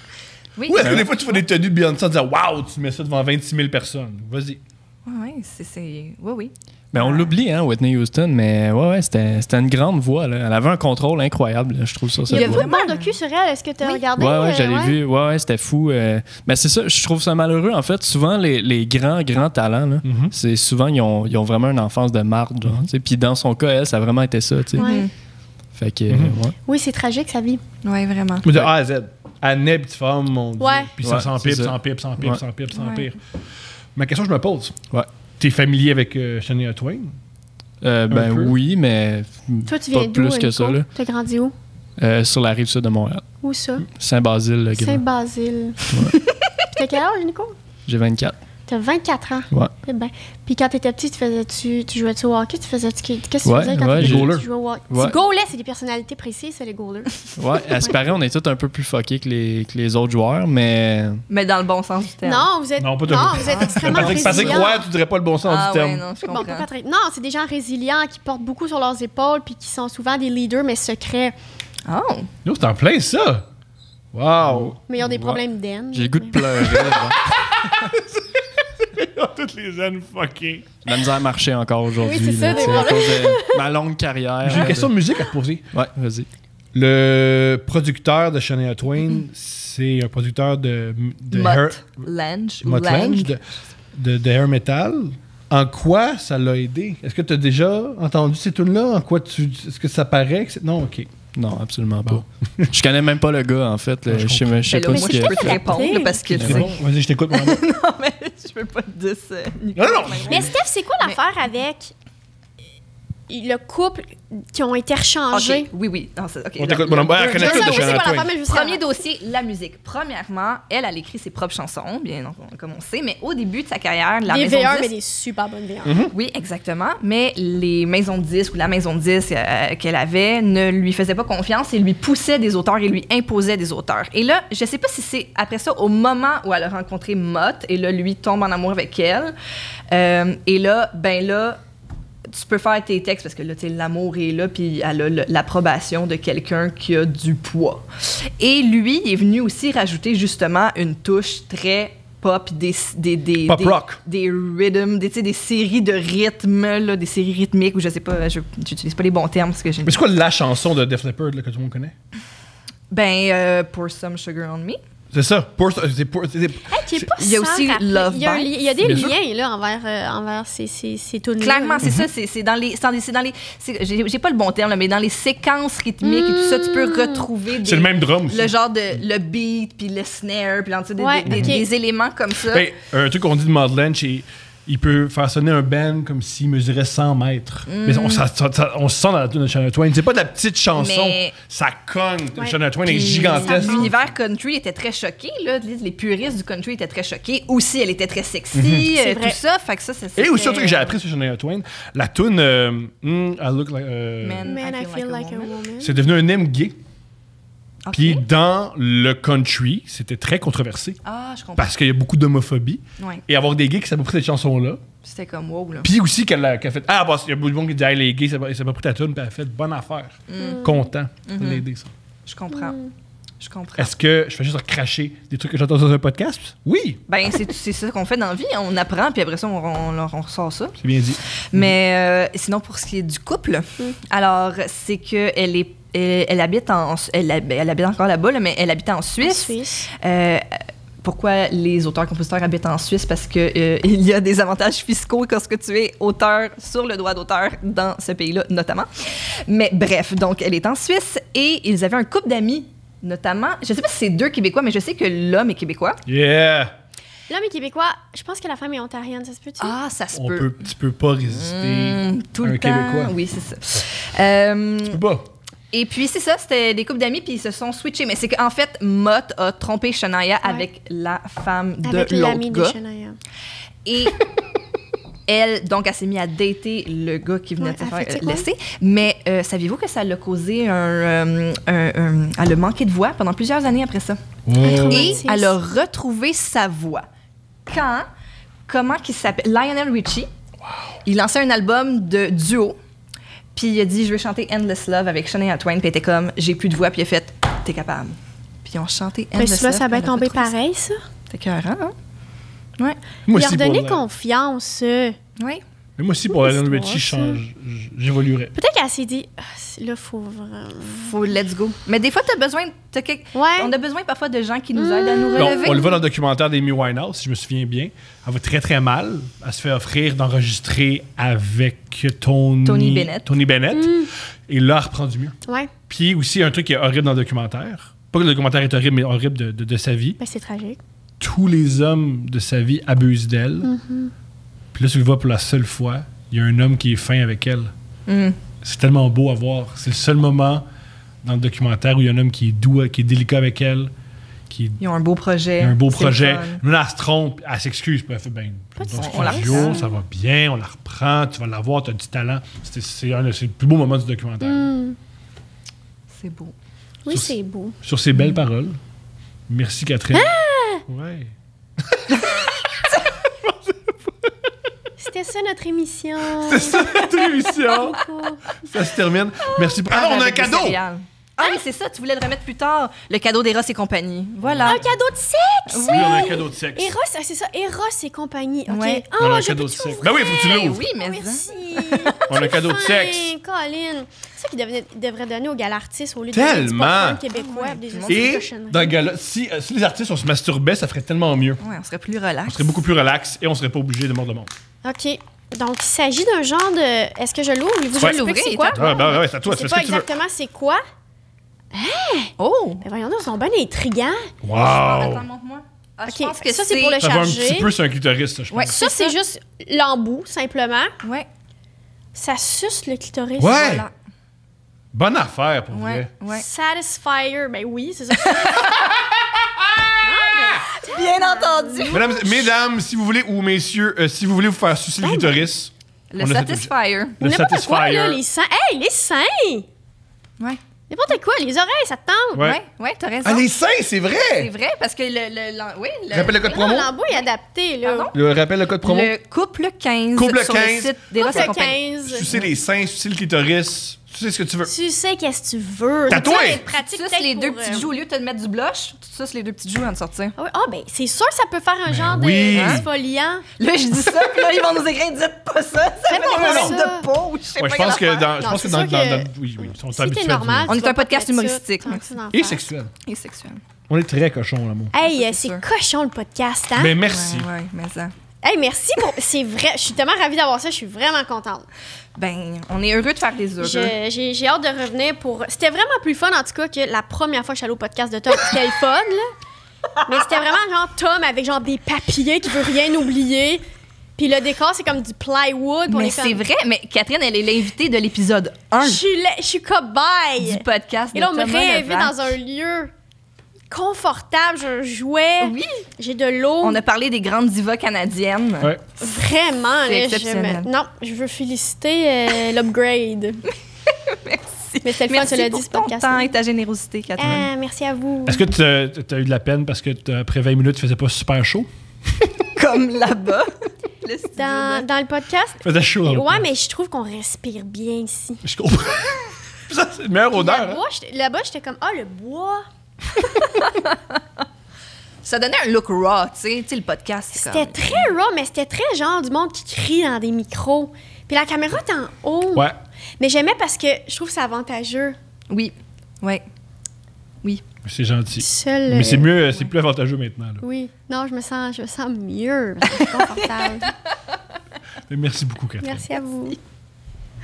Speaker 2: Oui,
Speaker 1: Ou est-ce que des fois, tu fais des tenues de Beyoncé en disant « Wow, tu mets ça devant 26 000 personnes. » Vas-y.
Speaker 2: oui, oui.
Speaker 4: Ben, on l'oublie, hein, Whitney Houston, mais ouais, c'était une grande voix. Là. Elle avait un contrôle incroyable, là, je trouve, sur cette
Speaker 3: Il y a
Speaker 4: voix.
Speaker 3: vraiment un docu sur elle. Est-ce que tu as regardé?
Speaker 4: Ouais, j'allais vu. Ouais, c'était fou. Mais c'est ça, je trouve ça malheureux. En fait, souvent, les grands talents, là, c'est souvent, ils ont vraiment une enfance de marde. Puis dans son cas, elle, ça a vraiment été ça. Tu sais.
Speaker 3: Ouais.
Speaker 4: Fait que, ouais.
Speaker 3: Oui, c'est tragique, sa vie.
Speaker 2: Oui, vraiment.
Speaker 1: De A à Z. Elle naît, petite femme, mon Dieu.
Speaker 3: Ouais.
Speaker 1: Puis ça
Speaker 4: Ouais,
Speaker 1: s'empire,
Speaker 4: c'est ça.
Speaker 1: s'empire. Ma question, je me pose.
Speaker 4: Ouais.
Speaker 1: T'es familier avec Shania Twain?
Speaker 4: Ben
Speaker 1: peu.
Speaker 4: oui, mais
Speaker 3: Toi, tu
Speaker 4: pas
Speaker 3: viens d'où,
Speaker 4: plus que ça. Là.
Speaker 3: T'as grandi où?
Speaker 4: Sur la rive sud de Montréal.
Speaker 3: Où ça?
Speaker 4: Saint-Basile-le-Grand.
Speaker 3: Saint-Basile. Puis t'as quel âge, Nico?
Speaker 4: J'ai 24.
Speaker 3: T'as 24 ans.
Speaker 4: Ouais.
Speaker 3: Eh ben. Puis quand t'étais petit, tu jouais-tu au hockey? Qu'est-ce que tu faisais quand
Speaker 4: ouais,
Speaker 3: t'étais
Speaker 1: goaler.
Speaker 3: petit? Tu jouais au hockey.
Speaker 4: Ouais.
Speaker 3: Tu goalais, c'est des personnalités précises, ça, les goalers.
Speaker 4: Ouais, à ce paraît, on est tous un peu plus fuckés que les autres joueurs, mais...
Speaker 2: Mais dans le bon sens du terme.
Speaker 3: Non, vous êtes,
Speaker 1: Non, pas toujours.
Speaker 3: vous êtes extrêmement
Speaker 1: Patrick
Speaker 3: résilients.
Speaker 1: Roy, tu dirais pas le bon sens
Speaker 2: Ah
Speaker 1: du
Speaker 2: ouais,
Speaker 1: terme.
Speaker 2: non, je
Speaker 3: Bon,
Speaker 2: comprends.
Speaker 3: pas Patrick. Non, c'est des gens résilients qui portent beaucoup sur leurs épaules puis qui sont souvent des leaders, mais secrets.
Speaker 2: Oh!
Speaker 1: Yo, c'est en plein ça! Wow!
Speaker 3: Mais ils ont des
Speaker 4: Ouais.
Speaker 3: problèmes d'aine.
Speaker 4: J'ai le goût de pleurer. là.
Speaker 1: Toutes les jeunes fuckés.
Speaker 4: J'ai la misère à marcher encore aujourd'hui.
Speaker 3: Oui, c'est ça,
Speaker 4: là,
Speaker 3: des
Speaker 4: tu sais, à
Speaker 3: problèmes.
Speaker 4: cause de ma longue carrière.
Speaker 1: J'ai une question de musique à te poser.
Speaker 4: Ouais, vas-y.
Speaker 1: Le producteur de Shania Twain, c'est un producteur de hair,
Speaker 2: Mutt Lange. ou
Speaker 1: Mutt Lange,
Speaker 2: Lange.
Speaker 1: de hair metal. En quoi ça l'a aidé? Est-ce que tu as déjà entendu ces tunes-là? En quoi est-ce que ça paraît? Non, ok.
Speaker 4: Non, absolument pas. Je connais même pas le gars, en fait. Là.
Speaker 1: Ouais, je
Speaker 4: Je sais
Speaker 2: Ben
Speaker 4: pas
Speaker 2: là,
Speaker 4: ce
Speaker 2: moi,
Speaker 4: que...
Speaker 2: je peux te répondre là, parce que tu
Speaker 1: C'est
Speaker 2: sais.
Speaker 1: bon? Vas-y, je t'écoute. Moi.
Speaker 2: Non, mais je veux pas te dire ça.
Speaker 1: Non, non.
Speaker 3: Mais Steph, c'est quoi l'affaire avec le couple qui ont été rechangés?
Speaker 2: Ok, oui. Non, c'est- ok,
Speaker 1: On
Speaker 2: là,
Speaker 1: t'écoute,
Speaker 2: là,
Speaker 1: mon homme.
Speaker 2: deux-
Speaker 1: Elle connaît
Speaker 3: Je
Speaker 1: tout
Speaker 3: sais
Speaker 1: de
Speaker 3: pas
Speaker 1: Shania
Speaker 3: l'affaire,
Speaker 1: Twain.
Speaker 3: mais je veux
Speaker 2: Premier
Speaker 3: savoir.
Speaker 2: dossier, la musique. Premièrement, elle écrit ses propres chansons, bien comme on sait, mais au début de sa carrière, la
Speaker 3: Des
Speaker 2: maison
Speaker 3: V1,
Speaker 2: de
Speaker 3: mais
Speaker 2: disques...
Speaker 3: des super bonnes V1.
Speaker 2: Oui, exactement. Mais les maisons de disques ou la maison de disques qu'elle avait ne lui faisaient pas confiance et lui poussaient des auteurs et lui imposaient des auteurs. Et là, je sais pas si c'est après ça, au moment où elle a rencontré Mutt, et là, lui tombe en amour avec elle. Et là, tu peux faire tes textes parce que là, tu sais, l'amour est là, puis elle a l'approbation de quelqu'un qui a du poids. Et lui, il est venu aussi rajouter justement une touche très pop, des
Speaker 1: Pop rock.
Speaker 2: des rhythms, tu sais, des séries de rythmes, là, des séries rythmiques, ou je sais pas, j'utilise pas les bons termes parce que j'ai...
Speaker 1: Mais c'est quoi la chanson de Def Leppard là, que tout le monde connaît?
Speaker 2: Pour Some Sugar on Me.
Speaker 1: C'est ça.
Speaker 3: Qui est pas
Speaker 2: Il y a
Speaker 3: sans
Speaker 2: aussi
Speaker 3: rappeler.
Speaker 2: Love
Speaker 3: Il y a,
Speaker 2: Bites.
Speaker 3: il y a des
Speaker 1: Bien sûr.
Speaker 3: liens là, envers ces tunes-là.
Speaker 2: Clairement, c'est ça, c'est dans les... J'ai pas le bon terme, là, mais dans les séquences rythmiques et tout ça, tu peux retrouver
Speaker 1: C'est le même drum aussi.
Speaker 2: le genre de... le beat, puis le snare, puis
Speaker 3: Ouais, ok.
Speaker 2: des éléments comme ça.
Speaker 1: Ben, un truc qu'on dit de Mutt Lange, il peut faire sonner un band comme s'il mesurait 100 mètres. Mais on se sent dans la tune de Shania Twain. C'est pas de la petite chanson.
Speaker 2: Mais-
Speaker 1: Ça cogne.
Speaker 3: Ouais.
Speaker 1: Shania Twain est
Speaker 2: Puis
Speaker 1: gigantesque.
Speaker 2: L'univers country était très choqué. Là. Les puristes du country étaient très choqués. Aussi, elle était très sexy,
Speaker 3: C'est vrai.
Speaker 2: tout ça. Fait que ça,
Speaker 1: Et aussi, un truc que j'ai appris sur Shania Twain, la tune I Look Like...
Speaker 2: Man,
Speaker 3: Man, I feel like a woman.
Speaker 1: c'est devenu un hymne gay.
Speaker 2: Ok.
Speaker 1: Puis dans le country, c'était très controversé.
Speaker 2: Ah, je comprends.
Speaker 1: Parce qu'il y a beaucoup d'homophobie.
Speaker 2: Ouais.
Speaker 1: Et avoir des gays qui s'approprient cette chanson-là.
Speaker 2: C'était comme wow, là.
Speaker 1: Puis aussi qu'elle a fait... Ah, bah, il y a beaucoup de monde qui dit hey, les gays, ça m'a pris ta tune. Puis elle a fait bonne affaire. Content de l'aider, ça.
Speaker 2: Je comprends. Je comprends.
Speaker 1: Est-ce que je fais juste cracher des trucs que j'entends dans un podcast? Oui,
Speaker 2: Ben, c'est ça qu'on fait dans la vie. On apprend, puis après ça, on ressort ça.
Speaker 1: c'est bien dit.
Speaker 2: Mais sinon, pour ce qui est du couple, alors, c'est que elle habite elle habite encore là-bas, là, mais elle habitait en Suisse.
Speaker 3: Suisse.
Speaker 2: Pourquoi les auteurs-compositeurs habitent en Suisse? Parce que il y a des avantages fiscaux lorsque tu es auteur sur le droit d'auteur dans ce pays-là, notamment. Mais bref, donc elle est en Suisse et ils avaient un couple d'amis, notamment. Je sais pas si c'est 2 Québécois, mais je sais que l'homme est québécois.
Speaker 1: Yeah!
Speaker 3: L'homme est québécois. Je pense que la femme est ontarienne, ça se peut-tu?
Speaker 2: Ah, ça se
Speaker 1: Tu peux pas résister
Speaker 2: tout
Speaker 1: à un
Speaker 2: le temps.
Speaker 1: Québécois.
Speaker 2: Oui, c'est ça.
Speaker 1: Tu peux pas.
Speaker 2: Et puis, c'est ça, c'était des couples d'amis, puis ils se sont switchés. Mais c'est qu'en fait, Mutt a trompé Shania avec la femme de
Speaker 3: Avec l'ami
Speaker 2: l'autre
Speaker 3: de
Speaker 2: gars.
Speaker 3: Shania.
Speaker 2: Et elle, donc, elle s'est mise à dater le gars qui venait
Speaker 3: Ouais,
Speaker 2: de se
Speaker 3: elle
Speaker 2: faire
Speaker 3: fait quoi?
Speaker 2: laisser. Mais saviez-vous que ça l'a causé elle a manqué de voix pendant plusieurs années après ça.
Speaker 1: Oh.
Speaker 2: Et
Speaker 3: Traumatisme.
Speaker 2: elle a retrouvé sa voix. Comment qu'il s'appelle? Lionel Richie. Il lançait un album de duo. Puis il a dit, je veux chanter Endless Love avec Shania Twain. Puis elle était comme, j'ai plus de voix. Puis il a fait, t'es capable. Puis ils ont chanté
Speaker 3: Après
Speaker 2: Endless
Speaker 3: ça,
Speaker 2: Love,
Speaker 3: ça va
Speaker 2: puis
Speaker 3: tomber
Speaker 2: on a pas trouvé
Speaker 3: pareil, ça.
Speaker 2: ça. C'est écœurant, hein? Ouais.
Speaker 1: Moi
Speaker 3: Lui
Speaker 1: aussi,
Speaker 3: redonner
Speaker 1: pour la-
Speaker 3: confiance.
Speaker 2: Oui.
Speaker 1: mais moi aussi, pour Lionel
Speaker 3: Pourquoi
Speaker 1: Richie,
Speaker 3: ça?
Speaker 1: j'évoluerais.
Speaker 3: Peut-être qu'elle s'est dit, ah, là, faut vraiment.
Speaker 2: Faut let's go. Mais des fois,
Speaker 3: Ouais.
Speaker 2: on a besoin parfois de gens qui nous aident à nous
Speaker 1: Bon,
Speaker 2: relever.
Speaker 1: on le voit dans le documentaire d'Amy Winehouse, si je me souviens bien. Elle va très, très mal. Elle se fait offrir d'enregistrer avec Tony Bennett. Et là, elle reprend du mieux.
Speaker 3: Ouais.
Speaker 1: Puis aussi, un truc qui est horrible dans le documentaire. Pas que le documentaire est horrible, mais horrible de sa vie.
Speaker 3: Ben, c'est tragique.
Speaker 1: Tous les hommes de sa vie abusent d'elle. Puis là, tu le vois pour la seule fois, il y a un homme qui est fin avec elle. C'est tellement beau à voir. C'est le seul moment dans le documentaire où il y a un homme qui est doux, qui est délicat avec elle,
Speaker 2: Ils ont un beau projet.
Speaker 1: il y a un beau
Speaker 2: C'est
Speaker 1: projet.
Speaker 2: le fun.
Speaker 1: Là, elle se trompe, elle s'excuse. Puis elle fait,
Speaker 3: Pas de
Speaker 1: dans le
Speaker 3: stress.
Speaker 2: On la
Speaker 1: studio,
Speaker 2: reprend.
Speaker 1: ça va bien, on la reprend, tu vas l'avoir, tu as du talent. C'est le plus beau moment du documentaire.
Speaker 2: C'est beau.
Speaker 3: Oui,
Speaker 1: Sur-
Speaker 3: c'est beau.
Speaker 1: Sur ces belles paroles, merci Catherine. Ouais.
Speaker 3: C'était ça notre émission.
Speaker 1: C'est ça notre émission. Ça se termine. Merci. Ah non, on a un
Speaker 2: Avec des
Speaker 1: cadeau!
Speaker 2: céréales. Ah oui, c'est ça, tu voulais le remettre plus tard. Le cadeau d'Eros et compagnie. Voilà.
Speaker 3: Un cadeau de sexe!
Speaker 1: Oui, on a un cadeau de sexe.
Speaker 3: Eros, ah, c'est ça, Eros et compagnie. OK.
Speaker 2: Ouais.
Speaker 1: On a
Speaker 3: Oh,
Speaker 1: un
Speaker 3: je
Speaker 1: cadeau
Speaker 3: peux
Speaker 1: de sexe.
Speaker 3: t'ouvrir.
Speaker 1: Ben oui, il faut que tu
Speaker 2: Eh
Speaker 1: l'ouvres.
Speaker 2: oui, mais
Speaker 3: Merci.
Speaker 1: On a un cadeau de sexe.
Speaker 3: Colin. C'est ça qu'il devrait donner au Galartis au lieu de
Speaker 1: Tellement.
Speaker 3: donner du popcorn québécois. Des
Speaker 1: Et
Speaker 3: cochonneries.
Speaker 1: dans le gala, si les artistes on se masturbaient, ça ferait tellement mieux.
Speaker 2: Ouais, on serait plus relax.
Speaker 1: On serait beaucoup plus relax et on serait pas obligé de mordre le monde.
Speaker 3: OK. Donc, il s'agit d'un genre de... Est-ce que je l'ouvre? Vous
Speaker 1: Ouais.
Speaker 3: je
Speaker 2: l'ouvrir,
Speaker 3: c'est quoi?
Speaker 2: t'as-
Speaker 1: Ah, ben ouais, c'est à toi,
Speaker 3: Je
Speaker 1: tu
Speaker 3: sais
Speaker 1: fais ce
Speaker 3: pas
Speaker 1: que tu veux.
Speaker 3: exactement c'est quoi.
Speaker 2: Oh!
Speaker 3: Ben voyons, ils sont bien intrigants.
Speaker 1: Wow!
Speaker 2: Attends, montre-moi. Ah, je
Speaker 3: OK,
Speaker 2: pense que
Speaker 3: ça, c'est pour le
Speaker 1: Ça va un
Speaker 3: charger.
Speaker 1: petit peu sur un clitoris, ça, je pense.
Speaker 2: Ouais.
Speaker 3: Ça, c'est juste l'embout, simplement.
Speaker 2: Ouais.
Speaker 3: Ça suce le clitoris.
Speaker 1: Ouais!
Speaker 2: Voilà.
Speaker 1: Bonne affaire, pour
Speaker 2: Ouais,
Speaker 1: vrai.
Speaker 2: ouais.
Speaker 3: Satisfier, ben oui, c'est ça.
Speaker 2: Bien entendu.
Speaker 1: Mesdames, si vous voulez, ou messieurs, si vous voulez vous faire sucer le clitoris,
Speaker 2: Le
Speaker 1: on a cet
Speaker 2: Satisfyer.
Speaker 1: le
Speaker 3: N'importe quoi, là,
Speaker 1: Satisfyer.
Speaker 3: les seins. Hey, les seins!
Speaker 2: Ouais.
Speaker 3: N'importe quoi, les oreilles, ça te tente.
Speaker 1: Ouais.
Speaker 2: Ouais, ouais, t'as raison.
Speaker 1: Ah, les seins, c'est
Speaker 2: C'est
Speaker 1: vrai!
Speaker 2: vrai, parce que oui,
Speaker 1: Rappelle le code promo.
Speaker 3: Non, l'embout est adapté, là.
Speaker 2: Pardon?
Speaker 1: Le rappel le code promo.
Speaker 2: Le couple 15
Speaker 1: Couple
Speaker 2: sur
Speaker 1: 15.
Speaker 2: le site d'Eros et
Speaker 3: Couple
Speaker 2: compagnie.
Speaker 3: 15.
Speaker 1: Sucer les seins, sucer le clitoris, sucer ce que tu veux.
Speaker 3: Tu sais qu'est-ce que tu veux.
Speaker 1: Tatoué!
Speaker 3: Ça va être pratique
Speaker 2: Tu suces
Speaker 3: peut-être
Speaker 2: les deux
Speaker 3: pour,
Speaker 2: petites joues. Au lieu de te mettre du blush, tu suces les deux petites joues avant de sortir.
Speaker 3: Ah, oui. Ah, ben, c'est sûr que ça peut faire un genre
Speaker 1: oui.
Speaker 3: de exfoliant.
Speaker 2: Là, je dis ça, puis là, ils vont nous écrire, dites pas ça. Ça fait des
Speaker 3: pas
Speaker 2: problèmes
Speaker 3: ça.
Speaker 2: de peau. Je sais
Speaker 1: Ouais,
Speaker 2: pas
Speaker 1: je pense
Speaker 2: quelle
Speaker 1: que
Speaker 2: affaire.
Speaker 1: dans. Je
Speaker 3: Non,
Speaker 1: pense
Speaker 3: c'est
Speaker 1: que dans.
Speaker 3: sûr que
Speaker 1: Oui, ils sont
Speaker 3: Si t'es
Speaker 1: habitués à
Speaker 3: normal,
Speaker 2: On
Speaker 3: tu
Speaker 2: est
Speaker 3: vas
Speaker 2: un
Speaker 3: pas
Speaker 2: podcast
Speaker 3: te mettre
Speaker 2: humoristique,
Speaker 3: ça,
Speaker 2: merci.
Speaker 3: tant que
Speaker 1: Et
Speaker 3: c'est
Speaker 1: sexuel.
Speaker 2: Et sexuel.
Speaker 1: On est très cochon, l'amour.
Speaker 3: Hey,
Speaker 2: Ça, c'est
Speaker 3: c'est
Speaker 2: sûr.
Speaker 3: cochon le podcast, hein?
Speaker 1: Ben, merci.
Speaker 2: Ouais, mais ça.
Speaker 3: Hey, merci pour. C'est vrai. Je suis tellement ravie d'avoir ça. Je suis vraiment contente.
Speaker 2: Ben, on est heureux de faire des heureux.
Speaker 3: J'ai hâte de revenir pour. C'était vraiment plus fun, en tout cas, que la première fois que je suis allée au podcast de Tom. C'était le fun, là. Mais c'était vraiment genre Tom avec genre des papiers qui veut rien oublier. Puis le décor, c'est comme du plywood. Pour
Speaker 2: Mais
Speaker 3: les
Speaker 2: c'est vrai, mais Catherine, elle est l'invitée de l'épisode 1
Speaker 3: Je suis cobaye.
Speaker 2: du podcast.
Speaker 3: Et là, on
Speaker 2: de
Speaker 3: me
Speaker 2: Thomas
Speaker 3: réinvite
Speaker 2: Levac.
Speaker 3: dans un lieu confortable. J'ai un jouet.
Speaker 2: Oui.
Speaker 3: J'ai de l'eau.
Speaker 2: On a parlé des grandes divas canadiennes.
Speaker 1: Ouais.
Speaker 3: Vraiment,
Speaker 2: C'est
Speaker 3: là,
Speaker 2: exceptionnel.
Speaker 3: Non, je veux féliciter l'upgrade.
Speaker 2: Merci.
Speaker 3: Mais c'est le fun,
Speaker 2: Merci
Speaker 3: tu l'as
Speaker 2: pour
Speaker 3: dit, ce
Speaker 2: ton
Speaker 3: podcast.
Speaker 2: temps et ta générosité, Catherine.
Speaker 3: Ah, merci à vous.
Speaker 1: Est-ce que tu as eu de la peine parce que après 20 minutes, tu faisais pas super chaud?
Speaker 2: Comme là-bas. Le studio, là.
Speaker 3: Dans le podcast,
Speaker 1: Tu faisais chaud. dans le
Speaker 3: ouais,
Speaker 1: coin.
Speaker 3: mais je trouve qu'on respire bien ici.
Speaker 1: Je comprends. Ça, c'est une meilleure odeur. hein?
Speaker 3: Là-bas, j'étais comme, ah, le bois.
Speaker 2: Ça donnait un look raw, tu sais. Tu sais, le podcast, c'est
Speaker 3: C'était
Speaker 2: comme...
Speaker 3: très raw, mais c'était très genre du monde qui crie dans des micros. Puis la caméra est en haut.
Speaker 1: Ouais.
Speaker 3: Mais j'aimais parce que je trouve que c'est avantageux.
Speaker 2: Oui. Ouais.
Speaker 1: C'est gentil.
Speaker 3: Seul.
Speaker 1: Mais c'est mieux, c'est plus avantageux maintenant. Là.
Speaker 3: Oui. Non, je me sens mieux. Parce que je suis confortable.
Speaker 1: Mais merci beaucoup, Catherine.
Speaker 3: Merci à vous.